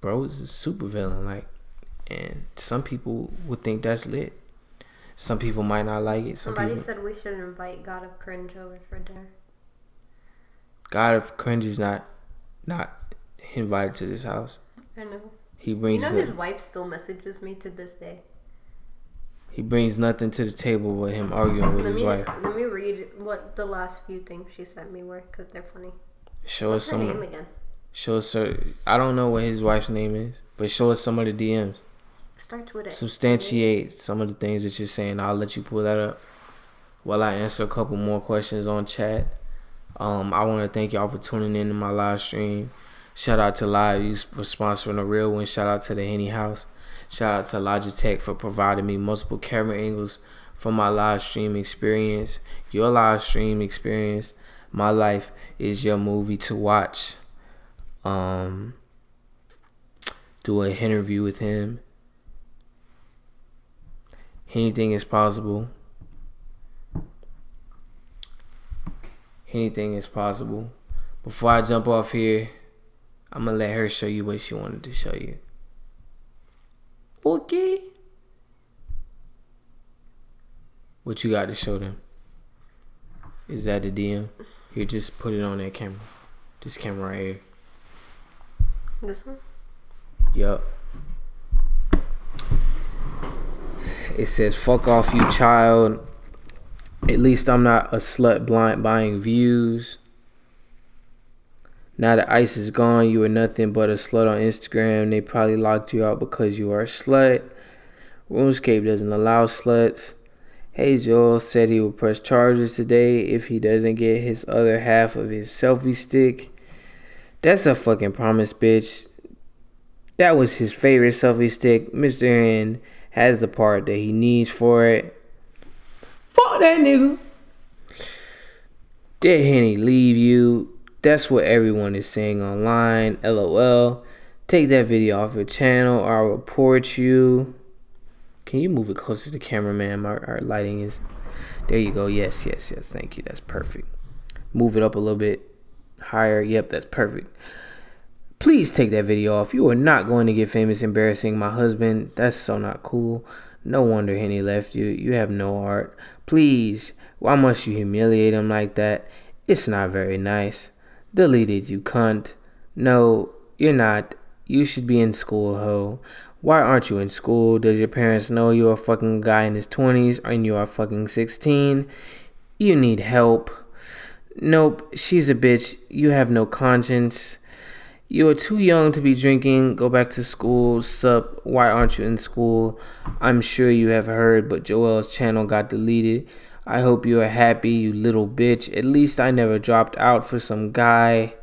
bro is a super villain. Like, And some people would think that's lit. Some people might not like it. Somebody said we should invite God of Cringe over for dinner. God of Cringe is not invited to this house. I know. He brings. His wife still messages me to this day. He brings nothing to the table with him arguing with his wife. Let me read what the last few things she sent me were, because they're funny. Show What's us some. her name again? Show us her. I don't know what his wife's name is, but show us some of the DMs. Starts with it. Substantiate some of the things that you're saying. I'll let you pull that up while I answer a couple more questions on chat. I want to thank y'all for tuning in to my live stream. Shout out to Live Use for sponsoring a real one. Shout out to the Henny House. Shout out to Logitech for providing me multiple camera angles for my live stream experience. Your live stream experience. My life is your movie to watch. Do an interview with him. Anything is possible. Anything is possible. Before I jump off here, I'm gonna let her show you what she wanted to show you. Okay. What you got to show them? Is that the DM? Here, just put it on that camera. This camera right here. This one? Yup. It says, fuck off, you child. At least I'm not a slut blind buying views. Now the ice is gone, you are nothing but a slut on Instagram. They probably locked you out because you are a slut. RuneScape doesn't allow sluts. Hey Joel said he will press charges today if he doesn't get his other half of his selfie stick. That's a fucking promise, bitch. That was his favorite selfie stick. Mr. N has the part that he needs for it. Fuck that nigga. Did Henny leave you? That's what everyone is saying online. LOL. Take that video off your channel or I'll report you. Can you move it closer to the camera, man? Our lighting is... There you go. Yes. Thank you. That's perfect. Move it up a little bit higher. Yep, that's perfect. Please take that video off. You are not going to get famous embarrassing my husband. That's so not cool. No wonder Henny left you. You have no heart. Please. Why must you humiliate him like that? It's not very nice. Delete it, you cunt. No, you're not. You should be in school, ho. Why aren't you in school? Does your parents know you're a fucking guy in his 20s and you are fucking 16? You need help. Nope, she's a bitch. You have no conscience. You are too young to be drinking. Go back to school. Sup, why aren't you in school? I'm sure you have heard, but Joel's channel got deleted. I hope you are happy, you little bitch. At least I never dropped out for some guy.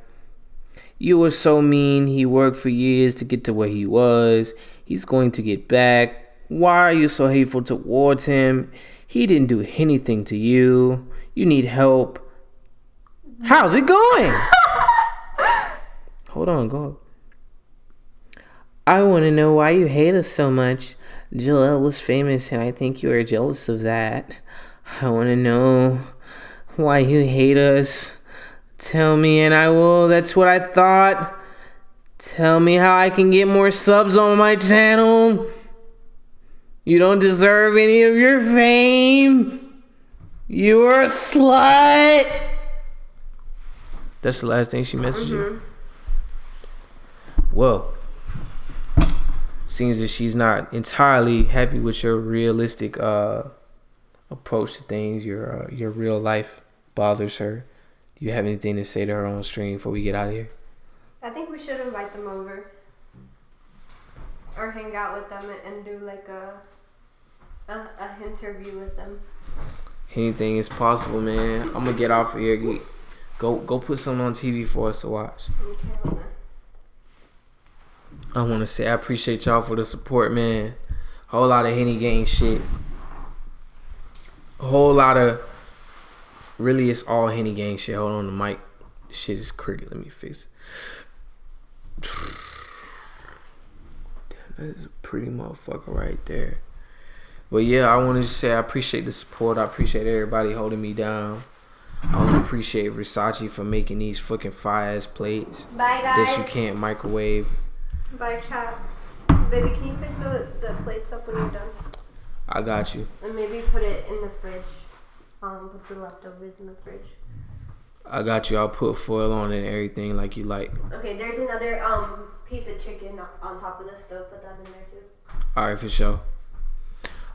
You were so mean. He worked for years to get to where he was. He's going to get back. Why are you so hateful towards him? He didn't do anything to you. You need help. How's it going? Hold on, go. I want to know why you hate us so much. Joel was famous and I think you are jealous of that. I want to know why you hate us. Tell me and I will. That's what I thought. Tell me how I can get more subs on my channel. You don't deserve any of your fame. You are a slut. That's the last thing she messaged you? Well, seems that she's not entirely happy with your realistic approach to things. Your real life bothers her. Do you have anything to say to her on stream before we get out of here? I think we should invite them over. Or hang out with them and do like a interview with them. Anything is possible, man. I'm gonna get off of here. Go put something on TV for us to watch. Okay, I want to say I appreciate y'all for the support, man. Whole lot of Henny Gang shit. A whole lot of... Really, it's all Henny Gang shit. Hold on, the mic. Shit is crooked. Let me fix it. Damn, that is a pretty motherfucker right there. But yeah, I wanted to say I appreciate the support. I appreciate everybody holding me down. I want to appreciate Versace for making these fucking fire-ass plates. Bye, guys. That you can't microwave. Bye, chat. Baby, can you pick the plates up when you're done? I got you. And maybe put it in the fridge. Put the leftovers in the fridge. I got you. I'll put foil on it and everything like you like. Okay, there's another piece of chicken on top of the stove. Put that in there too. Alright, for sure.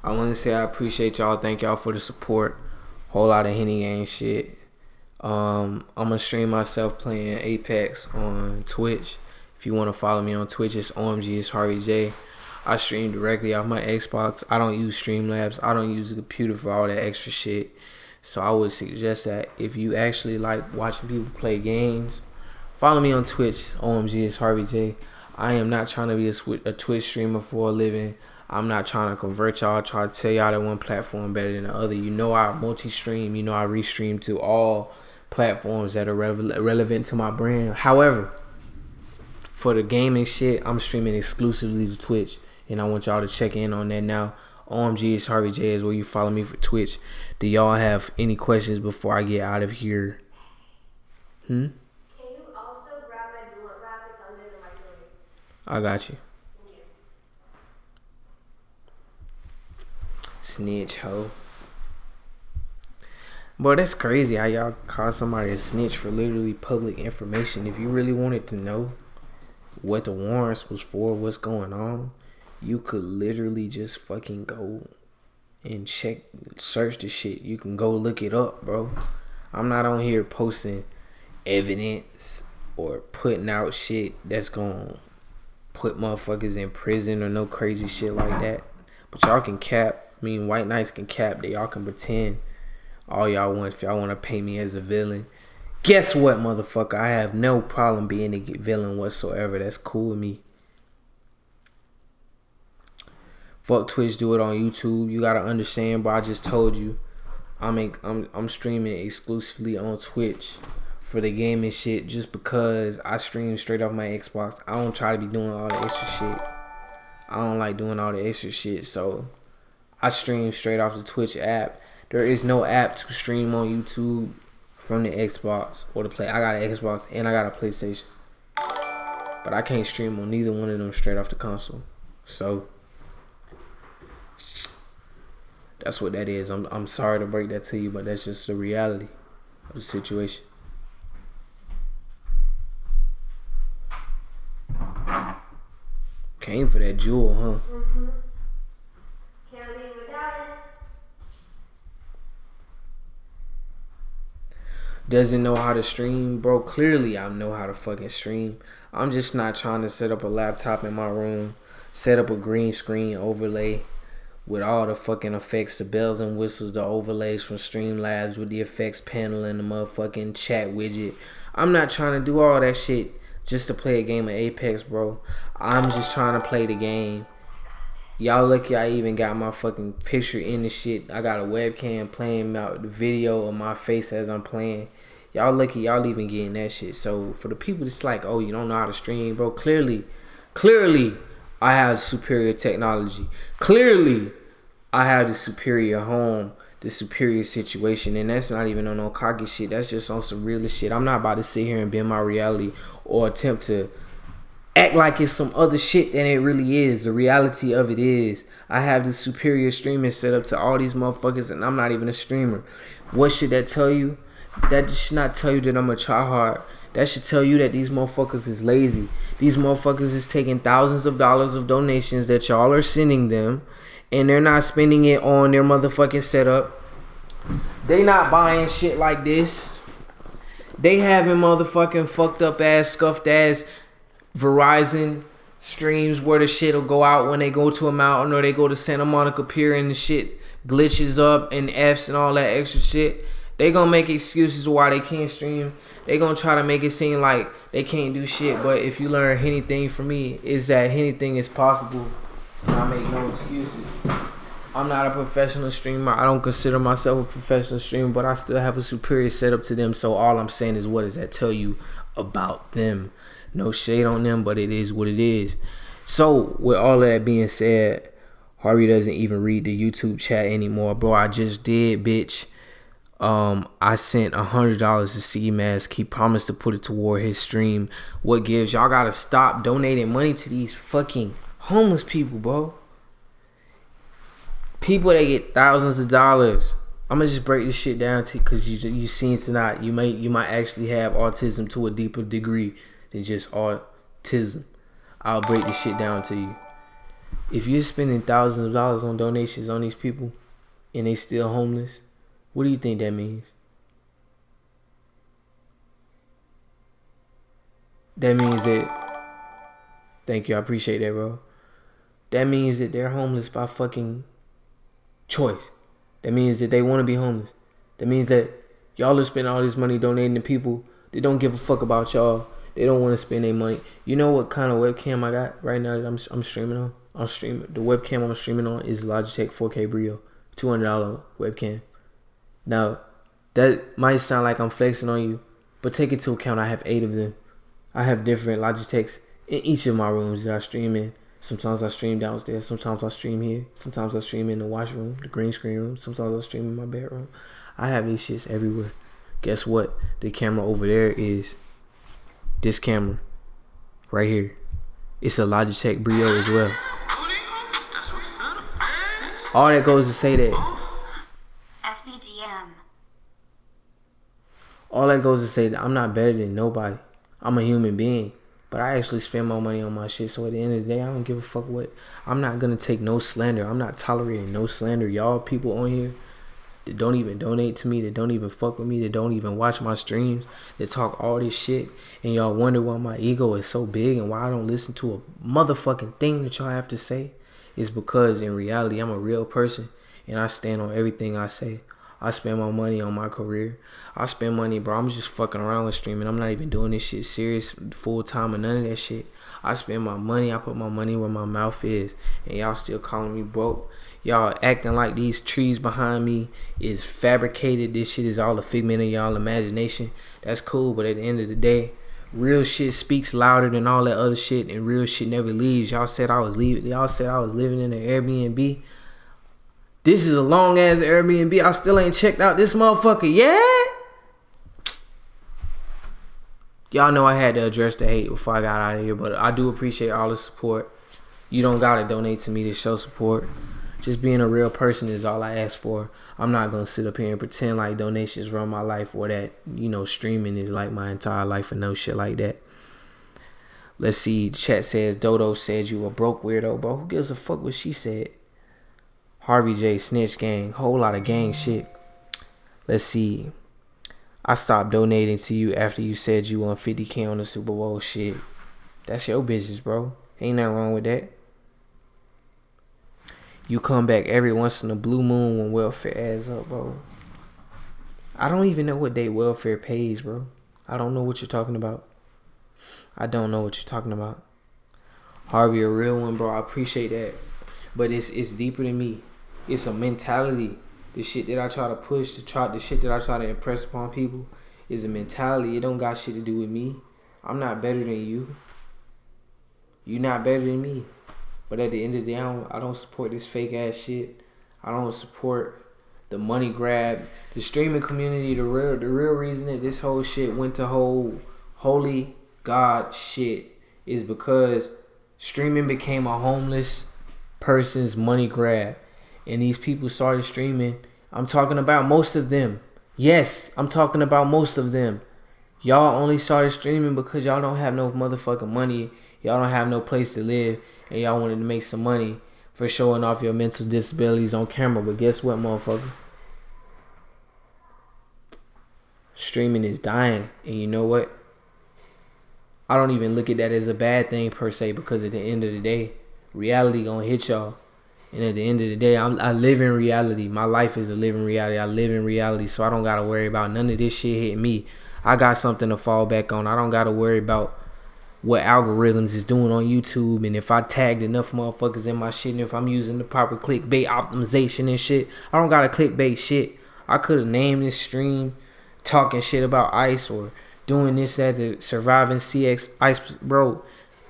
I want to say I appreciate y'all. Thank y'all for the support. Whole lot of Henny Gang shit. I'm going to stream myself playing Apex on Twitch. If you want to follow me on Twitch, it's OMG, it's Harvey J. I stream directly off my Xbox. I don't use Streamlabs. I don't use a computer for all that extra shit. So I would suggest that if you actually like watching people play games, follow me on Twitch. OMG, it's Harvey J. I am not trying to be a Twitch streamer for a living. I'm not trying to convert y'all, try to tell y'all that one platform better than the other. You know I multi-stream. You know I restream to all platforms that are relevant to my brand. However, for the gaming shit, I'm streaming exclusively to Twitch. And I want y'all to check in on that now. OMG, it's Harvey J is where you follow me for Twitch. Do y'all have any questions before I get out of here? Can you also grab my blunt wrap? It's under the microwave. I got you. Thank you. Snitch, hoe. Boy, that's crazy how y'all call somebody a snitch for literally public information. If you really wanted to know what the warrants was for, what's going on, you could literally just fucking go and search the shit. You can go look it up, bro. I'm not on here posting evidence or putting out shit that's gonna put motherfuckers in prison or no crazy shit like that. But y'all can cap. I mean, white knights can cap. Y'all can pretend all y'all want. If y'all want to paint me as a villain, guess what, motherfucker? I have no problem being a villain whatsoever. That's cool with me. Fuck Twitch, do it on YouTube. You gotta understand, bro. I just told you, I'm streaming exclusively on Twitch for the gaming shit. Just because I stream straight off my Xbox, I don't try to be doing all the extra shit. I don't like doing all the extra shit, so I stream straight off the Twitch app. There is no app to stream on YouTube from the Xbox or the Play. I got an Xbox and I got a PlayStation, but I can't stream on neither one of them straight off the console. So that's what that is. I'm sorry to break that to you, but that's just the reality of the situation. Came for that jewel, huh? Mm-hmm. Can't leave without it. Doesn't know how to stream, bro. Clearly I know how to fucking stream. I'm just not trying to set up a laptop in my room, set up a green screen overlay with all the fucking effects, the bells and whistles, the overlays from Streamlabs with the effects panel and the motherfucking chat widget. I'm not trying to do all that shit just to play a game of Apex, bro. I'm just trying to play the game. Y'all lucky I even got my fucking picture in the shit. I got a webcam playing out the video of my face as I'm playing. Y'all lucky y'all even getting that shit. So for the people that's like, oh, you don't know how to stream, bro. Clearly, I have superior technology. Clearly, I have the superior home, the superior situation. And that's not even on no cocky shit. That's just on some realist shit. I'm not about to sit here and bend my reality or attempt to act like it's some other shit than it really is. The reality of it is I have the superior streaming set up to all these motherfuckers and I'm not even a streamer. What should that tell you? That should not tell you that I'm a tryhard. That should tell you that these motherfuckers is lazy. These motherfuckers is taking thousands of dollars of donations that y'all are sending them and they're not spending it on their motherfucking setup. They not buying shit like this. They having motherfucking fucked up ass, scuffed ass Verizon streams where the shit will go out when they go to a mountain or they go to Santa Monica Pier and the shit glitches up and F's and all that extra shit. They gonna make excuses why they can't stream. They gonna try to make it seem like they can't do shit. But if you learn anything from me, is that anything is possible. And I make no excuses. I'm not a professional streamer. I don't consider myself a professional streamer, but I still have a superior setup to them. So all I'm saying is, what does that tell you about them? No shade on them, but it is what it is. So with all of that being said, Harvey doesn't even read the YouTube chat anymore. Bro, I just did, bitch. I sent $100 to C-Mask. He promised to put it toward his stream. What gives? Y'all gotta stop donating money to these fucking Homeless people, bro. People that get thousands of dollars. I'm gonna just break this shit down to because you seen tonight. You might actually have autism to a deeper degree than just autism. I'll break this shit down to you. If you're spending thousands of dollars on donations on these people and they still homeless, what do you think that means? That means that, thank you, I appreciate that, bro. That means that they're homeless by fucking choice. That means that they want to be homeless. That means that y'all are spending all this money donating to people that don't give a fuck about y'all. They don't want to spend their money. You know what kind of webcam I got right now that I'm streaming on? The webcam I'm streaming on is Logitech 4K Brio, $200 webcam. Now, that might sound like I'm flexing on you, but take into account I have 8 of them. I have different Logitechs in each of my rooms that I stream in. Sometimes I stream downstairs. Sometimes I stream here. Sometimes I stream in the washroom, the green screen room. Sometimes I stream in my bedroom. I have these shits everywhere. Guess what? The camera over there is this camera right here. It's a Logitech Brio as well. All that goes to say that. FBGM. All that goes to say that I'm not better than nobody. I'm a human being. But I actually spend my money on my shit. So at the end of the day, I don't give a fuck what. I'm not going to take no slander. I'm not tolerating no slander. Y'all people on here that don't even donate to me, that don't even fuck with me, that don't even watch my streams, that talk all this shit. And y'all wonder why my ego is so big and why I don't listen to a motherfucking thing that y'all have to say. It's because in reality, I'm a real person. And I stand on everything I say. I spend my money on my career. I spend money, bro. I'm just fucking around with streaming. I'm not even doing this shit serious full time or none of that shit. I spend my money. I put my money where my mouth is. And y'all still calling me broke. Y'all acting like these trees behind me is fabricated. This shit is all a figment of y'all imagination. That's cool. But at the end of the day, real shit speaks louder than all that other shit. And real shit never leaves. Y'all said I was leaving. Y'all said I was living in an Airbnb. This is a long ass Airbnb. I still ain't checked out this motherfucker yet. Y'all know I had to address the hate before I got out of here, but I do appreciate all the support. You don't gotta donate to me to show support. Just being a real person is all I ask for. I'm not gonna sit up here and pretend like donations run my life or that, streaming is like my entire life and no shit like that. Let's see. Chat says Dodo said you a broke weirdo, bro. Who gives a fuck what she said? Harvey J, snitch gang, whole lot of gang shit. Let's see. I stopped donating to you after you said you won 50K on the Super Bowl shit. That's your business, bro. Ain't nothing wrong with that. You come back every once in a blue moon when welfare adds up, bro. I don't even know what day welfare pays, bro. I don't know what you're talking about. I don't know what you're talking about. Harvey, a real one, bro. I appreciate that. But it's deeper than me. It's a mentality. The shit that I try to push, the shit that I try to impress upon people is a mentality. It don't got shit to do with me. I'm not better than you. You not better than me. But at the end of the day, I don't support this fake ass shit. I don't support the money grab. The streaming community, the real reason that this whole shit went to holy God shit is because streaming became a homeless person's money grab. And these people started streaming. I'm talking about most of them. Yes, I'm talking about most of them. Y'all only started streaming because y'all don't have no motherfucking money. Y'all don't have no place to live. And y'all wanted to make some money for showing off your mental disabilities on camera. But guess what, motherfucker? Streaming is dying. And you know what? I don't even look at that as a bad thing per se, because at the end of the day, reality gonna hit y'all. And at the end of the day, I live in reality. My life is a living reality. I live in reality, so I don't gotta worry about none of this shit hitting me. I got something to fall back on. I don't gotta worry about what algorithms is doing on YouTube, and if I tagged enough motherfuckers in my shit, and if I'm using the proper clickbait optimization and shit. I don't gotta clickbait shit. I could have named this stream talking shit about ICE or doing this at the Surviving CX ICE, bro.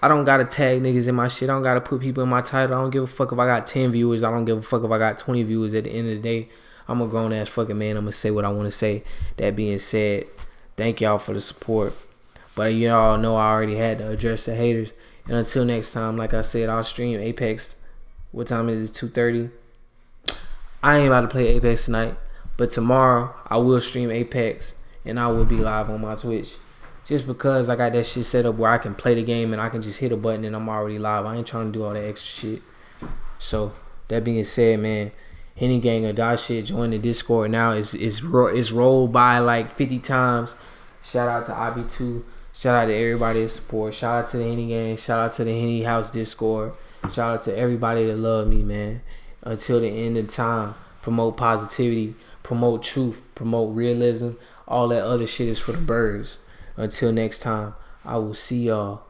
I don't gotta tag niggas in my shit. I don't gotta put people in my title. I don't give a fuck if I got 10 viewers. I don't give a fuck if I got 20 viewers. At the end of the day, I'm a grown ass fucking man. I'm gonna say what I wanna say. That being said, thank y'all for the support. But you all know I already had to address the haters. And until next time, like I said, I'll stream Apex. What time is it? 2:30. I ain't about to play Apex tonight, but tomorrow I will stream Apex and I will be live on my Twitch. Just because I got that shit set up where I can play the game and I can just hit a button and I'm already live. I ain't trying to do all that extra shit. So that being said, man, Henny Gang or Die Shit, join the Discord now. It's rolled by like 50 times. Shout out to IB2. Shout out to everybody that support. Shout out to the Henny Gang. Shout out to the Henny House Discord. Shout out to everybody that love me, man. Until the end of time, promote positivity, promote truth, promote realism. All that other shit is for the birds. Until next time, I will see y'all